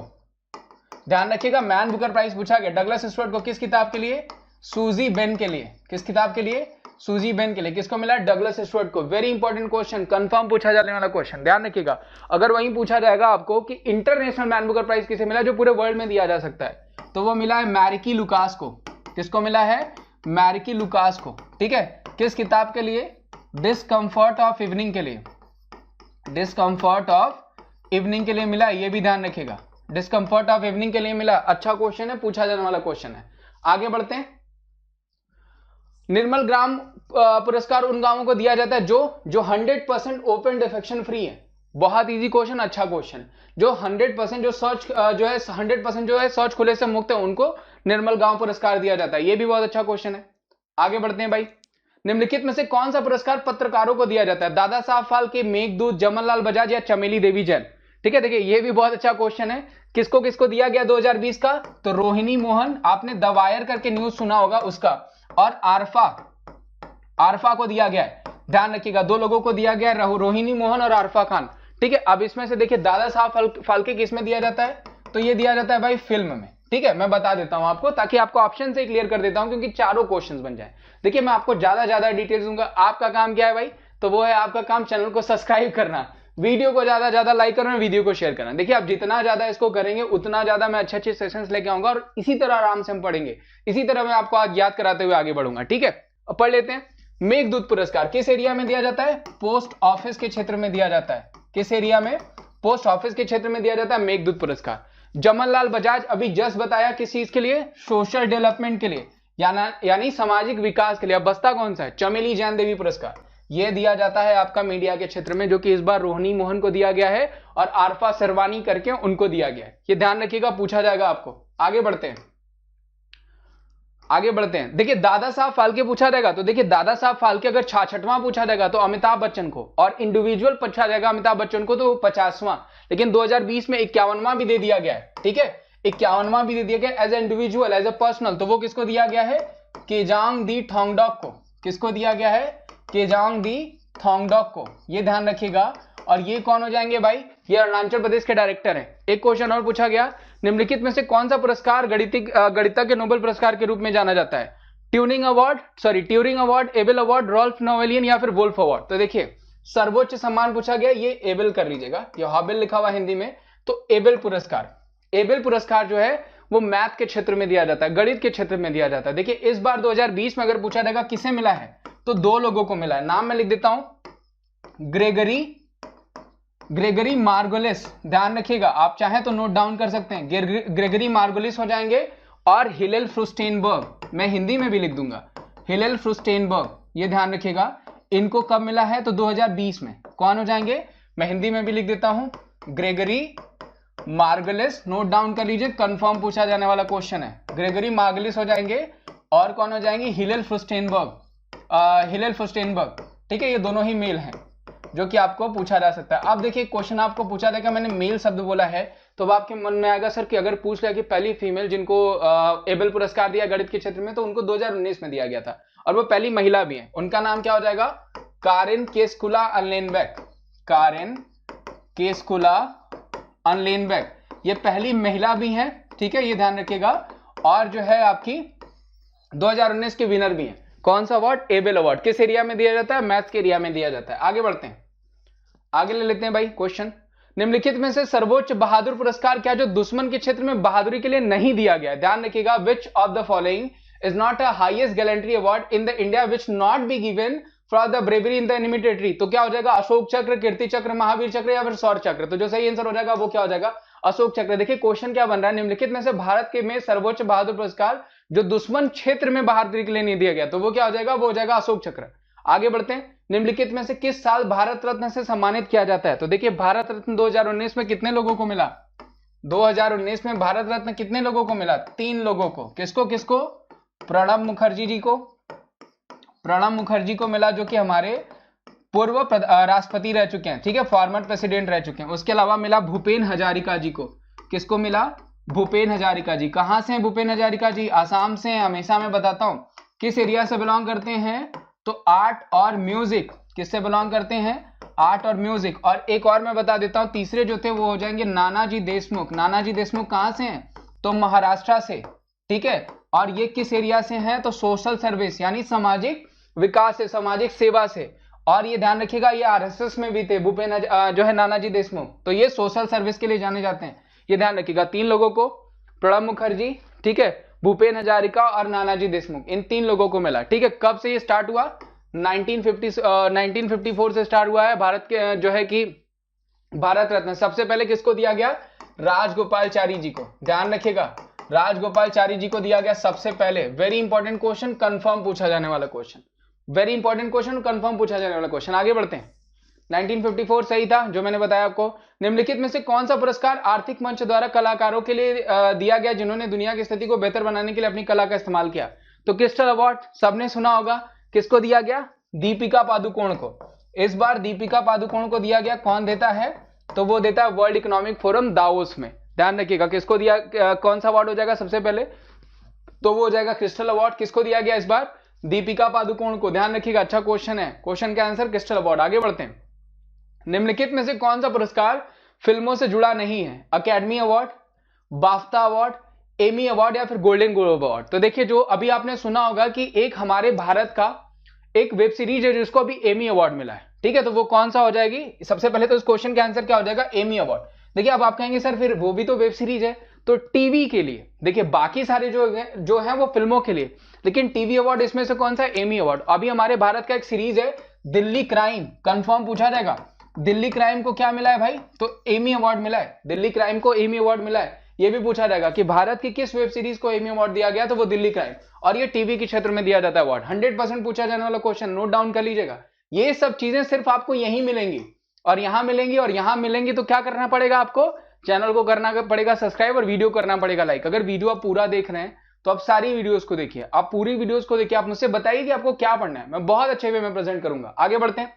ध्यान रखिएगा, मैन बुकर प्राइज पूछा गया डगलस स्टुअर्ट को, किस किताब के लिए, सूजी बेन के लिए। किस किताब के लिए, सूजी बेन के लिए। किसको मिला, डगलस स्टुअर्ट को। वेरी इंपॉर्टेंट क्वेश्चन, कंफर्म पूछा जाने वाला क्वेश्चन, ध्यान रखिएगा। अगर वहीं पूछा जाएगा आपको कि इंटरनेशनल मैन बुकर प्राइज किसे मिला, जो पूरे वर्ल्ड में दिया जा सकता है, तो वो मिला है मैरिकी लुकास को। किसको मिला है, मैरिकी लुकास को, ठीक है। किस किताब के लिए, डिस्कम्फर्ट ऑफ इवनिंग के लिए, डिस्कम्फर्ट ऑफ इवनिंग के लिए मिला, ये भी ध्यान रखिएगा, डिस्कम्फर्ट ऑफ इवनिंग के लिए मिला। अच्छा क्वेश्चन है, पूछा जाने वाला क्वेश्चन है। आगे बढ़ते हैं। निर्मल ग्राम पुरस्कार उन गांवों को दिया जाता है जो 100% ओपन डिफेक्शन फ्री है। बहुत इजी क्वेश्चन, अच्छा क्वेश्चन। जो 100% जो शौच जो है 100% जो है शौच खुले से मुक्त है, उनको निर्मल गांव पुरस्कार दिया जाता है। ये भी बहुत अच्छा क्वेश्चन है। आगे बढ़ते हैं भाई। निम्नलिखित में से कौन सा पुरस्कार पत्रकारों को दिया जाता है, दादा साहब फाल्के, मेघदूत, जमनलाल बजाज या चमेली देवी जैन। ठीक है, देखिए ये भी बहुत अच्छा क्वेश्चन है। किसको किसको दिया गया 2020 का, तो रोहिणी मोहन, आपने द वायर करके न्यूज सुना होगा उसका, और आरफा को दिया गया है। ध्यान रखिएगा, दो लोगों को दिया गया है, रोहिणी मोहन और आरफा खान। ठीक है, अब इसमें से देखिए दादा साहब फाल्के किस में दिया जाता है, तो ये दिया जाता है भाई फिल्म में। ठीक है, मैं बता देता हूं आपको, ताकि आपको ऑप्शन से क्लियर कर देता हूं, क्योंकि चारों क्वेश्चंस बन जाए। देखिए मैं आपको ज्यादा डिटेल्स दूंगा, आपका काम क्या है भाई, तो वो है आपका काम चैनल को सब्सक्राइब करना, वीडियो को ज्यादा लाइक करना, वीडियो को शेयर करना। देखिए आप जितना ज्यादा इसको करेंगे उतना ज्यादा मैं अच्छे सेशंस लेके आऊंगा, और इसी तरह आराम से हम पढ़ेंगे, इसी तरह मैं आपको आज याद कराते हुए आगे बढ़ूंगा। ठीक है, अब पढ़ लेते हैं। मेघदूत पुरस्कार किस एरिया में दिया जाता है, पोस्ट ऑफिस के क्षेत्र में दिया जाता है। किस एरिया में, पोस्ट ऑफिस के क्षेत्र में दिया जाता है मेघदूत पुरस्कार। जमनलाल बजाज अभी जस्ट बताया किस चीज के लिए, सोशल डेवलपमेंट के लिए, यानी सामाजिक विकास के लिए। अब बस्ता कौन सा है, चमेली जैन देवी पुरस्कार, यह दिया जाता है आपका मीडिया के क्षेत्र में, जो कि इस बार रोहिणी मोहन को दिया गया है और आरफा सरवानी करके उनको दिया गया है। ये ध्यान रखिएगा, पूछा जाएगा आपको। आगे बढ़ते हैं, आगे बढ़ते हैं। देखिए दादा साहब फाल्के पूछा जाएगा, तो देखिए दादा साहब फाल्के अगर 66वां पूछा जाएगा तो अमिताभ बच्चन को, और इंडिविजुअल पूछा जाएगा अमिताभ बच्चन को तो 50वां। लेकिन 2020 में 51वां भी दे दिया गया है। ठीक है, 51वां भी दे दिया गया as a individual, as a personal, तो वो किसको दिया गया है, केजांग दी थोंगडॉक को। किसको दिया गया है, केजांग दी थोंगडॉक को। ये ध्यान रखिएगा। और ये कौन हो जाएंगे भाई, ये अरुणाचल प्रदेश के डायरेक्टर हैं। एक क्वेश्चन और पूछा गया, निम्नलिखित में से कौन सा पुरस्कार गणितज्ञ नोबेल पुरस्कार के रूप में जाना जाता है, Turing award, Abel award, Rolf Nevanlinna या फिर वुल्फ अवार्ड। तो देखिए सर्वोच्च सम्मान पूछा गया, ये एबेल कर लीजिएगा, ये हॉबेल लिखा हुआ हिंदी में, तो एबेल पुरस्कार जो है वो मैथ के क्षेत्र में दिया जाता है, गणित के क्षेत्र में दिया जाता है। देखिए इस बार 2020 में अगर पूछा जाएगा किसे मिला है, तो दो लोगों को मिला है। नाम मैं लिख देता हूं, ग्रेगरी मार्गोलिस। ध्यान रखिएगा, आप चाहें तो नोट डाउन कर सकते हैं, ग्रेगरी मार्गोलिस हो जाएंगे, और हिलेल फ्रुस्टेनबर्ग, मैं हिंदी में भी लिख दूंगा, हिलेल फ्रुस्टेनबर्ग। ये ध्यान रखिएगा, इनको कब मिला है, तो 2020 में। कौन हो जाएंगे, मैं हिंदी में भी लिख देता हूं, ग्रेगरी मार्गलिस, नोट डाउन कर लीजिए, कंफर्म पूछा जाने वाला क्वेश्चन है। ग्रेगरी मार्गलिस हो जाएंगे और कौन हो जाएंगे, हिलेल फुस्टेनबर्ग, ठीक है, ये दोनों ही मेल हैं जो कि आपको पूछा जा सकता है। अब देखिए क्वेश्चन आपको पूछा जाएगा, मैंने मेल शब्द बोला है तो अब आपके मन में आएगा सर कि अगर पूछ लिया कि पहली फीमेल जिनको एबल पुरस्कार दिया गणित के क्षेत्र में, तो उनको 2019 में दिया गया था और वो पहली महिला भी है, उनका नाम क्या हो जाएगा, कारेन केस्कुला अनलेनबेक, कारेन केस्कुला अनलेनबेक, ये पहली महिला भी है, ठीक है, ये ध्यान रखिएगा। और जो है आपकी 2019 के विनर भी है, कौन सा अवार्ड, एबेल अवार्ड, किस एरिया में दिया जाता है, मैथ्स के एरिया में दिया जाता है। आगे बढ़ते हैं, आगे ले लेते हैं भाई क्वेश्चन। निम्नलिखित में से सर्वोच्च बहादुर पुरस्कार क्या जो दुश्मन के क्षेत्र में बहादुरी के लिए नहीं दिया गया, ध्यान रखिएगा, विच of the following is not a highest gallantry award in the India which not be given for the bravery in the enemy territory. तो क्या हो जाएगा, अशोक चक्र, कीर्ति चक्र, महावीर चक्र या फिर शौर्य चक्र। तो जो सही आंसर हो जाएगा वो क्या हो जाएगा, अशोक चक्र। देखिए क्वेश्चन क्या बन रहा है, निम्नलिखित में से भारत के में सर्वोच्च बहादुर पुरस्कार जो दुश्मन क्षेत्र में बहादुरी के लिए नहीं दिया गया, तो वो क्या हो जाएगा, वो हो जाएगा अशोक चक्र। आगे बढ़ते हैं, निम्नलिखित में से किस साल भारत रत्न से सम्मानित किया जाता है। तो देखिए भारत रत्न 2019 में कितने लोगों को मिला, 2019 में भारत रत्न कितने लोगों को मिला, 3 लोगों को। किसको किसको, प्रणब मुखर्जी जी को, प्रणब मुखर्जी को मिला जो कि हमारे पूर्व राष्ट्रपति रह चुके हैं, ठीक है, फॉर्मर प्रेसिडेंट रह चुके हैं। उसके अलावा मिला भूपेन हजारिका जी को, किसको मिला, भूपेन हजारिका जी। कहां से हैं भूपेन हजारिका जी, आसाम से हैं, हमेशा मैं बताता हूं। किस एरिया से बिलोंग करते हैं, तो आर्ट और म्यूजिक, किससे बिलोंग करते हैं, आर्ट और म्यूजिक। और एक और मैं बता देता हूं, तीसरे जो थे वो हो जाएंगे नानाजी देशमुख। नानाजी देशमुख कहां से हैं, तो महाराष्ट्र से, ठीक है। और ये किस एरिया से हैं, तो सोशल सर्विस यानी सामाजिक विकास से, सामाजिक सेवा से। और ये ध्यान रखिएगा ये आरएसएस में भी थे भूपेन जो है नानाजी देशमुख, तो ये सोशल सर्विस के लिए जाने जाते हैं, ये ध्यान रखिएगा। 3 लोगों को, प्रणब मुखर्जी, ठीक है, भूपेन हजारिका और नानाजी देशमुख, इन 3 लोगों को मिला, ठीक है। कब से ये स्टार्ट हुआ, 1954 से स्टार्ट हुआ है। भारत के जो है कि भारत रत्न सबसे पहले किसको दिया गया, राजगोपालचारी जी को, ध्यान रखिएगा, राजगोपालचारी जी को दिया गया सबसे पहले। वेरी इंपॉर्टेंट क्वेश्चन, कंफर्म पूछा जाने वाला question, very important question, confirm पूछा जाने वाला क्वेश्चन। आगे बढ़ते हैं, 1954 सही था जो मैंने बताया आपको। निम्नलिखित में से कौन सा पुरस्कार आर्थिक मंच द्वारा कलाकारों के लिए दिया गया जिन्होंने दुनिया की स्थिति को बेहतर बनाने के लिए अपनी कला का इस्तेमाल किया। तो क्रिस्टल अवार्ड सबने सुना होगा, किसको दिया गया, दीपिका पादुकोण को। इस बार दीपिका पादुकोण को दिया गया, कौन देता है, तो वो देता है वर्ल्ड इकोनॉमिक फोरम दावोस में। ध्यान रखिएगा किसको दिया, कौन सा अवार्ड हो जाएगा सबसे पहले, तो वो हो जाएगा क्रिस्टल अवार्ड। किसको दिया गया इस बार, दीपिका पादुकोण को, ध्यान रखिएगा, अच्छा क्वेश्चन है, क्वेश्चन का आंसर क्रिस्टल अवार्ड। आगे बढ़ते हैं, निम्नलिखित में से कौन सा पुरस्कार फिल्मों से जुड़ा नहीं है, academy award, बाफ्ता award, Emmy award या फिर गोल्डन ग्लोब अवार्ड। तो देखिए जो अभी आपने सुना होगा कि एक हमारे भारत का एक वेब सीरीज है जिसको अभी एमी अवार्ड मिला है, ठीक है, तो वो कौन सा हो जाएगी, सबसे पहले तो इस क्वेश्चन का आंसर क्या हो जाएगा, एमी अवार्ड। देखिए अब आप कहेंगे सर फिर वो भी तो वेब सीरीज है, तो टीवी के लिए, देखिए बाकी सारे जो है वो फिल्मों के लिए, लेकिन टीवी अवार्ड इसमें से कौन सा, एमी अवार्ड। अभी हमारे भारत का एक सीरीज है दिल्ली क्राइम, कंफर्म पूछा जाएगा, दिल्ली क्राइम को क्या मिला है भाई, तो एमी अवार्ड मिला है, दिल्ली क्राइम को एमी अवार्ड मिला है। ये भी पूछा जाएगा कि भारत की किस वेब सीरीज को एमी अवार्ड दिया गया, तो वो दिल्ली क्राइम, और ये टीवी के क्षेत्र में दिया जाता है अवार्ड। 100% पूछा जाने वाला क्वेश्चन, नोट डाउन कर लीजिएगा। ये सब चीजें सिर्फ आपको यहीं मिलेंगी और यहां मिलेंगी और यहां मिलेंगी, तो क्या करना पड़ेगा आपको, चैनल को करना पड़ेगा सब्सक्राइब और वीडियो करना पड़ेगा लाइक। अगर वीडियो आप पूरा देख रहे हैं तो आप सारी वीडियोस को देखिए, आप पूरी वीडियोस को देखिए, आप मुझसे बताइए कि आपको क्या पढ़ना है, मैं बहुत अच्छे वे में प्रेजेंट करूंगा। आगे बढ़ते हैं,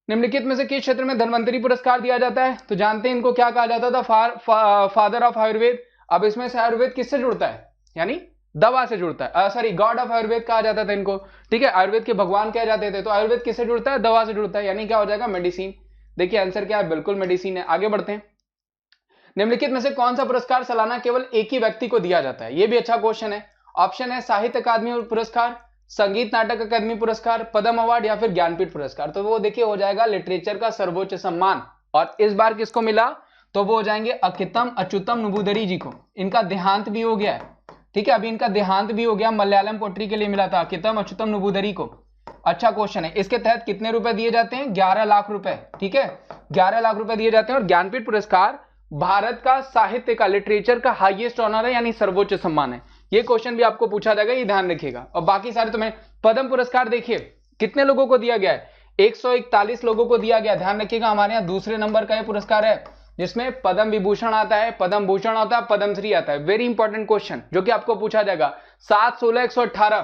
निम्नलिखित में से किस क्षेत्र में धन्वंतरी पुरस्कार दिया जाता है, तो जानते हैं इनको क्या कहा जाता था, फादर ऑफ आयुर्वेद। अब इसमें से आयुर्वेद किससे जुड़ता है, यानी दवा से जुड़ता है, सॉरी गॉड ऑफ आयुर्वेद कहा जाता था इनको, ठीक है, आयुर्वेद के भगवान कहे जाते थे। तो आयुर्वेद किससे जुड़ता है, दवा से जुड़ता है, यानी क्या हो जाएगा, मेडिसिन। देखिए आंसर क्या है, बिल्कुल मेडिसिन है। आगे बढ़ते हैं, निम्नलिखित में से कौन सा पुरस्कार सालाना केवल एक ही व्यक्ति को दिया जाता है, यह भी अच्छा क्वेश्चन है। ऑप्शन है साहित्य अकादमी पुरस्कार, संगीत नाटक अकादमी पुरस्कार, पद्म अवार्ड या फिर ज्ञानपीठ पुरस्कार। तो वो देखिए हो जाएगा लिटरेचर का सर्वोच्च सम्मान, और इस बार किसको मिला, तो वो हो जाएंगे अकितम अच्युतम नबूदरी जी को। इनका देहांत भी हो गया है, ठीक है, अभी इनका देहांत भी हो गया, मलयालम पोट्री के लिए मिला था अकितम अच्युतम नबूदरी को। अच्छा क्वेश्चन है, इसके तहत कितने रुपए दिए जाते हैं, 11 लाख रुपए, ठीक है, 11 लाख रुपए दिए जाते हैं। और ज्ञानपीठ पुरस्कार भारत का साहित्य का, लिटरेचर का हाईएस्ट ऑनर है, यानी सर्वोच्च सम्मान है। ये क्वेश्चन भी आपको पूछा जाएगा, ये ध्यान रखिएगा। और बाकी सारे तो मैं, पद्म पुरस्कार देखिए कितने लोगों को दिया गया है, 141 लोगों को दिया गया। ध्यान रखिएगा हमारे यहाँ दूसरे नंबर का ये पुरस्कार है जिसमें पद्म विभूषण आता है, पद्म भूषण आता है, पद्मश्री आता है। वेरी इंपॉर्टेंट क्वेश्चन जो कि आपको पूछा जाएगा। 7, 16, 118,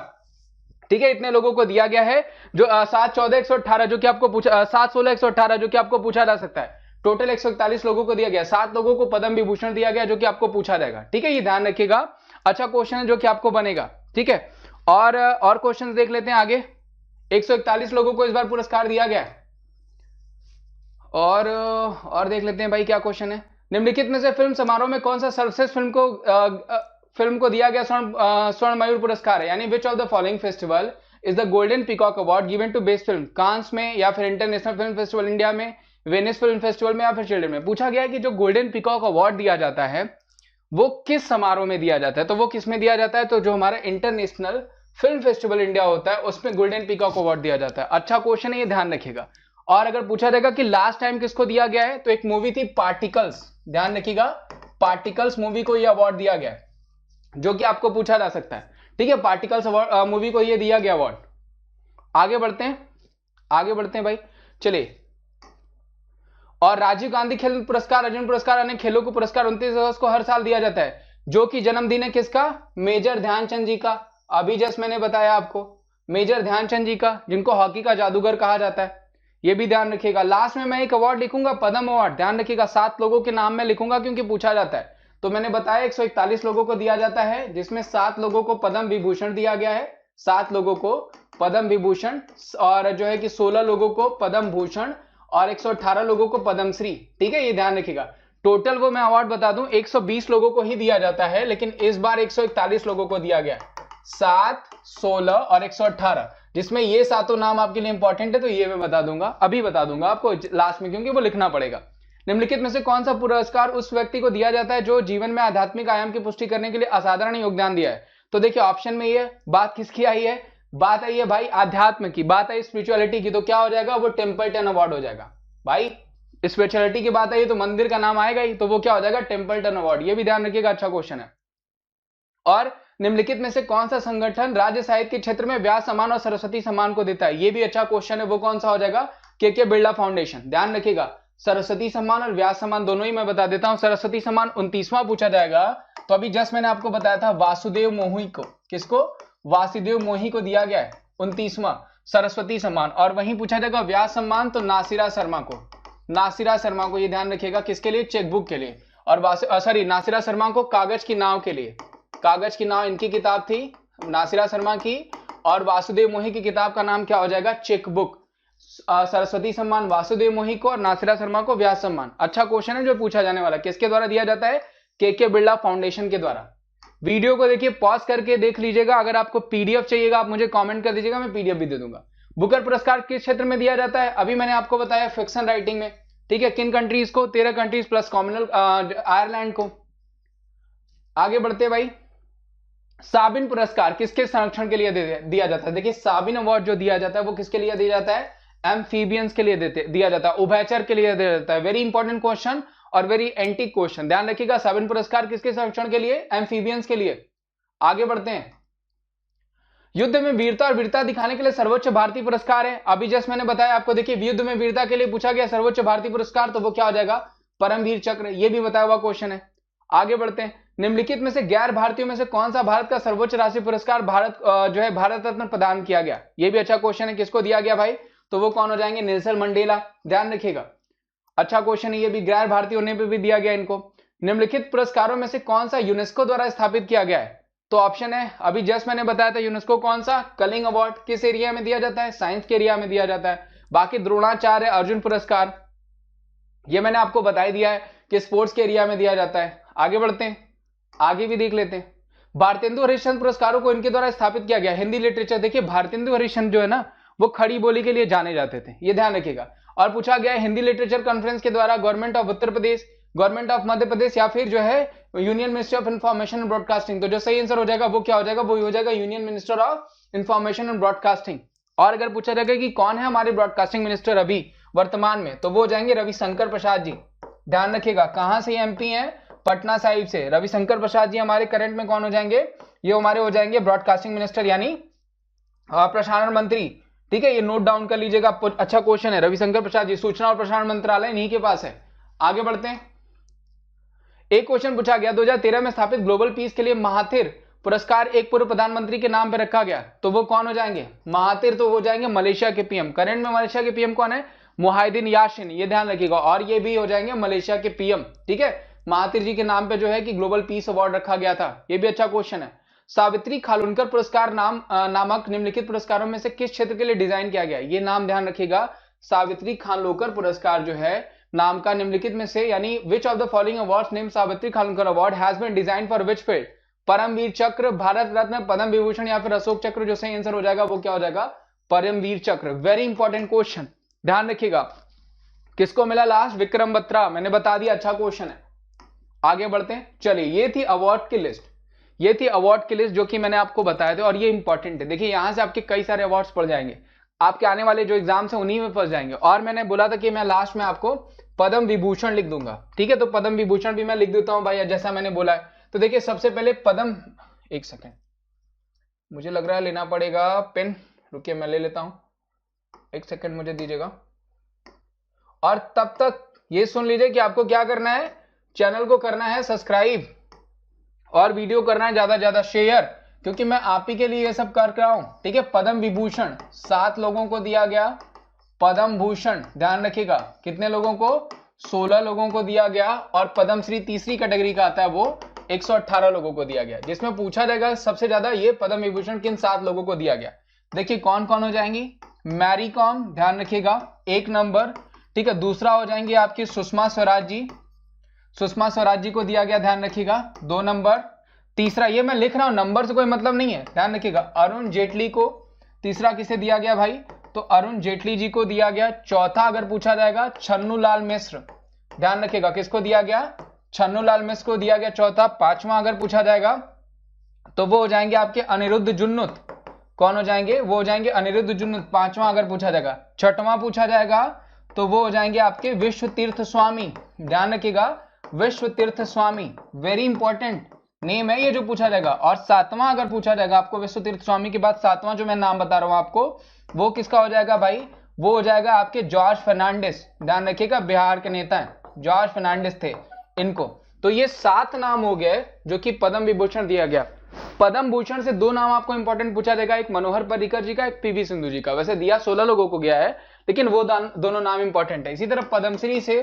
ठीक है, इतने लोगों को दिया गया है। जो 7, 14, 118 जो कि आपको पूछा 7, 16, 118 जो कि आपको पूछा जा सकता है। टोटल 141 लोगों को दिया गया, 7 लोगों को पद्म विभूषण दिया गया जो कि आपको पूछा जाएगा। ठीक है, ये ध्यान रखिएगा, अच्छा क्वेश्चन है जो कि आपको बनेगा। ठीक है, और क्वेश्चन देख लेते हैं आगे। 141 लोगों को इस बार पुरस्कार दिया गया है। और देख लेते हैं भाई क्या क्वेश्चन है। निम्नलिखित में से फिल्म समारोह में कौन सा सर्वश्रेष्ठ फिल्म को दिया गया स्वर्ण मयूर पुरस्कार है, यानी which of the following festival is the golden peacock award given to best film? Cannes में, या फिर इंटरनेशनल फिल्म फेस्टिवल इंडिया में, वेनिस फिल्म फेस्टिवल में, या फिर चिल्ड्रन में। पूछा गया है कि जो गोल्डन पीकॉक अवार्ड दिया जाता है वो किस समारोह में दिया जाता है, तो वो किस में दिया जाता है? तो जो हमारा इंटरनेशनल फिल्म फेस्टिवल इंडिया होता है उसमें गोल्डन पीकॉक अवार्ड दिया जाता है। अच्छा क्वेश्चन है, ये ध्यान रखिएगा। और अगर पूछा जाएगा कि लास्ट टाइम किसको दिया गया है, तो एक मूवी थी पार्टिकल्स, ध्यान रखिएगा, पार्टिकल्स मूवी को यह अवार्ड दिया गया है जो कि आपको पूछा जा सकता है। ठीक है, पार्टिकल्स मूवी को यह दिया गया अवार्ड। आगे बढ़ते हैं भाई, चलिए। और राजीव गांधी खेल पुरस्कार, अर्जुन पुरस्कार, अन्य खेलों को पुरस्कार 29 अगस्त को हर साल दिया जाता है, जो कि जन्मदिन है किसका? मेजर ध्यानचंद जी का। अभी जस्ट मैंने बताया आपको, मेजर ध्यानचंद जी का, जिनको हॉकी का जादूगर कहा जाता है, ये भी ध्यान रखिएगा। लास्ट में मैं एक अवार्ड लिखूंगा, पद्म अवार्ड, ध्यान रखिएगा, 7 लोगों के नाम में लिखूंगा क्योंकि पूछा जाता है। तो मैंने बताया 141 लोगों को दिया जाता है, जिसमें 7 लोगों को पद्म विभूषण दिया गया है, 7 लोगों को पद्म विभूषण, और जो है कि 16 लोगों को पद्म भूषण, और 118 लोगों को पद्मश्री। ठीक है, ये ध्यान रखिएगा। टोटल वो मैं अवार्ड बता दूं 120 लोगों को ही दिया जाता है, लेकिन इस बार 141 लोगों को दिया गया, 7, 16 और 118, जिसमें ये सातों नाम आपके लिए इंपॉर्टेंट है, तो ये मैं बता दूंगा, अभी बता दूंगा आपको लास्ट में, क्योंकि वो लिखना पड़ेगा। निम्नलिखित में से कौन सा पुरस्कार उस व्यक्ति को दिया जाता है जो जीवन में आध्यात्मिक आयाम की पुष्टि करने के लिए असाधारण योगदान दिया है? तो देखिए ऑप्शन में ये बात किसकी आई है, बात आई है भाई आध्यात्म की, बात आई स्पिरिचुअलिटी की, तो क्या हो जाएगा? वो टेम्पल्टन अवार्ड हो जाएगा। भाई स्पिरिचुअलिटी की बात आई तो मंदिर का नाम आएगा ही, तो वो क्या हो जाएगा? Templeton award. ये भी ध्यान रखिएगा, अच्छा क्वेश्चन है। और निम्नलिखित में से कौन सा संगठन राज्य साहित्य के क्षेत्र में व्यास सम्मान और सरस्वती सम्मान को देता है? ये भी अच्छा क्वेश्चन है, वो कौन सा हो जाएगा? के बिरला फाउंडेशन। ध्यान रखिएगा, सरस्वती सम्मान और व्यास सम्मान दोनों ही मैं बता देता हूं। सरस्वती सम्मान 29वां पूछा जाएगा, तो अभी जस्ट मैंने आपको बताया था वासुदेव मोही को, किसको? वासुदेव मोही को दिया गया है 29वां सरस्वती सम्मान। और वहीं पूछा जाएगा व्यास सम्मान, तो नासिरा शर्मा को, नासिरा शर्मा को, ये ध्यान रखिएगा, किसके लिए? चेकबुक के लिए। और नासिरा शर्मा को कागज की नाव के लिए, कागज की नाव इनकी किताब थी नासिरा शर्मा की, और वासुदेव मोही की किताब का नाम क्या हो जाएगा? चेकबुक। सरस्वती सम्मान वासुदेव मोही को और नासिरा शर्मा को व्यास सम्मान। अच्छा क्वेश्चन है जो पूछा जाने वाला, किसके द्वारा दिया जाता है? के बिरला फाउंडेशन के द्वारा। वीडियो को देखिए, पॉज करके देख लीजिएगा। अगर आपको पीडीएफ चाहिएगा आप मुझे कमेंट कर दीजिएगा, मैं पीडीएफ भी दे दूंगा। बुकर पुरस्कार किस क्षेत्र में दिया जाता है? अभी मैंने आपको बताया फिक्शन राइटिंग में। ठीक है, किन कंट्रीज को? 13 कंट्रीज प्लस कॉमनवेल्थ आयरलैंड को। आगे बढ़ते भाई, साबिन पुरस्कार किसके संरक्षण के लिए दिया जाता है? देखिए साबिन अवार्ड जो दिया जाता है वो किसके लिए दिया जाता है? एम्फीबियंस के लिए दिया जाता है, उभयचर के लिए दिया जाता है। वेरी इंपॉर्टेंट क्वेश्चन और वेरी एंटीक क्वेश्चन, ध्यान रखिएगा। साबिन पुरस्कार किसके संरक्षण के लिए? एम्फीबियंस के लिए। आगे बढ़ते हैं, युद्ध में वीरता और वीरता दिखाने के लिए सर्वोच्च भारतीय पुरस्कार है। अभी जस्ट मैंने बताया आपको, देखिए युद्ध में वीरता के लिए पूछा गया सर्वोच्च भारतीय पुरस्कार, तो वो क्या हो जाएगा? परमवीर चक्र। ये भी बताया हुआ क्वेश्चन है। आगे बढ़ते हैं, निम्नलिखित में से गैर भारतीयों में से कौन सा भारत का सर्वोच्च राष्ट्रीय पुरस्कार जो है भारत रत्न प्रदान किया गया? ये भी अच्छा क्वेश्चन है, किसको दिया गया भाई? तो वो कौन हो जाएंगे? Nelson Mandela. ध्यान रखिएगा, अच्छा क्वेश्चन है, ये भी गैर भारतीय होने पे भी दिया गया इनको। निम्नलिखित पुरस्कारों में से कौन सा यूनेस्को द्वारा स्थापित किया गया है? तो ऑप्शन है, अभी जस्ट मैंने बताया था यूनेस्को कौन सा? कलिंग अवार्ड। किस एरिया में दिया जाता है? साइंस के एरिया में दिया जाता है। बाकी द्रोणाचार्य अर्जुन पुरस्कार ये मैंने आपको बता दिया है कि स्पोर्ट्स के एरिया में दिया जाता है। आगे बढ़ते हैं, आगे भी देख लेते हैं। भारतेंदु हरिश्चंद्र पुरस्कारों को इनके द्वारा स्थापित किया गया। हिंदी लिटरेचर, देखिए भारतेंदु हरिश्चंद्र जो है ना वो खड़ी बोली के लिए जाने जाते थे, ये ध्यान रखिएगा। और पूछा गया हिंदी लिटरेचर कॉन्फ्रेंस के द्वारा government of Uttar Pradesh, government of Madhya Pradesh या फिर जो है union ministry of information and broadcasting, तो जो सही आंसर हो जाएगा वो क्या हो जाएगा? वो हो जाएगा union minister of information and broadcasting. और अगर पूछा जाएगा कि कौन है हमारे ब्रॉडकास्टिंग मिनिस्टर अभी वर्तमान में, तो वो हो जाएंगे रविशंकर प्रसाद जी। ध्यान रखिएगा, कहां से एमपी हैं? पटना साहिब से। रविशंकर प्रसाद जी हमारे करंट में कौन हो जाएंगे? ये हमारे हो जाएंगे ब्रॉडकास्टिंग मिनिस्टर, यानी प्रसारण मंत्री। ठीक है, ये नोट डाउन कर लीजिएगा, अच्छा क्वेश्चन है। रविशंकर प्रसाद जी, सूचना और प्रसारण मंत्रालय इन्हीं के पास है। आगे बढ़ते हैं। एक क्वेश्चन पूछा गया, 2013 में स्थापित ग्लोबल पीस के लिए महाथिर पुरस्कार एक पूर्व प्रधानमंत्री के नाम पर रखा गया, तो वो कौन हो जाएंगे? महाथिर तो हो जाएंगे मलेशिया के पीएम। करंट में मलेशिया के पीएम कौन है? मुहाइदीन यासिन, ये ध्यान रखिएगा। और ये भी हो जाएंगे मलेशिया के पीएम। ठीक है, महाथिर जी के नाम पे जो है कि ग्लोबल पीस अवार्ड रखा गया था, ये भी अच्छा क्वेश्चन है। सावित्री खानोलकर पुरस्कार नामक निम्नलिखित पुरस्कारों में से किस क्षेत्र के लिए डिजाइन किया गया? ये नाम ध्यान रखिएगा, सावित्री खानोलकर पुरस्कार जो है नाम का निम्नलिखित में से, यानी which of the following awards name Savitri Khanolkar award has been design for which field? Paramvir Chakra, Bharat रत्न, पद्म विभूषण या फिर अशोक चक्र। जो सही आंसर हो जाएगा वो क्या हो जाएगा? परमवीर चक्र। वेरी इंपॉर्टेंट क्वेश्चन, ध्यान रखिएगा। किसको मिला लास्ट? विक्रम बत्रा, मैंने बता दिया, अच्छा क्वेश्चन है। आगे बढ़ते हैं, चलिए। ये थी अवार्ड की लिस्ट, ये थी अवार्ड की लिस्ट जो कि मैंने आपको बताए थे, और ये इंपॉर्टेंट है। देखिए यहां से आपके कई सारे अवार्ड्स पड़ जाएंगे, आपके आने वाले जो एग्जाम्स हैं उन्हीं में फंस जाएंगे। और मैंने बोला था कि मैं लास्ट में आपको पद्म विभूषण लिख दूंगा, ठीक है, तो पद्म विभूषण भी मैं लिख देता हूं भाई, जैसा मैंने बोला है। तो देखिए सबसे पहले पद्म, एक सेकेंड मुझे लग रहा है लेना पड़ेगा पेन, रुकिए मैं ले लेता हूं, एक सेकेंड मुझे दीजिएगा। और तब तक ये सुन लीजिए कि आपको क्या करना है, चैनल को करना है सब्सक्राइब और वीडियो करना है ज्यादा से ज्यादा शेयर, क्योंकि मैं आप ही के लिए ये सब कर रहा हूं। ठीक है, पद्म विभूषण 7 लोगों को दिया गया, पद्म भूषण ध्यान रखिएगा कितने लोगों को? 16 लोगों को दिया गया। और पद्मश्री तीसरी कैटेगरी का आता है, वो 118 लोगों को दिया गया, जिसमें पूछा जाएगा सबसे ज्यादा ये पद्म विभूषण किन 7 लोगों को दिया गया। देखिए कौन कौन हो जाएंगी? मैरी कॉम, ध्यान रखिएगा 1 नंबर। ठीक है, दूसरा हो जाएंगे आपकी सुषमा स्वराज जी, सुषमा स्वराज जी को दिया गया, ध्यान रखिएगा 2 नंबर। तीसरा, ये मैं लिख रहा हूं, नंबर से कोई मतलब नहीं है, ध्यान रखिएगा, अरुण जेटली को तीसरा किसे दिया गया भाई? तो अरुण जेटली जी को दिया गया। चौथा अगर पूछा जाएगा छन्नू लाल मिश्र, ध्यान रखिएगा किसको दिया गया? छन्नू लाल मिश्र को दिया गया चौथा। पांचवा अगर पूछा जाएगा तो वो हो जाएंगे आपके अनिरुद्ध जुन्नूत, कौन हो जाएंगे? वो हो जाएंगे अनिरुद्ध जुन्नूत, पांचवा अगर पूछा जाएगा। छठवां पूछा जाएगा तो वो हो जाएंगे आपके विश्व तीर्थ स्वामी, ध्यान रखिएगा विश्व तीर्थ स्वामी, वेरी इंपॉर्टेंट नेम है ये जो पूछा जाएगा। और सातवां अगर पूछा जाएगा आपको विश्व तीर्थ स्वामी के बाद, सातवां जो मैं नाम बता रहा हूं आपको, वो किसका हो जाएगा भाई? वो हो जाएगा आपके जॉर्ज फर्नांडिस, ध्यान रखिएगा बिहार के नेता हैं जॉर्ज फर्नांडिस थे इनको। तो ये 7 नाम हो गए जो कि पद्म विभूषण दिया गया। पद्म भूषण से 2 नाम आपको इंपॉर्टेंट पूछा जाएगा, एक मनोहर पर्रिकर जी का, एक पीवी सिंधु जी का। वैसे दिया 16 लोगों को गया है, लेकिन वो दोनों नाम इंपॉर्टेंट है। इसी तरह पद्मश्री से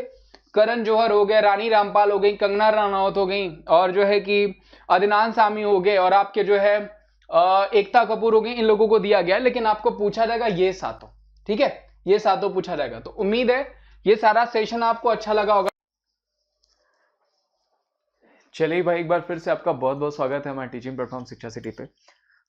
करण जौहर हो गए, रानी रामपाल हो गई, कंगना रनौत हो गई, और जो है कि अदनान सामी हो गए, और आपके जो है एकता कपूर हो गई, इन लोगों को दिया गया। लेकिन आपको पूछा जाएगा ये 7, ठीक है, ये 7 पूछा जाएगा। तो उम्मीद है ये सारा सेशन आपको अच्छा लगा होगा। चलिए भाई, एक बार फिर से आपका बहुत बहुत स्वागत है हमारे टीचिंग प्लेटफॉर्म शिक्षा सिटी पे।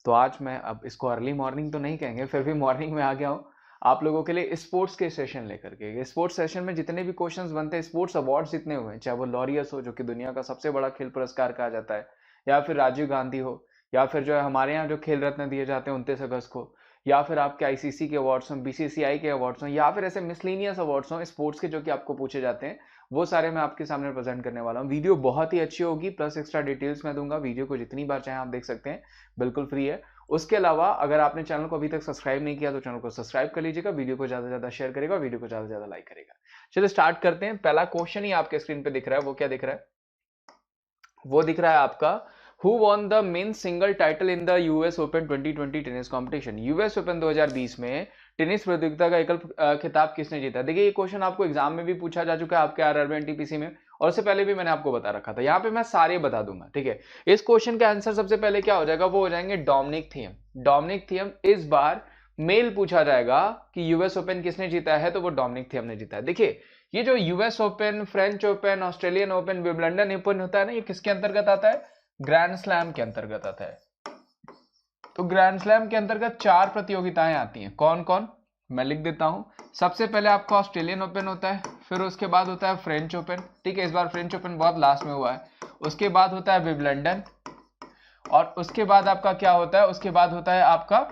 तो आज मैं, अब इसको अर्ली मॉर्निंग तो नहीं कहेंगे, फिर भी मॉर्निंग में आ गया हूँ आप लोगों के लिए स्पोर्ट्स के सेशन लेकर के। स्पोर्ट्स सेशन में जितने भी क्वेश्चंस बनते हैं, स्पोर्ट्स अवार्ड्स जितने हुए हैं, चाहे वो लॉरियस हो जो कि दुनिया का सबसे बड़ा खेल पुरस्कार कहा जाता है, या फिर राजीव गांधी हो, या फिर जो है हमारे यहाँ जो खेल रत्न दिए जाते हैं 29 अगस्त को, या फिर आपके आईसीसी के अवार्ड्स हों, बीसीसीआई के अवार्ड्स हों, या फिर ऐसे मिसलिनियस अवार्ड्स हों स्पोर्ट्स के जो कि आपको पूछे जाते हैं, वो सारे मैं आपके सामने प्रेजेंट करने वाला हूँ। वीडियो बहुत ही अच्छी होगी, प्लस एक्स्ट्रा डिटेल्स मैं दूंगा। वीडियो को जितनी बार चाहें आप देख सकते हैं, बिल्कुल फ्री है। उसके अलावा अगर आपने चैनल को अभी तक सब्सक्राइब नहीं किया तो चैनल को सब्सक्राइब कर लीजिएगा, वीडियो को ज्यादा से ज्यादा शेयर करेगा, वीडियो को ज्यादा से ज्यादा लाइक करेगा। चलिए स्टार्ट करते हैं। पहला क्वेश्चन ही आपके स्क्रीन पे दिख रहा है, वो क्या दिख रहा है? वो दिख रहा है आपका, Who won the men's single title in the US Open 2020 tennis competition? US Open 2020 में टेनिस प्रतियोगिता का एकल खिताब किसने जीता? देखिए ये क्वेश्चन आपको एग्जाम में भी पूछा जा चुका है आपके आरआरबी एनटीपीसी में, और उससे पहले भी मैंने आपको बता रखा था। यहाँ पे मैं सारे बता दूंगा, ठीक है। इस क्वेश्चन का आंसर सबसे पहले क्या हो जाएगा? वो हो जाएंगे डोमिनिक थियम। डोमिनिक थियम इस बार मेल पूछा जाएगा कि यूएस ओपन किसने जीता है, तो वो डोमिनिक थियम ने जीता है। देखिए ये जो US open, French open, Australian open, Wimbledon open होता है ना, ये किसके अंतर्गत आता है? ग्रैंड स्लैम के अंतर्गत आता है। तो ग्रैंड स्लैम के अंतर्गत 4 प्रतियोगिताएं आती हैं। कौन कौन? मैं लिख देता हूं। सबसे पहले आपका ऑस्ट्रेलियन ओपन होता है, फिर उसके बाद होता है फ्रेंच ओपन, ठीक है, इस बार फ्रेंच ओपन बहुत लास्ट में हुआ है। उसके बाद होता है विंबलडन, और उसके बाद आपका क्या होता है? उसके बाद होता है आपका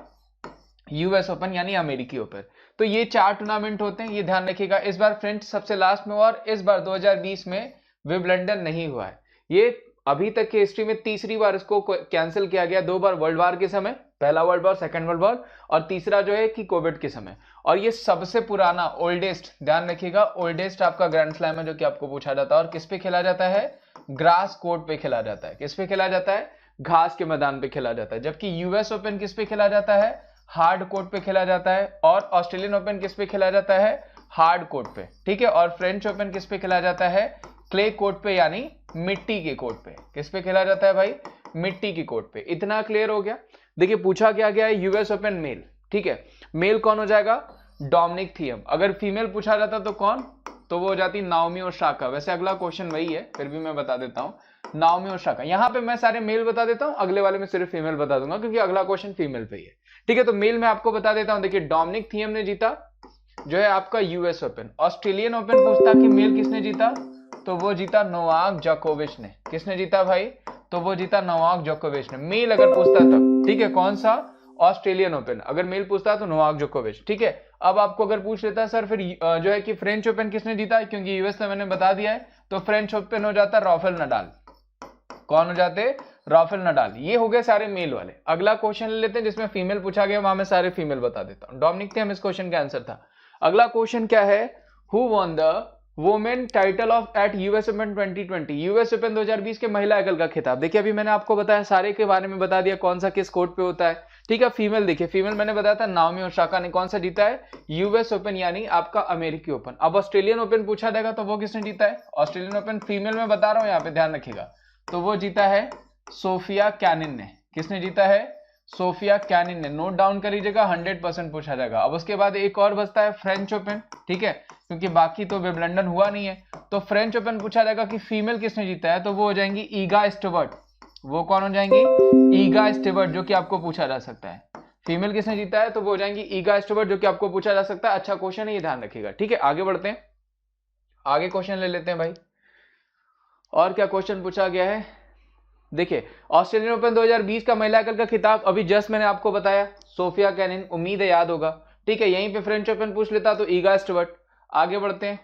यूएस ओपन यानी अमेरिकी ओपन। तो ये 4 टूर्नामेंट होते हैं, ये ध्यान रखिएगा। इस बार फ्रेंच सबसे लास्ट में हुआ, और इस बार 2020 में विंबलडन नहीं हुआ है। ये अभी तक की हिस्ट्री में तीसरी बार इसको कैंसिल किया गया, 2 बार वर्ल्ड वार के समय, पहला world war, second world war, और तीसरा जो है कि कोविड के समय। और ये सबसे पुराना ओल्डेस्ट, ध्यान रखिएगा, ओल्डेस्ट आपका ग्रैंड स्लैम है जो कि आपको पूछा जाता है। और किस पे खेला जाता है? ग्रास कोर्ट पे खेला जाता है। किस पे खेला जाता है? घास के मैदान पे खेला जाता है। जबकि यूएस ओपन किस पे खेला जाता है? हार्ड कोर्ट पे खेला जाता है। और ऑस्ट्रेलियन ओपन किस पे खेला जाता है? हार्ड कोर्ट पे, ठीक है। और फ्रेंच ओपन किस पे खेला जाता है? क्ले कोर्ट पे, यानी मिट्टी के कोर्ट पे। किस पे खेला जाता है भाई? मिट्टी की कोर्ट पे। इतना क्लियर हो गया। देखिए पूछा क्या गया है, यूएस ओपन मेल, ठीक है। मेल कौन हो जाएगा? Dominic Thiem. अगर फीमेल पूछा जाता तो कौन? तो वो हो जाती नाओमी ओसाका। वैसे अगला क्वेश्चन वही है, फिर भी मैं बता देता हूं, नाओमी ओसाका। यहां पे मैं सारे मेल बता देता हूं, अगले वाले में सिर्फ फीमेल बता दूंगा क्योंकि अगला क्वेश्चन फीमेल पे ही है, ठीक है। तो मेल में आपको बता देता हूं, देखिए डोमिनिक थियम ने जीता जो है आपका यूएस ओपन। ऑस्ट्रेलियन ओपन पूछता कि मेल किसने जीता, तो वो जीता नोवाक जोकोविच ने। किसने जीता भाई? तो वो जीता नोवाक जोकोविच ने। मेल अगर पूछता तब, ठीक है। कौन सा? Australian open. अगर मेल पूछता तो नोवाक जोकोविच, ठीक है। अब आपको अगर पूछ लेता सर फिर जो है कि फ्रेंच ओपन किसने जीता है, क्योंकि यूएस ने मैंने बता दिया है, तो फ्रेंच ओपन हो जाता राफेल नडाल। कौन हो जाते? Rafael Nadal. ये हो गए सारे मेल वाले। अगला क्वेश्चन ले लेते हैं जिसमें फीमेल पूछा गया, वहां मैं सारे फीमेल बता देता हूं। डोमिनिक थियम इस क्वेश्चन का आंसर था। अगला क्वेश्चन क्या है? Who won the women title of at US Open 2020? US Open 2020 के महिला एकल का खिताब। देखिए अभी मैंने आपको बताया, सारे के बारे में बता दिया, कौन सा किस कोर्ट पे होता है, ठीक है। फीमेल देखिए, फीमेल मैंने बताया था नाओमी ओसाका ने। कौन सा जीता है? यूएस ओपन, यानी आपका अमेरिकी ओपन। अब ऑस्ट्रेलियन ओपन पूछा जाएगा तो वो किसने जीता है? ऑस्ट्रेलियन ओपन फीमेल में बता रहा हूं, यहाँ पे ध्यान रखिएगा, तो वो जीता है सोफिया कैनिन ने। किसने जीता है? सोफिया कैनिन ने। नोट डाउन कर लीजिएगा, 100% पूछा जाएगा। अब उसके बाद एक और बचता है फ्रेंच ओपन, ठीक है, क्योंकि बाकी तो विंबलडन हुआ नहीं है। तो फ्रेंच ओपन पूछा जाएगा कि फीमेल किसने जीता है, तो वो हो जाएंगी ईगा स्टीवर्ट। वो कौन हो जाएंगी? ईगा स्टीवर्ट, जो कि आपको पूछा जा सकता है। फीमेल किसने जीता है, तो वो हो जाएंगी ईगा स्टीवर्ट, जो कि आपको पूछा जा सकता है। अच्छा क्वेश्चन है, ये ध्यान रखिएगा, ठीक है। आगे बढ़ते हैं, आगे क्वेश्चन ले लेते हैं भाई। और क्या क्वेश्चन पूछा गया है? देखिए ऑस्ट्रेलियन ओपन 2020 का महिला एकल का खिताब अभी जस्ट मैंने आपको बताया, सोफिया कैनिन, उम्मीद है याद होगा, ठीक है। यहीं पे फ्रेंच ओपन पूछ लेता तो ईगा स्टीवर्ट। आगे बढ़ते हैं।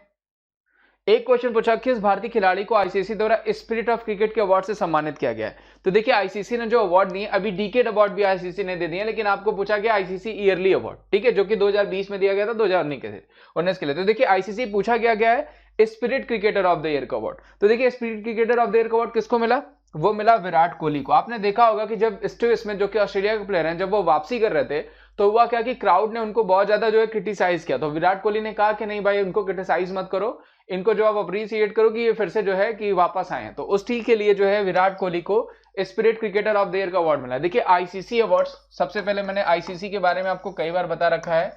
एक क्वेश्चन पूछा, किस भारतीय खिलाड़ी को आईसीसी द्वारा स्पिरिट ऑफ क्रिकेट के अवार्ड से सम्मानित किया गया है? तो देखिए आईसीसी ने जो अवार्ड दिए, अभी डिकेड अवार्ड भी आईसीसी ने दे दिए, लेकिन आपको पूछा गया आईसीसी ईयरली अवार्ड, ठीक है, जो कि 2020 में दिया गया था, 2019 के लिए। तो देखिए आईसीसी पूछा गया है spirit cricketer of the year का अवार्ड। तो देखिए spirit cricketer of the year का अवार्ड किसको मिला? वो मिला विराट कोहली को। आपने देखा होगा कि जब स्टीव स्मिथ, जो कि ऑस्ट्रेलिया के प्लेयर हैं, जब वो वापसी कर रहे थे तो हुआ क्या कि क्राउड ने उनको बहुत ज्यादा जो है क्रिटिसाइज किया। तो विराट कोहली ने कहा कि नहीं भाई, उनको क्रिटिसाइज मत करो, इनको जो आप अप्रिशिएट करो कि ये फिर से जो है कि वापस आए। तो उस चीज के लिए जो है विराट कोहली को spirit cricketer of the year का अवार्ड मिला। देखिए आईसीसी अवार्ड्स, सबसे पहले मैंने आईसीसी के बारे में आपको कई बार बता रखा है।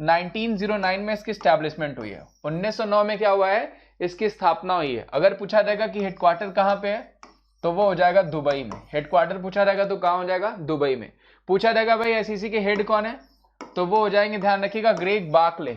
1909 में इसकी स्टैब्लिशमेंट हुई है। 1909 में क्या हुआ है? इसकी स्थापना हुई है। अगर पूछा जाएगा कि हेडक्वार्टर कहां पे है, तो वो हो जाएगा दुबई में। हेडक्वार्टर पूछा जाएगा तो कहां हो जाएगा? दुबई में। पूछा जाएगा भाई आईसीसी के हेड कौन है, तो वो हो जाएंगे, ध्यान रखिएगा, ग्रेग बार्कले।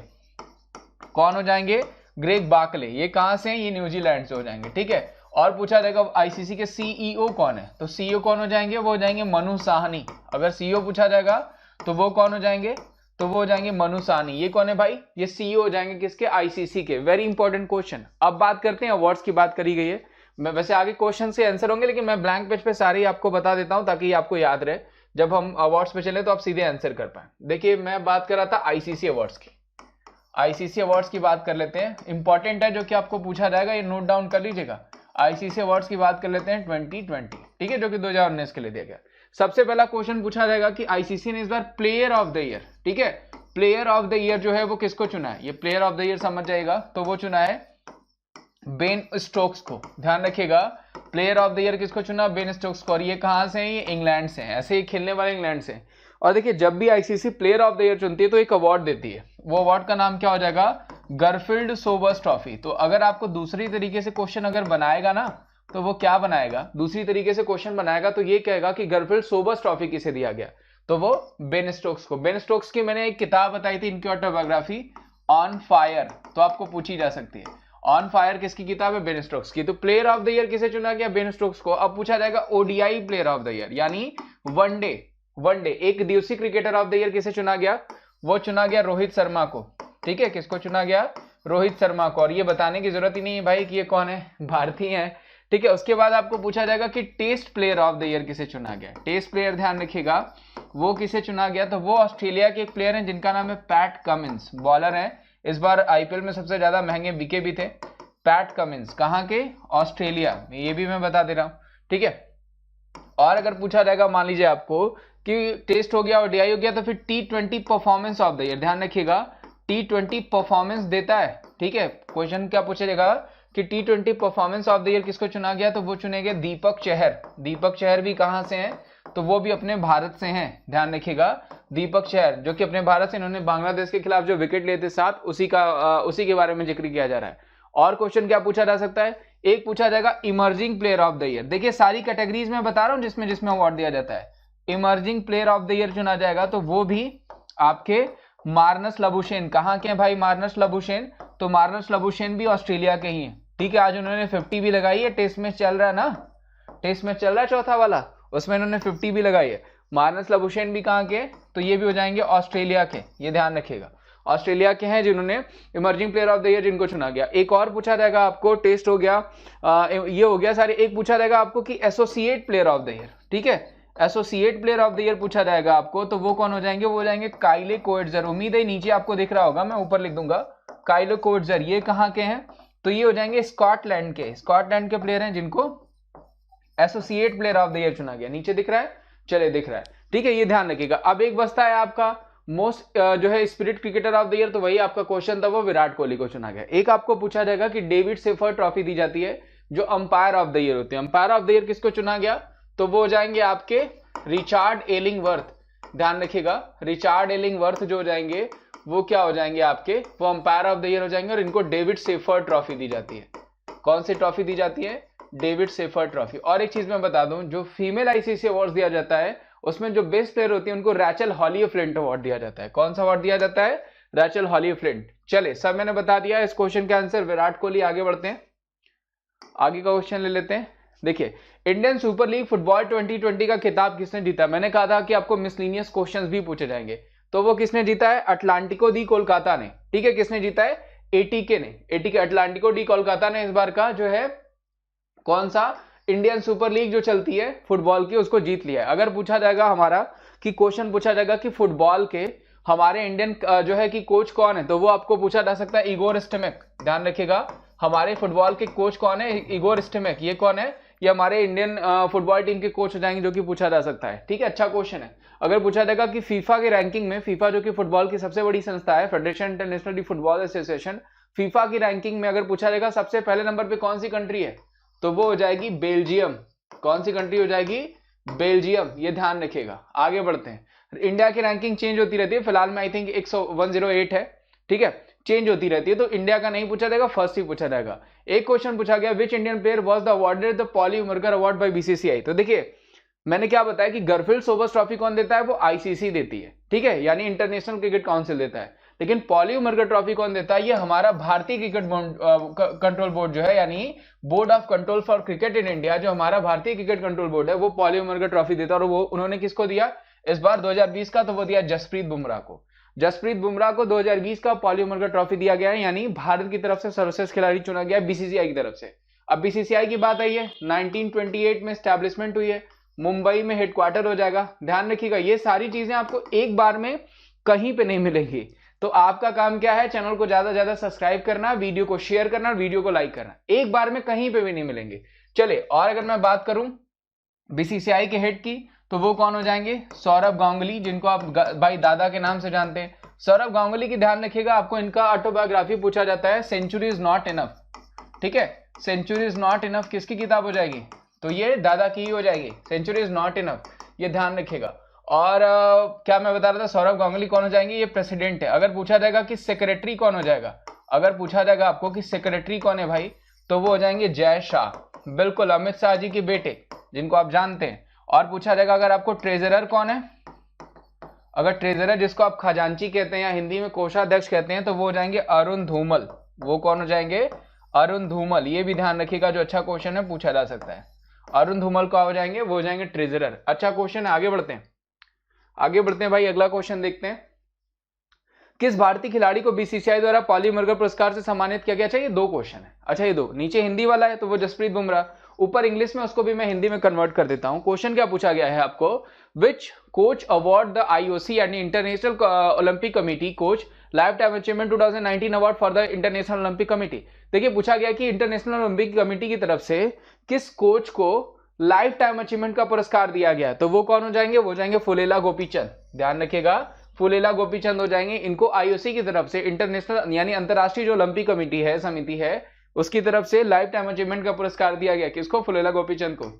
कौन हो जाएंगे? Greg Barclay. ये कहां से हैं? ये न्यूजीलैंड से हो जाएंगे, ठीक है। और पूछा जाएगा आईसीसी के सीईओ कौन है, तो सीईओ कौन हो जाएंगे? वो हो जाएंगे मनु साहनी। अगर सीईओ पूछा जाएगा तो वो कौन हो जाएंगे? तो वो हो जाएंगे मनु साहनी। ये कौन है भाई? ये सीईओ हो जाएंगे किसके? आईसीसी के। Very important question. अब बात करते हैं अवार्ड्स की, बात करी गई है। मैं वैसे आगे क्वेश्चन से आंसर होंगे, लेकिन मैं ब्लैंक पेज पे सारी आपको बता देता हूं ताकि आपको याद रहे, जब हम अवार्ड्स पे चले तो आप सीधे आंसर कर पाए। देखिए मैं बात कर रहा था आईसीसी अवार्ड्स की। आईसीसी अवार्ड्स की बात कर लेते हैं, इंपॉर्टेंट है, जो कि आपको पूछा जाएगा, ये नोट डाउन कर लीजिएगा। आईसीसी अवार्ड्स की बात कर लेते हैं 2020, ठीक है, जो कि 2019 के लिए दिया गया। सबसे पहला क्वेश्चन पूछा जाएगा कि आईसीसी ने इस बार प्लेयर ऑफ द ईयर, ठीक है, प्लेयर ऑफ द ईयर जो है वो किसको चुना है? ये प्लेयर ऑफ द ईयर समझ जाएगा, तो वो चुना है बेन स्टोक्स को। ध्यान रखिएगा, प्लेयर ऑफ द ईयर किसको चुना? बेन स्टोक्स को। और ये कहां से हैं? ये इंग्लैंड से हैं, ऐसे ही खेलने वाले इंग्लैंड से। और देखिए जब भी ICC player of the year चुनती है तो एक अवार्ड देती है, वो अवार्ड का नाम क्या हो जाएगा? गरफील्ड सोबर्स ट्रॉफी। तो अगर आपको दूसरी तरीके से क्वेश्चन अगर बनाएगा ना, तो वो क्या बनाएगा? दूसरी तरीके से क्वेश्चन बनाएगा तो ये कहेगा कि गरफील्ड सोबर्स ट्रॉफी किसे दिया गया, तो वो बेन स्टोक्स को। बेन स्टोक्स की मैंने एक किताब बताई थी, इनकी ऑटोबायोग्राफी ऑन फायर, तो आपको पूछी जा सकती है। ऑन फायर किसकी किताब है? बेन स्टोक्स की। तो प्लेयर ऑफ द ईयर किसे चुना गया? बेन स्टोक्स को। अब पूछा जाएगा ODI player of the year, यानी वनडे एक दिवसीय क्रिकेटर ऑफ द ईयर किसे चुना गया? वो चुना गया रोहित शर्मा को, ठीक है। किसको चुना गया? रोहित शर्मा को। और ये बताने की जरूरत ही नहीं है भाई कि ये कौन है, भारतीय है, ठीक है। उसके बाद आपको पूछा जाएगा कि test player of the year किसे चुना गया। टेस्ट प्लेयर ध्यान रखिएगा वो किसे चुना गया, तो वो ऑस्ट्रेलिया के एक प्लेयर हैं जिनका नाम है पैट कमिंस, बॉलर है, इस बार आईपीएल में सबसे ज्यादा महंगे बिके भी थे। पैट कमिंस कहाँ के, ऑस्ट्रेलिया, ये भी मैं बता दे रहा हूँ, ठीक है। और अगर पूछा जाएगा मान लीजिए आपको कि टेस्ट हो गया और डीआई हो गया, तो फिर T20 performance of the year, ध्यान रखिएगा T20 परफॉर्मेंस देता है, ठीक है। क्वेश्चन क्या पूछा जाएगा कि T20 performance of the year किसको चुना गया, तो वो चुने गए दीपक चहर। दीपक चहर भी कहां से हैं, तो वो भी अपने भारत से हैं, ध्यान रखिएगा। दीपक चहर जो कि अपने भारत से, इन्होंने बांग्लादेश के खिलाफ जो विकेट लिए थे 7, उसी के बारे में जिक्र किया जा रहा है। और क्वेश्चन क्या पूछा जा सकता है, एक पूछा जाएगा emerging player of the year. देखिए सारी कैटेगरीज में बता रहा हूं जिसमें जिसमें अवार्ड दिया जाता है, emerging player of the year चुना जाएगा, तो वो भी आपके मार्नस लबुशेन। कहां के हैं भाई मार्नस लबुशेन, तो मार्नस लबुशेन भी ऑस्ट्रेलिया के ही हैं, ठीक है। आज उन्होंने 50 भी लगाई है, टेस्ट मैच चल रहा है ना, टेस्ट मैच चल रहा है चौथा वाला, उसमें इन्होंने 50 भी लगाई है। मार्नस लबुशेन भी कहां के, तो ये भी हो जाएंगे ऑस्ट्रेलिया के, ये ध्यान रखिएगा ऑस्ट्रेलिया के हैं जिन्होंने emerging player of the year जिनको चुना गया। एक और पूछा जाएगा आपको, टेस्ट हो गया, ये हो गया सारे। एक पूछा जाएगा आपको कि associate player of the year, ठीक है, associate player of the year पूछा जाएगा आपको, तो वो कौन हो जाएंगे, वो हो जाएंगे काइले कोएट्जर। उम्मीद है नीचे आपको दिख रहा होगा, मैं ऊपर लिख दूंगा काइले कोएट्जर। ये कहां के हैं, तो ये हो जाएंगे स्कॉटलैंड के प्लेयर हैं जिनको associate player of the year चुना गया। नीचे दिख रहा है, चले दिख रहा है, ठीक है, ये ध्यान रखिएगा। अब एक बचता है आपका मोस्ट जो है spirit cricketer of the year, तो वही आपका क्वेश्चन था, वो विराट कोहली को चुना गया। एक आपको पूछा जाएगा कि डेविड सेफर ट्रॉफी दी जाती है जो अंपायर ऑफ द ईयर होते हैं, अंपायर ऑफ द ईयर किसको चुना गया, तो वो हो जाएंगे आपके रिचार्ड एलिंगवर्थ। ध्यान रखिएगा रिचार्ड एलिंगवर्थ जो हो जाएंगे वो क्या हो जाएंगे आपके, वो अंपायर ऑफ द ईयर हो जाएंगे, और इनको डेविड सेफर ट्रॉफी दी जाती है। कौन सी ट्रॉफी दी जाती है, डेविड सेफर ट्रॉफी। और एक चीज मैं बता दूं, जो फीमेल आईसीसी अवार्ड दिया जाता है उसमें जो बेस्ट प्लेयर होती है उनको रैचल हॉली फ्लिंट अवार्ड दिया जाता है। कौन सा अवार्ड दिया जाता है, रैचल हॉली फ्लिंट। चले सब मैंने बता दिया, इस क्वेश्चन का आंसर विराट कोहली। आगे बढ़ते हैं, आगे का क्वेश्चन ले लेते हैं। देखिए इंडियन सुपर लीग फुटबॉल 2020 का खिताब किसने जीता। मैंने कहा था कि आपको मिसलिनियस क्वेश्चंस भी पूछे जाएंगे, तो वो किसने जीता है, अटलांटिको दी कोलकाता ने, ठीक है। किसने जीता है, एटीके ने, एटीके अटलांटिको डी कोलकाता ने इस बार का जो है कौन सा इंडियन सुपर लीग जो चलती है फुटबॉल की, उसको जीत लिया है। अगर पूछा जाएगा हमारा कि क्वेश्चन पूछा जाएगा कि फुटबॉल के हमारे इंडियन जो है कि कोच कौन है, तो वो आपको पूछा जा सकता है इगोर स्टिमेक। ध्यान रखिएगा हमारे फुटबॉल के कोच कौन है, इगोर स्टिमेक। ये कौन है, ये हमारे इंडियन फुटबॉल टीम के कोच हो जाएंगे, जो कि पूछा जा सकता है, ठीक है। अच्छा क्वेश्चन है। अगर पूछा जाएगा कि फीफा के रैंकिंग में, फीफा जो कि फुटबॉल की सबसे बड़ी संस्था है, federation international D football association, FIFA की रैंकिंग में अगर पूछा जाएगा सबसे पहले नंबर पे कौन सी कंट्री है, तो वो हो जाएगी बेल्जियम। कौन सी कंट्री हो जाएगी, बेल्जियम, ये ध्यान रखिएगा। आगे बढ़ते हैं। इंडिया की रैंकिंग चेंज होती रहती है, फिलहाल में आई थिंक 108 है, ठीक है, चेंज होती रहती है, तो इंडिया का नहीं पूछा जाएगा, फर्स्ट ही पूछा जाएगा। एक क्वेश्चन पूछा गया, which Indian player was the awarded the poly Umrigar award bye BCCI. तो देखिए मैंने क्या बताया कि गरफील्ड सोबर्स ट्रॉफी कौन देता है, वो आईसीसी देती है, ठीक है, यानी इंटरनेशनल क्रिकेट काउंसिल देता है। लेकिन पॉली उमरगर ट्रॉफी कौन देता है, ये हमारा भारतीय क्रिकेट कंट्रोल बोर्ड जो है, यानी board of control for cricket in India, जो हमारा भारतीय क्रिकेट कंट्रोल बोर्ड है, वो पॉली उमरगर ट्रॉफी देता है। और वो उन्होंने किसको दिया इस बार 2020 का, तो वो दिया जसप्रीत बुमराह को। जसप्रीत बुमराह को 2020 का पॉली उमरगर ट्रॉफी दिया गया है, यानी भारत की तरफ से सर्वश्रेष्ठ खिलाड़ी चुना गया बीसीसीआई की तरफ से। अब बीसीसीआई की बात आई है, 1928 में स्टैब्लिशमेंट हुई है, मुंबई में हेडक्वार्टर हो जाएगा। ध्यान रखिएगा ये सारी चीजें आपको एक बार में कहीं पे नहीं मिलेंगी, तो आपका काम क्या है, चैनल को ज्यादा से ज्यादा सब्सक्राइब करना, वीडियो को शेयर करना, वीडियो को लाइक करना, एक बार में कहीं पे भी नहीं मिलेंगे। चले, और अगर मैं बात करूं बीसीसीआई के हेड की, तो वो कौन हो जाएंगे, सौरभ गांगुली, जिनको आप भाई दादा के नाम से जानते हैं। सौरभ गांगुली की ध्यान रखिएगा, आपको इनका ऑटोबायोग्राफी पूछा जाता है, सेंचुरी इज नॉट इनफ, ठीक है, सेंचुरी इज नॉट इनफ किसकी किताब हो जाएगी, तो ये दादा की ही हो जाएगी, सेंचुरी इज नॉट इनफ, ये ध्यान रखिएगा। और क्या मैं बता रहा था, सौरभ गांगुली कौन हो जाएंगे, ये प्रेसिडेंट है। अगर पूछा जाएगा कि सेक्रेटरी कौन हो जाएगा, अगर पूछा जाएगा आपको कि सेक्रेटरी कौन है भाई, तो वो हो जाएंगे जय शाह, बिल्कुल अमित शाह जी के बेटे, जिनको आप जानते हैं। और पूछा जाएगा अगर आपको ट्रेजरर कौन है, अगर ट्रेजरर जिसको आप खजांची कहते हैं या हिंदी में कोषाध्यक्ष कहते हैं, तो वो हो जाएंगे अरुण धूमल। वो कौन हो जाएंगे, अरुण धूमल, ये भी ध्यान रखिएगा, जो अच्छा क्वेश्चन है पूछा जा सकता है। अरुण धूमल को हो जाएंगे, वो हो जाएंगे ट्रेजरर। अच्छा क्वेश्चन है, आगे बढ़ते हैं, आगे बढ़ते हैं भाई, अगला क्वेश्चन देखते हैं। किस भारतीय खिलाड़ी को बीसीसीआई द्वारा पॉली उमरगर पुरस्कार से सम्मानित किया गया। अच्छा ये दो क्वेश्चन है, अच्छा ये दो, नीचे हिंदी वाला है तो वो जसप्रीत बुमराह, ऊपर इंग्लिश में, उसको भी मैं हिंदी में कन्वर्ट कर देता हूं। क्वेश्चन क्या पूछा गया है आपको, विच कोच अवार्ड द आईओसी यानी international Olympic committee coach life time achievement 2019 award for the international Olympic committee. देखिए पूछा गया कि इंटरनेशनल ओलंपिक कमिटी की तरफ से किस कोच को लाइफ टाइम अचीवमेंट का पुरस्कार दिया गया, तो वो कौन हो जाएंगे, वो जाएंगे फुलेला गोपीचंद। ध्यान रखिएगा, फुलेला गोपीचंद हो जाएंगे। इनको आईओसी की तरफ से इंटरनेशनल यानी अंतरराष्ट्रीय जो ओलंपिक कमेटी है, समिति है, उसकी तरफ से लाइफ टाइम अचीवमेंट का पुरस्कार दिया गया। किसको, फुलेला गोपीचंद को।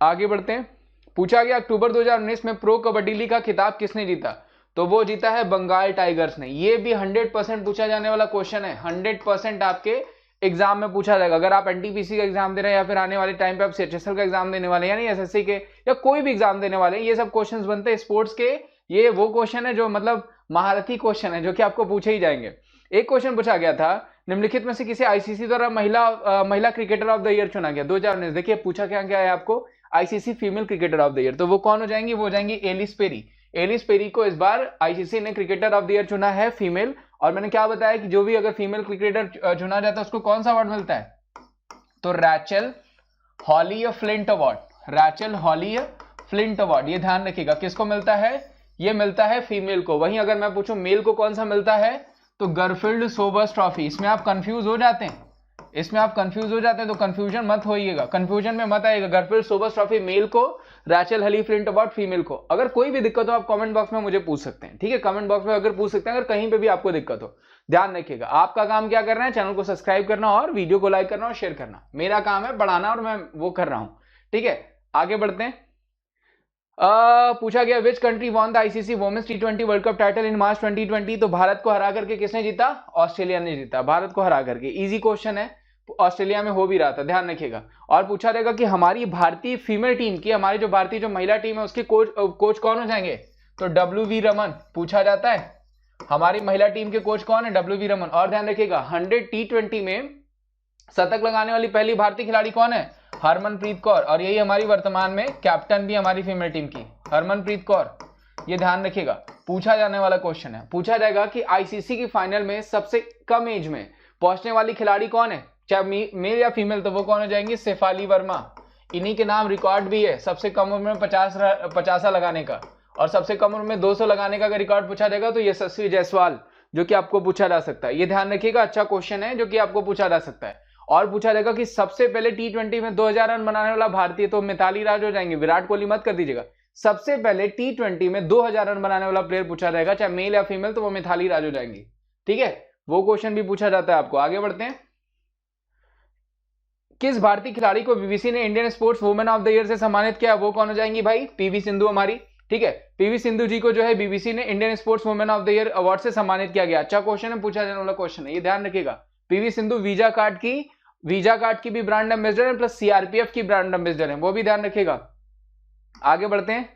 आगे बढ़ते हैं। पूछा गया अक्टूबर 2019 में प्रो कबड्डी लीग का खिताब किसने जीता, तो वो जीता है बंगाल टाइगर्स ने। ये भी 100% पूछा जाने वाला क्वेश्चन है, 100% आपके एग्जाम में पूछा जाएगा। अगर आप एनटीपीसी का एग्जाम दे रहे हैं या फिर आने वाले टाइम पे आप सीएचएसएल का एग्जाम देने वाले हैं, यानी एसएससी के या कोई भी एग्जाम देने वाले हैं, ये सब क्वेश्चंस बनते हैं स्पोर्ट्स के। ये वो क्वेश्चन है जो मतलब महारथी क्वेश्चन है, जो कि आपको पूछे ही जाएंगे। एक क्वेश्चन पूछा गया था, निम्नलिखित में से किसे आईसीसी द्वारा महिला क्रिकेटर ऑफ द ईयर चुना गया 2019। देखिए पूछा क्या गया है आपको, ICC female cricketer of the year, तो वो कौन हो जाएंगी, वो हो जाएंगी एलिस पेरी। एलिस पेरी को इस बार आईसीसी ने क्रिकेटर ऑफ द ईयर चुना है फीमेल। और मैंने क्या बताया कि जो भी अगर फीमेल क्रिकेटर चुना जाता है उसको कौन सा अवार्ड मिलता है, तो रैचल हॉली फ्लिंट अवार्ड, रैचल हॉली फ्लिंट अवार्ड। ये ध्यान रखिएगा, किसको मिलता है, ये मिलता है फीमेल को। वहीं अगर मैं पूछूं मेल को कौन सा मिलता है, तो गरफील्ड सोबर्स ट्रॉफी। इसमें आप कंफ्यूज हो जाते हैं, तो कंफ्यूजन मत होइएगा, कंफ्यूजन में मत आइएगा। गरफील्ड सोबर्स ट्रॉफी मेल को, रैचल हली फ्लिंट अवार्ड फीमेल को। अगर कोई भी दिक्कत हो आप कमेंट बॉक्स में मुझे पूछ सकते हैं, ठीक है, कमेंट बॉक्स में अगर पूछ सकते हैं, अगर कहीं पे भी आपको दिक्कत हो। ध्यान रखिएगा, आपका काम क्या करना है, चैनल को सब्सक्राइब करना और वीडियो को लाइक करना और शेयर करना। मेरा काम है बढ़ाना और मैं वो कर रहा हूं, ठीक है। आगे बढ़ते हैं। पूछा गया which country won the ICC women's टी20 world cup title in March 2020, तो भारत को हरा करके किसने जीता, ऑस्ट्रेलिया ने जीता, भारत को हरा करके। इजी क्वेश्चन है, ऑस्ट्रेलिया में हो भी रहा था, ध्यान रखिएगा। और पूछा रहेगा कि हमारी भारतीय फीमेल टीम की, हमारी जो भारतीय जो महिला टीम है उसके कोच कौन हो जाएंगे, तो डब्ल्यू.वी. रमन पूछा जाता है। हमारी महिला टीम के कोच कौन है, डब्ल्यू.वी. रमन। और ध्यान रखिएगा 100 टी20 में शतक लगाने वाली पहली भारतीय खिलाड़ी कौन है, हरमनप्रीत कौर। और यही हमारी वर्तमान में कैप्टन भी हमारी फीमेल टीम की, हरमनप्रीत कौर। ये ध्यान रखिएगा, पूछा जाने वाला क्वेश्चन है। पूछा जाएगा कि आईसीसी की फाइनल में सबसे कम एज में पहुंचने वाली खिलाड़ी कौन है, चाहे मेल या फीमेल, तो वो कौन हो जाएंगी, शेफाली वर्मा। इन्हीं के नाम रिकॉर्ड भी है, सबसे कम उम्र में 50 लगाने का और सबसे कम उम्र में 200 लगाने का अगर रिकॉर्ड पूछा जाएगा तो यशस्वी जायसवाल, जो कि आपको पूछा जा सकता है। ये ध्यान रखिएगा, अच्छा क्वेश्चन है जो कि आपको पूछा जा सकता है। और पूछा जाएगा कि सबसे पहले टी20 में 2000 रन बनाने वाला भारतीय, तो मिताली राज हो जाएंगे, विराट कोहली मत कर दीजिएगा। सबसे पहले टी20 में 2000 रन बनाने वाला प्लेयर पूछा जाएगा, चाहे मेल या फीमेल, तो वो मिताली राज हो जाएंगी, ठीक है। वो क्वेश्चन भी पूछा जाता है आपको। आगे बढ़ते हैं। किस भारतीय खिलाड़ी को बीबीसी ने Indian sports women of the year से सम्मानित किया, वो कौन हो जाएंगी भाई, पीवी सिंधु हमारी, ठीक है। पीवी सिंधु जी को जो है बीबीसी ने Indian sports women of the year award से सम्मानित किया गया। अच्छा क्वेश्चन है, पूछा जाने वाला क्वेश्चन है, ये ध्यान रखिएगा। पीवी सिंधु वीजा कार्ड की भी ब्रांड एम्बेसडर है, प्लस सीआरपीएफ की ब्रांड एम्बेसडर है, वो भी ध्यान रखिएगा। आगे बढ़ते हैं।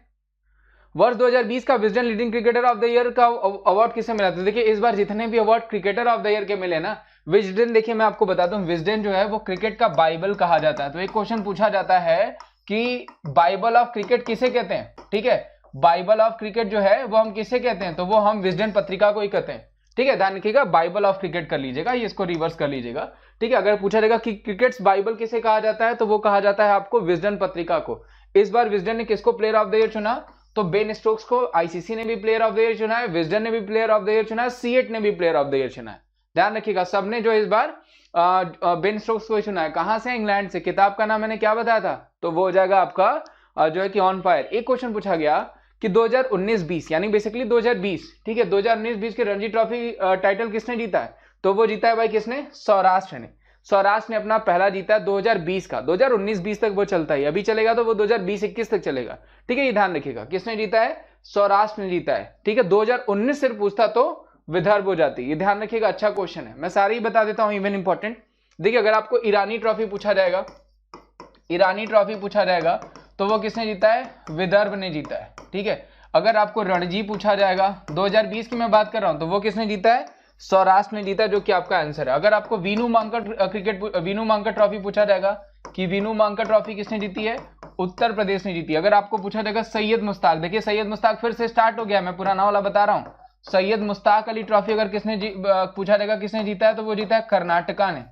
वर्ष 2020 का Wisden leading cricketer of the year का अवार्ड किसे मिला था। देखिए इस बार जितने भी award cricketer of the year के मिले ना, विजडन, देखिए मैं आपको बताता हूं, विजडन जो है वो क्रिकेट का बाइबल कहा जाता है। तो एक क्वेश्चन पूछा जाता है कि बाइबल ऑफ क्रिकेट किसे कहते हैं, ठीक है। बाइबल ऑफ क्रिकेट जो है वो हम किसे कहते हैं, तो वो हम विजडन पत्रिका को ही कहते हैं, ठीक है। ध्यान रखिएगा, बाइबल ऑफ क्रिकेट कर लीजिएगा, ये इसको रिवर्स कर लीजिएगा, ठीक है। अगर पूछा जाएगा कि क्रिकेट्स बाइबल किसे कहा जाता है, तो वो कहा जाता है आपको विजडन पत्रिका को। इस बार विजडन ने किसको प्लेयर ऑफ द ईयर चुना, तो बेन स्टोक्स को। आईसीसी ने भी प्लेयर ऑफ द ईयर चुना है, विजडन ने भी प्लेयर ऑफ द ईयर चुना है, सीएट ने भी प्लेयर ऑफ द ईयर चुना है। ध्यान रखिएगा, सबने जो इस बार बेन स्टोक्स को चुना है। कहां से, इंग्लैंड से। किताब का नाम मैंने क्या बताया था, तो वो हो जाएगा आपका जो है कि ऑन फायर। एक क्वेश्चन पूछा गया कि 2019-20 यानी बेसिकली 2020, ठीक है, 2019-20 के रणजी ट्रॉफी टाइटल किसने जीता है, तो वो जीता है भाई किसने, सौराष्ट्र ने। सौराष्ट्र ने अपना पहला जीता है 2020 का। 2019-20 तक वो चलता है, अभी चलेगा तो वो 2020-21 तक चलेगा, ठीक है। ये ध्यान रखिएगा, किसने जीता है, सौराष्ट्र ने जीता है, ठीक है। 2019 सिर्फ पूछता तो विदर्भ हो जाती, ये ध्यान रखिएगा, अच्छा क्वेश्चन है, मैं सारी ही बता देता हूं, इवन इंपॉर्टेंट। देखिए अगर आपको ईरानी ट्रॉफी पूछा जाएगा, ईरानी ट्रॉफी पूछा जाएगा तो वो किसने जीता है, विदर्भ ने जीता है, ठीक है। अगर आपको रणजी पूछा जाएगा, 2020 की मैं बात कर रहा हूं, तो वो किसने जीता है, सौराष्ट्र ने जीता, जो कि आपका आंसर है। अगर आपको वीनू मांकड़ ट्रॉफी पूछा जाएगा कि वीनू मांकड़ ट्रॉफी किसने जीती है, उत्तर प्रदेश ने जीती। अगर आपको पूछा जाएगा सैयद मुश्ताक, देखिए सैयद मुश्ताक फिर से स्टार्ट हो गया, मैं पुराना वाला बता रहा हूँ। सैयद मुश्ताक अली ट्रॉफी अगर पूछा जाएगा किसने जीता है, तो वो जीता है कर्नाटका ने,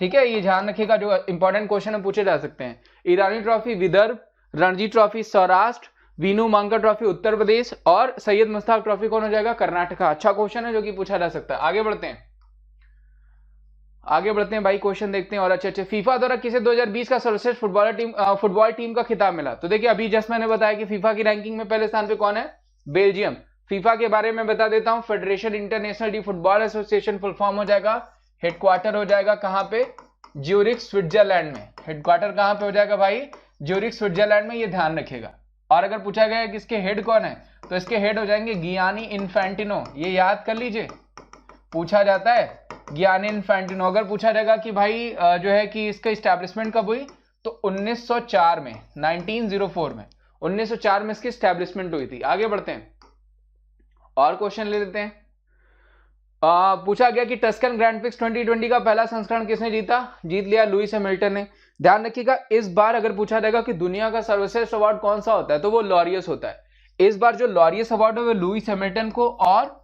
ठीक है, ये ध्यान रखिएगा, जो इंपॉर्टेंट क्वेश्चन है पूछे जा सकते हैं। Irani trophy Vidarbha, Ranji trophy Saurashtra, Vinoo Mankad trophy Uttar Pradesh और सैयद मुश्ताक ट्रॉफी कौन हो जाएगा, कर्नाटका। अच्छा क्वेश्चन है जो कि पूछा जा सकता है। आगे बढ़ते हैं भाई, क्वेश्चन देखते हैं और अच्छे। फीफा द्वारा किसे 2020 का सर्वश्रेष्ठ फुटबॉल टीम का खिताब मिला? तो देखिए अभी जस्ट मैंने बताया कि फीफा की रैंकिंग में पहले स्थान पे कौन है, बेल्जियम। फीफा के बारे में बता देता हूं, federation international D football association full form हो जाएगा। हेडक्वार्टर हो जाएगा कहां पे, ज्यूरिख स्विट्जरलैंड में। हेडक्वार्टर कहां पे हो जाएगा भाई, ज्यूरिख स्विट्जरलैंड में, ये ध्यान रखिएगा। और अगर पूछा गया कि इसके हेड कौन है, तो इसके हेड हो जाएंगे गियानी इन्फेंटिनो, ये याद कर लीजिए, पूछा जाता है गियानी इन्फेंटिनो। अगर पूछा जाएगा कि भाई जो है कि इसका इस्टेब्लिशमेंट कब हुई, तो 1904 में, 1904 में, 1904 में इसकी इस्टेब्लिशमेंट हुई थी। आगे बढ़ते हैं और क्वेश्चन ले लेते हैं। पूछा गया कि टस्कन ग्रैंड प्रिक्स 2020 का पहला संस्करण किसने जीत लिया, लुइस हैमिल्टन ने। ध्यान रखिएगा, इस बार अगर पूछा जाएगा कि दुनिया का सर्वश्रेष्ठ अवार्ड कौन सा होता है, तो वो लॉरियस होता है। इस बार जो लॉरियस अवार्ड है वो लुइस हैमिल्टन को और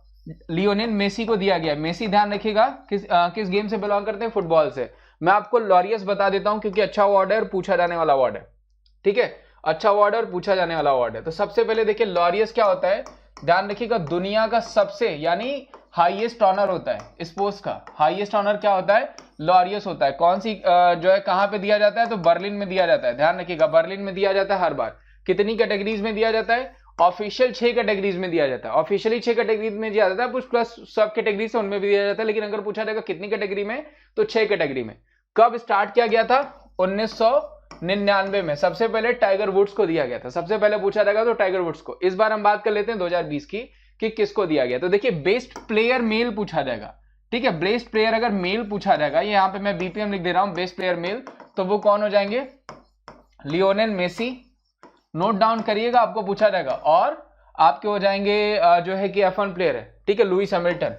लियोनेल मेसी को दिया गया। मेसी ध्यान रखिएगा किस गेम से बिलोंग करते हैं, फुटबॉल से। मैं आपको लॉरियस बता देता हूं क्योंकि अच्छा अवार्ड है और पूछा जाने वाला अवार्ड है। ठीक है, अच्छा अवार्ड है और पूछा जाने वाला अवार्ड है। तो सबसे पहले देखिए लॉरियस क्या होता है, ध्यान रखिएगा, दुनिया का सबसे यानी हाईएस्ट ऑनर होता है स्पोर्ट्स का। हाईएस्ट ऑनर क्या होता है, लॉरियस होता है। कौन सी जो है कहां पे दिया जाता है, तो बर्लिन में दिया जाता है। ध्यान रखिएगा, बर्लिन में दिया जाता है हर बार। कितनी कैटेगरीज में दिया जाता है, ऑफिशियल 6 कैटेगरीज में दिया जाता है। ऑफिशियली 6 कैटेगरीज में दिया जाता है, कुछ प्लस सब कैटेगरीज से उनमें भी दिया जाता है। लेकिन अगर पूछा जाएगा कितनी कैटेगरी में, तो 6 कैटेगरी में। कब स्टार्ट किया गया था, 1999 में सबसे पहले टाइगर वुड्स को दिया गया था। सबसे पहले पूछा जाएगा तो टाइगर वुड्स को। इस बार हम बात कर लेते हैं 2020 की कि किसको दिया गया। तो देखिए बेस्ट प्लेयर मेल पूछा जाएगा। ठीक है, बेस्ट प्लेयर अगर मेल पूछा जाएगा, यहां पे मैं बीपीएम लिख दे रहा हूं, बेस्ट प्लेयर मेल, तो वो कौन हो जाएंगे, लियोनेल मेसी। नोट डाउन करिएगा, आपको पूछा जाएगा। और आपके हो जाएंगे जो है कि F1 प्लेयर है, ठीक है, लुइस हैमिल्टन।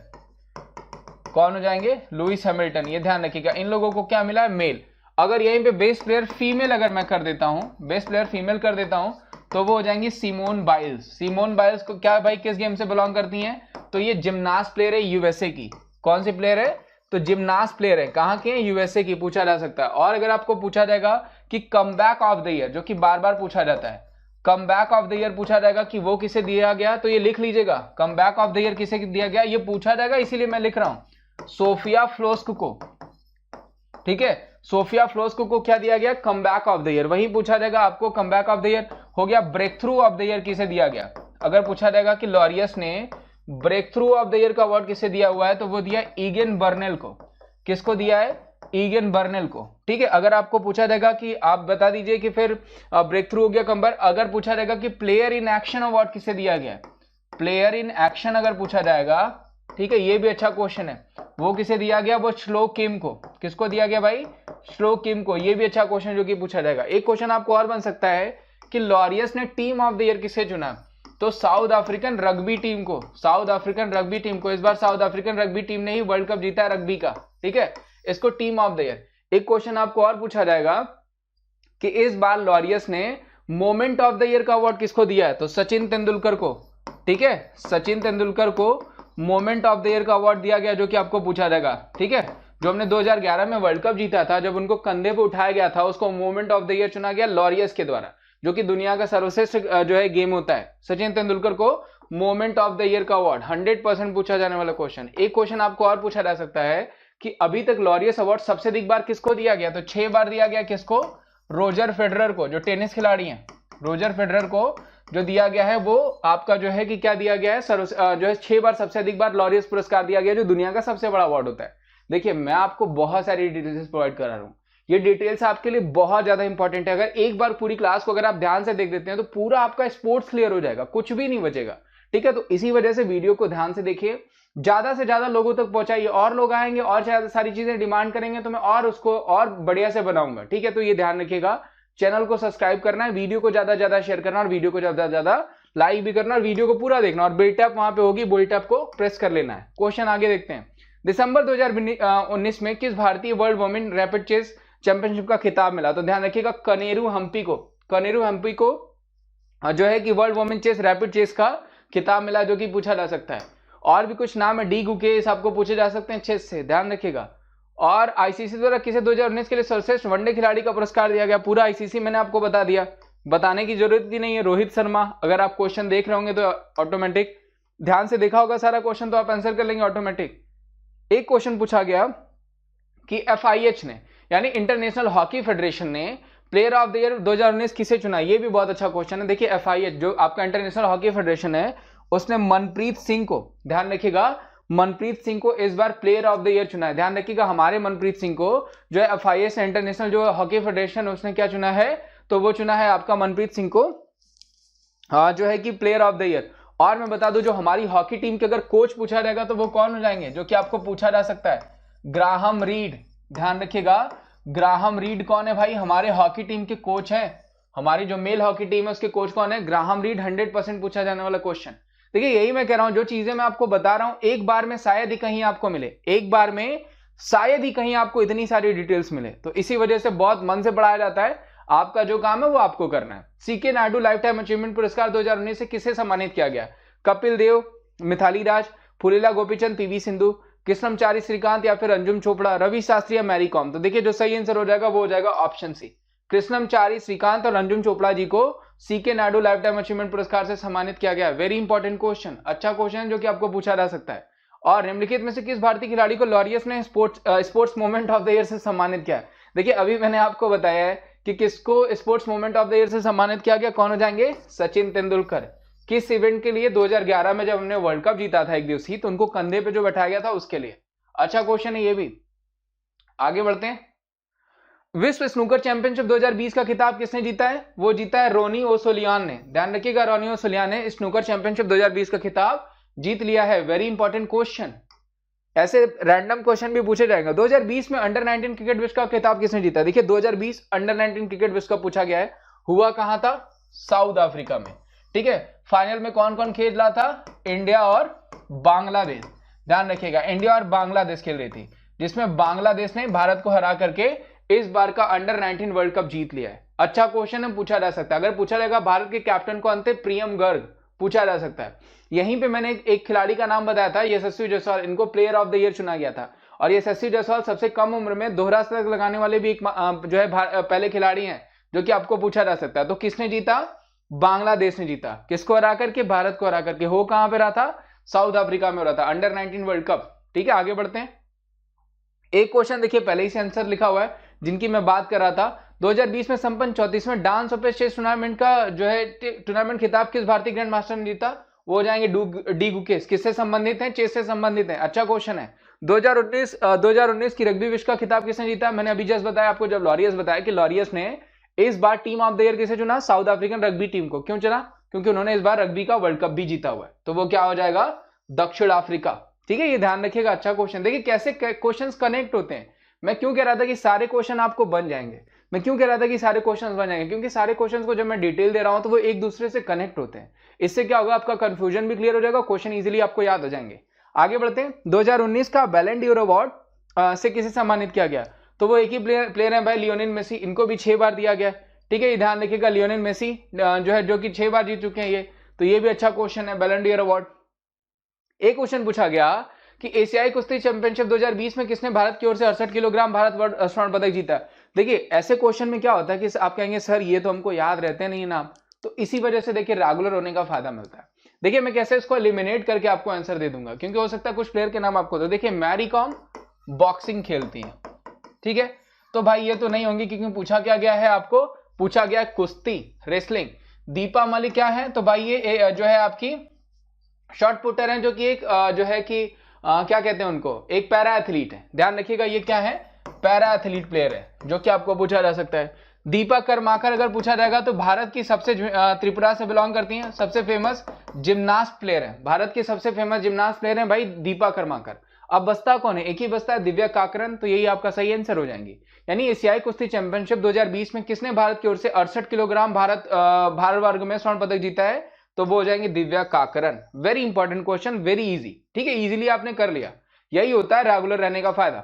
कौन हो जाएंगे, लुइस हैमिल्टन, ये ध्यान रखिएगा। इन लोगों को क्या मिला है, मेल। अगर यहीं पे बेस्ट प्लेयर फीमेल अगर मैं कर देता हूं, बेस्ट प्लेयर फीमेल कर देता हूं, तो वो हो जाएंगी सिमोन बाइल्स। सिमोन बाइल्स को क्या भाई किस गेम से बिलोंग करती हैं, तो ये जिम्नास्ट प्लेयर है यूएसए की। कौन सी प्लेयर है, तो जिम्नास्ट प्लेयर है। कहां की है, यूएसए की, पूछा जा सकता है। और अगर आपको पूछा जाएगा कि कमबैक ऑफ द ईयर, जो कि बार बार पूछा जाता है, कमबैक ऑफ द ईयर पूछा जाएगा कि वो किसे दिया गया, तो ये लिख लीजिएगा, कमबैक ऑफ द ईयर किसे दिया गया, ये पूछा जाएगा, इसीलिए मैं लिख रहा हूं सोफिया फ्लोस्क को। ठीक है, सोफिया फ्लोस्को को क्या दिया गया, कमबैक ऑफ द ईयर। वही पूछा जाएगा आपको, कमबैक ऑफ द ईयर हो गया। Breakthrough of the year किसे दिया गया, अगर पूछा जाएगा कि लॉरियस ने breakthrough of the year का अवार्ड किसे दिया हुआ है, तो वो दिया ईगन बर्नेल को। किसको दिया है, ईगन बर्नेल को। ठीक है, अगर आपको पूछा जाएगा कि आप बता दीजिए कि फिर ब्रेक थ्रू हो गया कमबैक। अगर पूछा जाएगा कि प्लेयर इन एक्शन अवार्ड किसे दिया गया, प्लेयर इन एक्शन अगर पूछा जाएगा, ठीक है, ये भी अच्छा क्वेश्चन है, वो किसे दिया गया, वो श्लो किम को। किसको दिया गया भाई, श्लो किम को। ये भी अच्छा क्वेश्चन जो कि पूछा जाएगा। एक क्वेश्चन आपको और बन सकता है कि लॉरियस ने टीम ऑफ द ईयर किसे चुना, तो साउथ अफ्रीकन रग्बी टीम को। साउथ अफ्रीकन रग्बी टीम को। इस बार साउथ अफ्रीकन रग्बी टीम ने ही वर्ल्ड कप जीता है रग्बी का। ठीक है, इसको टीम ऑफ द ईयर। एक क्वेश्चन आपको और पूछा जाएगा कि इस बार लॉरियस ने मोमेंट ऑफ द ईयर का अवार्ड किसको दिया है, तो सचिन तेंदुलकर को। ठीक है, सचिन तेंदुलकर को मोमेंट ऑफ द ईयर का अवार्ड दिया गया, जो कि आपको पूछा जाएगा। ठीक है, जो हमने 2011 में वर्ल्ड कप जीता था, जब उनको कंधे पे उठाया गया था, उसको मोमेंट ऑफ द ईयर चुना गया लॉरियस के द्वारा, जो कि दुनिया का सर्वश्रेष्ठ जो है गेम होता है। सचिन तेंदुलकर को मोमेंट ऑफ द ईयर का अवार्ड 100% पूछा जाने वाला क्वेश्चन। एक क्वेश्चन आपको और पूछा जा सकता है कि अभी तक लॉरियस अवार्ड सबसे अधिक बार किसको दिया गया, तो 6 बार दिया गया। किसको, रोजर फेडरर को, जो टेनिस खिलाड़ी हैं। रोजर फेडरर को जो दिया गया है, वो आपका जो है कि क्या दिया गया है, जो है 6 बार सबसे अधिक बार लॉरियस पुरस्कार दिया गया, जो दुनिया का सबसे बड़ा अवार्ड होता है। देखिए मैं आपको बहुत सारी डिटेल्स प्रोवाइड करा रहा हूँ, ये डिटेल्स आपके लिए बहुत ज्यादा इंपॉर्टेंट है। अगर एक बार पूरी क्लास को अगर आप ध्यान से देख देते हैं, तो पूरा आपका स्पोर्ट्स क्लियर हो जाएगा, कुछ भी नहीं बचेगा। ठीक है, तो इसी वजह से वीडियो को ध्यान से देखिए, ज्यादा से ज्यादा लोगों तक पहुंचाइए। और लोग आएंगे और ज्यादा सारी चीजें डिमांड करेंगे, तो मैं और उसको और बढ़िया से बनाऊंगा। ठीक है, तो ये ध्यान रखिएगा, चैनल को सब्सक्राइब करना है, वीडियो को ज्यादा ज्यादा शेयर करना, और वीडियो को ज्यादा ज्यादा लाइक भी करना, और वीडियो को पूरा देखना, और बेल टैप वहां पे होगी, बेल टैप को प्रेस कर लेना है। क्वेश्चन आगे देखते हैं। दिसंबर 2019 में किस भारतीय world women rapid chess championship का खिताब मिला, तो ध्यान रखिएगा कनेरू हम्पी को। कनेरू हम्पी को जो है कि world women chess rapid chess का खिताब मिला, जो कि पूछा जा सकता है। और भी कुछ नाम है, डी गुकेश आपको पूछे जा सकते हैं चेस से, ध्यान रखिएगा। और आईसीसी द्वारा किसे 2019 के लिए सर्वश्रेष्ठ वनडे खिलाड़ी का पुरस्कार दिया गया? पूरा आईसीसी मैंने आपको बता दिया, बताने की जरूरत ही नहीं है। रोहित शर्मा। अगर आप क्वेश्चन देख रहे होंगे तो ऑटोमेटिक ध्यान से देखा होगा सारा क्वेश्चन, तो आप आंसर कर लेंगे ऑटोमेटिक। एक क्वेश्चन पूछा गया कि FIH ने यानी इंटरनेशनल हॉकी फेडरेशन ने प्लेयर ऑफ द ईयर 2019 किसे चुना? ये भी बहुत अच्छा क्वेश्चन है। देखिए FIH जो आपका इंटरनेशनल हॉकी फेडरेशन है, उसने मनप्रीत सिंह को, ध्यान रखिएगा, मनप्रीत सिंह को इस बार प्लेयर ऑफ द ईयर चुना है। ध्यान रखिएगा, हमारे मनप्रीत सिंह को जो है FIH इंटरनेशनल जो हॉकी फेडरेशन उसने क्या चुना है? तो वो चुना है आपका मनप्रीत सिंह को जो है कि प्लेयर ऑफ द ईयर। और मैं बता दूं, जो हमारी हॉकी टीम के अगर कोच पूछा जाएगा तो वो कौन हो जाएंगे, जो कि आपको पूछा जा सकता है? Graham read. ध्यान रखिएगा, ग्राहम रीड कौन है भाई? हमारे हॉकी टीम के कोच हैं। हमारी जो मेल हॉकी टीम है उसके कोच कौन है? Graham read. 100% पूछा जाने वाला क्वेश्चन। देखिए यही मैं कह रहा हूं, जो चीजें मैं आपको बता रहा हूं एक बार में शायद ही कहीं आपको मिले, एक बार में शायद ही कहीं आपको इतनी सारी डिटेल्स मिले, तो इसी वजह से बहुत मन से पढ़ाया जाता है। आपका जो काम है वो आपको करना है। CK Naidu lifetime achievement पुरस्कार 2019 से किसे सम्मानित किया गया? कपिल देव, मिथाली राज, फुलेला गोपीचंद, PV सिंधु, कृष्णमचारी श्रीकांत या फिर अंजुम चोपड़ा, रवि शास्त्री या मैरी कॉम? तो देखिए जो सही आंसर हो जाएगा वो हो जाएगा ऑप्शन सी, कृष्णमचारी श्रीकांत और अंजुम चोपड़ा जी को CK Naidu lifetime achievement पुरस्कार से सम्मानित किया गया। वेरी इंपॉर्टेंट क्वेश्चन, अच्छा क्वेश्चन जो कि आपको पूछा जा सकता है। और निम्नलिखित में से किस भारतीय खिलाड़ी को लॉरियस ने sports moment of the year से सम्मानित किया? देखिए अभी मैंने आपको बताया है कि किसको sports moment of the year से सम्मानित किया गया, कौन हो जाएंगे? सचिन तेंदुलकर। किस इवेंट के लिए? 2011 में जब हमने वर्ल्ड कप जीता था एक दिवसीय, तो उनको कंधे पे जो बैठाया गया था उसके लिए। अच्छा क्वेश्चन है ये भी। आगे बढ़ते हैं। विश्व स्नूकर चैंपियनशिप 2020 का खिताब किसने जीता है? वो जीता है रोनी ओसोलियान ने। ध्यान रखिएगा, रोनी ओसोलियान ने स्नूकर चैंपियनशिप 2020 का खिताब जीत लिया है। वेरी इंपॉर्टेंट क्वेश्चन, ऐसे रैंडम क्वेश्चन भी पूछे जाएंगे। 2020 में अंडर 19 क्रिकेट विश्व का खिताब किसने जीता? देखिए 2020 अंडर 19 क्रिकेट विश्व कप पूछा गया है, हुआ कहां था? साउथ अफ्रीका में। ठीक है, फाइनल में कौन कौन खेल रहा था? इंडिया और बांग्लादेश। ध्यान रखिएगा, इंडिया और बांग्लादेश खेल रही थी, जिसमें बांग्लादेश ने भारत को हरा करके इस बार का अंडर 19 वर्ल्ड कप जीत लिया है। अच्छा क्वेश्चन है, पूछा जा सकता है। अगर पूछा जाएगा भारत के कैप्टन कौन थे? प्रियम गर्ग, पूछा जा सकता है। यहीं पे मैंने एक खिलाड़ी का नाम बताया था, यशस्वी जायसवाल, इनको प्लेयर ऑफ द ईयर चुना गया था। और यशस्वी जायसवाल सबसे कम उम्र में दोहरा शतक लगाने वाले भी एक जो है पहले खिलाड़ी हैं, जो कि आपको पूछा जा सकता है। तो किसने जीता? बांग्लादेश ने जीता। किसको हरा करके? भारत को हरा करके। हो कहां पे रहा था? साउथ अफ्रीका में हो रहा था, अंडर 19 वर्ल्ड कप। ठीक है, आगे बढ़ते हैं। एक क्वेश्चन देखिए पहले ही से आंसर लिखा हुआ है, जिनकी मैं बात कर रहा था। 2020 में संपन्न 34वें डांस ओपन चेस टूर्नामेंट का जो है टूर्नामेंट खिताब किस भारतीय ग्रैंड मास्टर ने जीता? वो हो जाएंगे डी गुकेश। किससे संबंधित हैं? चेस से संबंधित हैं। अच्छा क्वेश्चन है। 2019 की रग्बी विश्व का खिताब किसने जीता? मैंने अभी जस्ट बताया आपको, जब लॉरियस बताया कि लॉरियस ने इस बार टीम ऑफ द ईयर किसे चुना? साउथ अफ्रीकन रग्बी टीम को। क्यों चुना? क्योंकि उन्होंने इस बार रग्बी का वर्ल्ड कप भी जीता हुआ है। तो वो क्या हो जाएगा? दक्षिण अफ्रीका। ठीक है, ये ध्यान रखिएगा। अच्छा क्वेश्चन। देखिए कैसे क्वेश्चंस कनेक्ट होते हैं। मैं क्यों कह रहा था कि सारे क्वेश्चन आपको बन जाएंगे, मैं क्यों कह रहा था कि सारे क्वेश्चंस बन जाएंगे? क्योंकि सारे क्वेश्चंस को जब मैं डिटेल दे रहा हूं तो वो एक दूसरे से कनेक्ट होते हैं। इससे क्या होगा? आपका कंफ्यूजन भी क्लियर हो जाएगा, क्वेश्चन इजीली आपको याद हो जाएंगे। आगे बढ़ते हैं। 2019 का बैलन डी ओर अवार्ड से किसे सम्मानित किया गया? तो वो एक ही प्लेयर है भाई, लियोनेल मेसी। इनको भी 6 बार दिया गया। ठीक है, ये ध्यान रखिएगा, लियोनेल मेसी जो है, जो कि 6 बार जीत चुके हैं ये। तो ये भी अच्छा क्वेश्चन है, बैलन डी ओर अवार्ड। एक क्वेश्चन पूछा गया कि एशियाई कुश्ती चैंपियनशिप 2020 में किसने भारत की ओर से 68 किलोग्राम भारत स्वर्ण पदक जीता? देखिए ऐसे क्वेश्चन में क्या होता है कि आप कहेंगे सर ये तो हमको याद रहते नहीं नाम, तो इसी वजह से देखिए रेगुलर होने का फायदा मिलता है। देखिए मैं कैसे इसको एलिमिनेट करके आपको आंसर दे दूंगा, क्योंकि हो सकता है कुछ प्लेयर के नाम आपको। तो देखिए मैरी कॉम बॉक्सिंग खेलती है, ठीक है, तो भाई ये तो नहीं होंगी, क्योंकि पूछा क्या गया है आपको? पूछा गया कुश्ती, रेसलिंग। दीपा मलिक क्या है? तो भाई ये जो है आपकी शॉर्ट पुटर है, जो कि एक जो है कि क्या कहते हैं उनको, एक पैरा एथलीट है। ध्यान रखिएगा, ये क्या है? पैरा एथलीट प्लेयर है, जो कि आपको पूछा जा सकता है। दीपा कर्माकर अगर पूछा जाएगा तो भारत की सबसे त्रिपुरा से बिलोंग करती हैं, सबसे फेमस जिम्नास्ट प्लेयर है, भारत की सबसे फेमस जिम्नास्ट प्लेयर है भाई दीपा कर्माकर। अब बस्ता कौन है? एक ही बस्ता है, दिव्या काकरन। तो यही आपका सही आंसर हो जाएंगी। यानी एशियाई कुश्ती चैंपियनशिप 2020 में किसने भारत की ओर से 68 किलोग्राम भार वर्ग में स्वर्ण पदक जीता है? तो वो हो जाएंगे Divya Kakran. Very important question, very easy. ठीक है, इजीली आपने कर लिया, यही होता है रेगुलर रहने का फायदा।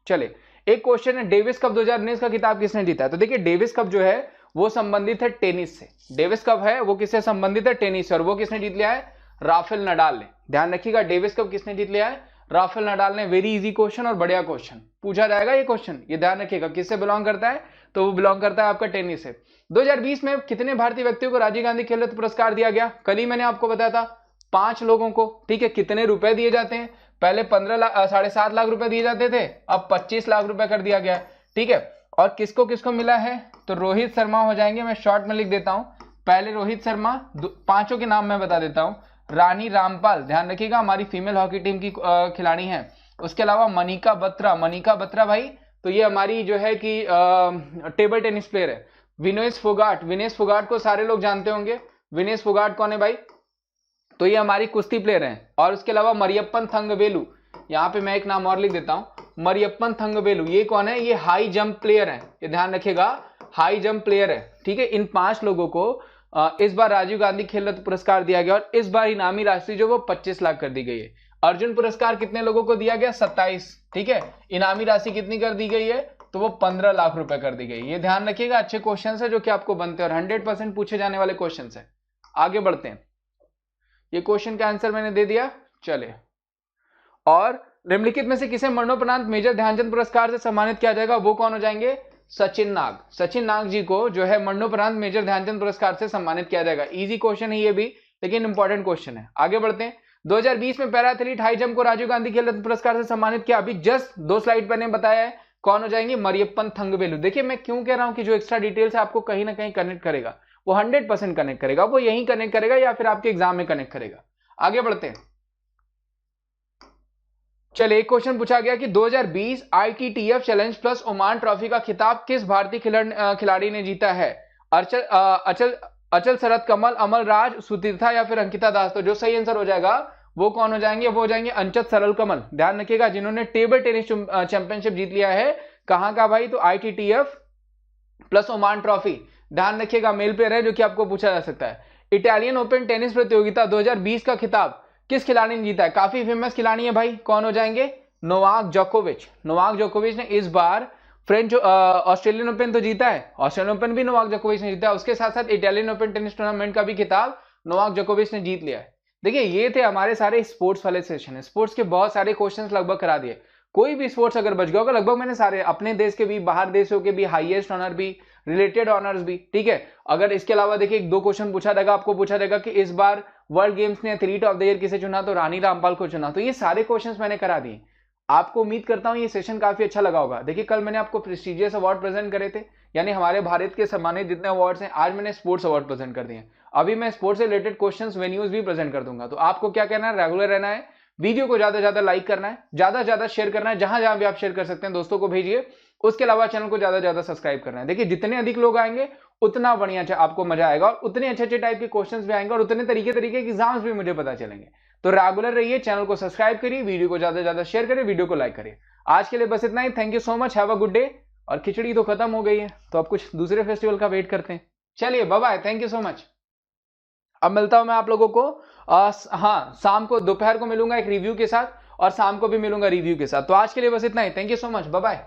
चले, एक क्वेश्चन है, डेविस कप 2019 का खिताब किसने जीता है? तो देखिए डेविस कप जो है वो संबंधित है टेनिस से। डेविस कप है वो किससे संबंधित है? टेनिस से। और वो किसने जीत लिया है? राफेल नडाल ने। ध्यान रखिएगा, डेविस कप किसने जीत लिया है? राफेल नडाल ने। वेरी इजी क्वेश्चन और बढ़िया क्वेश्चन पूछा जाएगा ये क्वेश्चन, ये ध्यान रखिएगा। किससे बिलोंग करता है? तो वो बिलोंग करता है आपका टेनिस से। 2020 में कितने भारतीय व्यक्तियों को राजीव गांधी खेल रत्न पुरस्कार दिया गया? कल ही मैंने आपको बताया था 5 लोगों को, ठीक है। कितने रुपए दिए जाते हैं? पहले 7.5 लाख रुपए दिए जाते थे, अब 25 लाख रुपए कर दिया गया, ठीक है। और किसको किसको मिला है? तो रोहित शर्मा हो जाएंगे, मैं शॉर्ट में लिख देता हूं। पहले रोहित शर्मा, 5 के नाम मैं बता देता हूं। रानी रामपाल, ध्यान रखिएगा, हमारी फीमेल हॉकी टीम की खिलाड़ी हैं। उसके अलावा मनिका बत्रा भाई, तो ये हमारी जो है कि टेबल टेनिस प्लेयर है। विनेश फोगाट को सारे लोग जानते होंगे। विनेश फोगाट कौन है भाई? तो ये हमारी कुश्ती प्लेयर हैं। और उसके अलावा मरियप्पन थंगवेलु, यहाँ पे मैं एक नाम और लिख देता हूं, मरियप्पन थंगवेलु, ये कौन है? ये हाई जंप प्लेयर है, ये ध्यान रखिएगा, हाई जंप प्लेयर है, ठीक है। इन 5 लोगों को इस बार राजीव गांधी खेल रत्न पुरस्कार दिया गया और इस बार इनामी राशि जो वो 25 लाख कर दी गई है। अर्जुन पुरस्कार कितने लोगों को दिया गया? 27, ठीक है। इनामी राशि कितनी कर दी गई है? तो वो 15 लाख रुपए कर दी गई। ये ध्यान रखिएगा, अच्छे क्वेश्चन है जो कि आपको बनते हैं और 100% पूछे जाने वाले क्वेश्चन है। आगे बढ़ते हैं, ये क्वेश्चन का आंसर मैंने दे दिया, चले। और निम्नलिखित में से किसे मरणोपरांत मेजर ध्यानचंद पुरस्कार से सम्मानित किया जाएगा? वो कौन हो जाएंगे? सचिन नाग जी को जो है मरणोपरांत मेजर ध्यानचंद पुरस्कार से सम्मानित किया जाएगा। इजी क्वेश्चन है ये भी, लेकिन इंपॉर्टेंट क्वेश्चन है। आगे बढ़ते हैं। 2020 में पैरा एथलीट हाई जंप को राजीव गांधी खेल रत्न पुरस्कार से सम्मानित किया, अभी जस्ट 2 स्लाइड मैंने बताया है। कौन हो जाएंगे? मरियप्पन थंगवेलु। देखिए मैं क्यों कह रहा हूं कि जो एक्स्ट्रा डिटेल्स है आपको कहीं ना कहीं कनेक्ट करेगा, वो 100% कनेक्ट करेगा, वो यही कनेक्ट करेगा या फिर आपके एग्जाम में कनेक्ट करेगा। आगे बढ़ते हैं, चलिए। एक क्वेश्चन पूछा गया कि 2020 ITTF challenge plus Oman trophy का खिताब किस भारतीय खिलाड़ी ने जीता है? अचल शरद कमल, अमल राज, सुतीर्था या फिर अंकिता दास? तो जो सही आंसर हो जाएगा वो कौन हो जाएंगे? वो हो जाएंगे अंचत सरल कमल। ध्यान रखिएगा, जिन्होंने टेबल टेनिस चैंपियनशिप जीत लिया है। कहां का भाई? तो ITTF प्लस ओमान ट्रॉफी। ध्यान रखिएगा, मेल प्लेयर है जो कि आपको पूछा जा सकता है। इटालियन ओपन टेनिस प्रतियोगिता 2020 का खिताब किस खिलाड़ी ने जीता है? काफी फेमस खिलाड़ी है भाई, कौन हो जाएंगे? नोवाक जोकोविच ने इस बार फ्रेंच ऑस्ट्रेलियन ओपन तो जीता है, ऑस्ट्रेलियन ओपन भी नोवाक जोकोविच ने जीता है। उसके साथ साथ इटालियन ओपन टेनिस टूर्नामेंट का भी खिताब नोवाक जोकोविच ने जीत लिया है। देखिए ये थे हमारे सारे स्पोर्ट्स वाले सेशन है। स्पोर्ट्स के बहुत सारे क्वेश्चंस लगभग करा दिए। कोई भी स्पोर्ट्स अगर बच गया होगा, लगभग मैंने सारे अपने देश के भी, बाहर देशों के भी, हाईएस्ट ऑनर भी, रिलेटेड ऑनर्स भी, ठीक है। अगर इसके अलावा देखिए 2 क्वेश्चन पूछा जाएगा, आपको पूछा जाएगा कि इस बार वर्ल्ड गेम्स ने एथलीट ऑफ द ईयर किसे चुना? तो रानी रामपाल को चुना। तो ये सारे क्वेश्चंस मैंने करा दिए। आपको उम्मीद करता हूं ये सेशन काफी अच्छा लगा होगा। देखिए कल मैंने आपको प्रेस्टिजियस अवार्ड प्रेजेंट करे थे, यानी हमारे भारत के सम्मानित जितने अवार्ड्स हैं, आज मैंने स्पोर्ट्स अवार्ड प्रेजेंट कर दिए। अभी मैं स्पोर्ट्स से रिलेटेड क्वेश्चंस, वेन्यूज भी प्रेजेंट कर दूंगा। तो आपको क्या कहना है? रेगुलर रहना है, वीडियो को ज्यादा से ज्यादा लाइक करना है, ज्यादा से ज्यादा शेयर करना है, जहां जहां भी आप शेयर कर सकते हैं दोस्तों को भेजिए। उसके अलावा चैनल को ज्यादा से ज्यादा सब्सक्राइब करना है। देखिए जितने अधिक लोग आएंगे उतना बढ़िया आपको मजा आएगा और उतने अच्छे अच्छे टाइप के क्वेश्चंस भी आएंगे और उतने तरीके के एग्जाम्स भी मुझे पता चलेंगे। तो रेगुलर रहिए, चैनल को सब्सक्राइब करिए, वीडियो को ज्यादा से ज्यादा शेयर करिए, वीडियो को लाइक करिए। आज के लिए बस इतना ही। Thank you so much, have a good day. और खिचड़ी तो खत्म हो गई है, तो अब कुछ दूसरे फेस्टिवल का वेट करते हैं। चलिए bye bye, thank you so much. अब मिलता हूं मैं आप लोगों को हाँ, शाम को, दोपहर को मिलूंगा एक रिव्यू के साथ और शाम को भी मिलूंगा रिव्यू के साथ। तो आज के लिए बस इतना ही। Thank you so much, bye bye.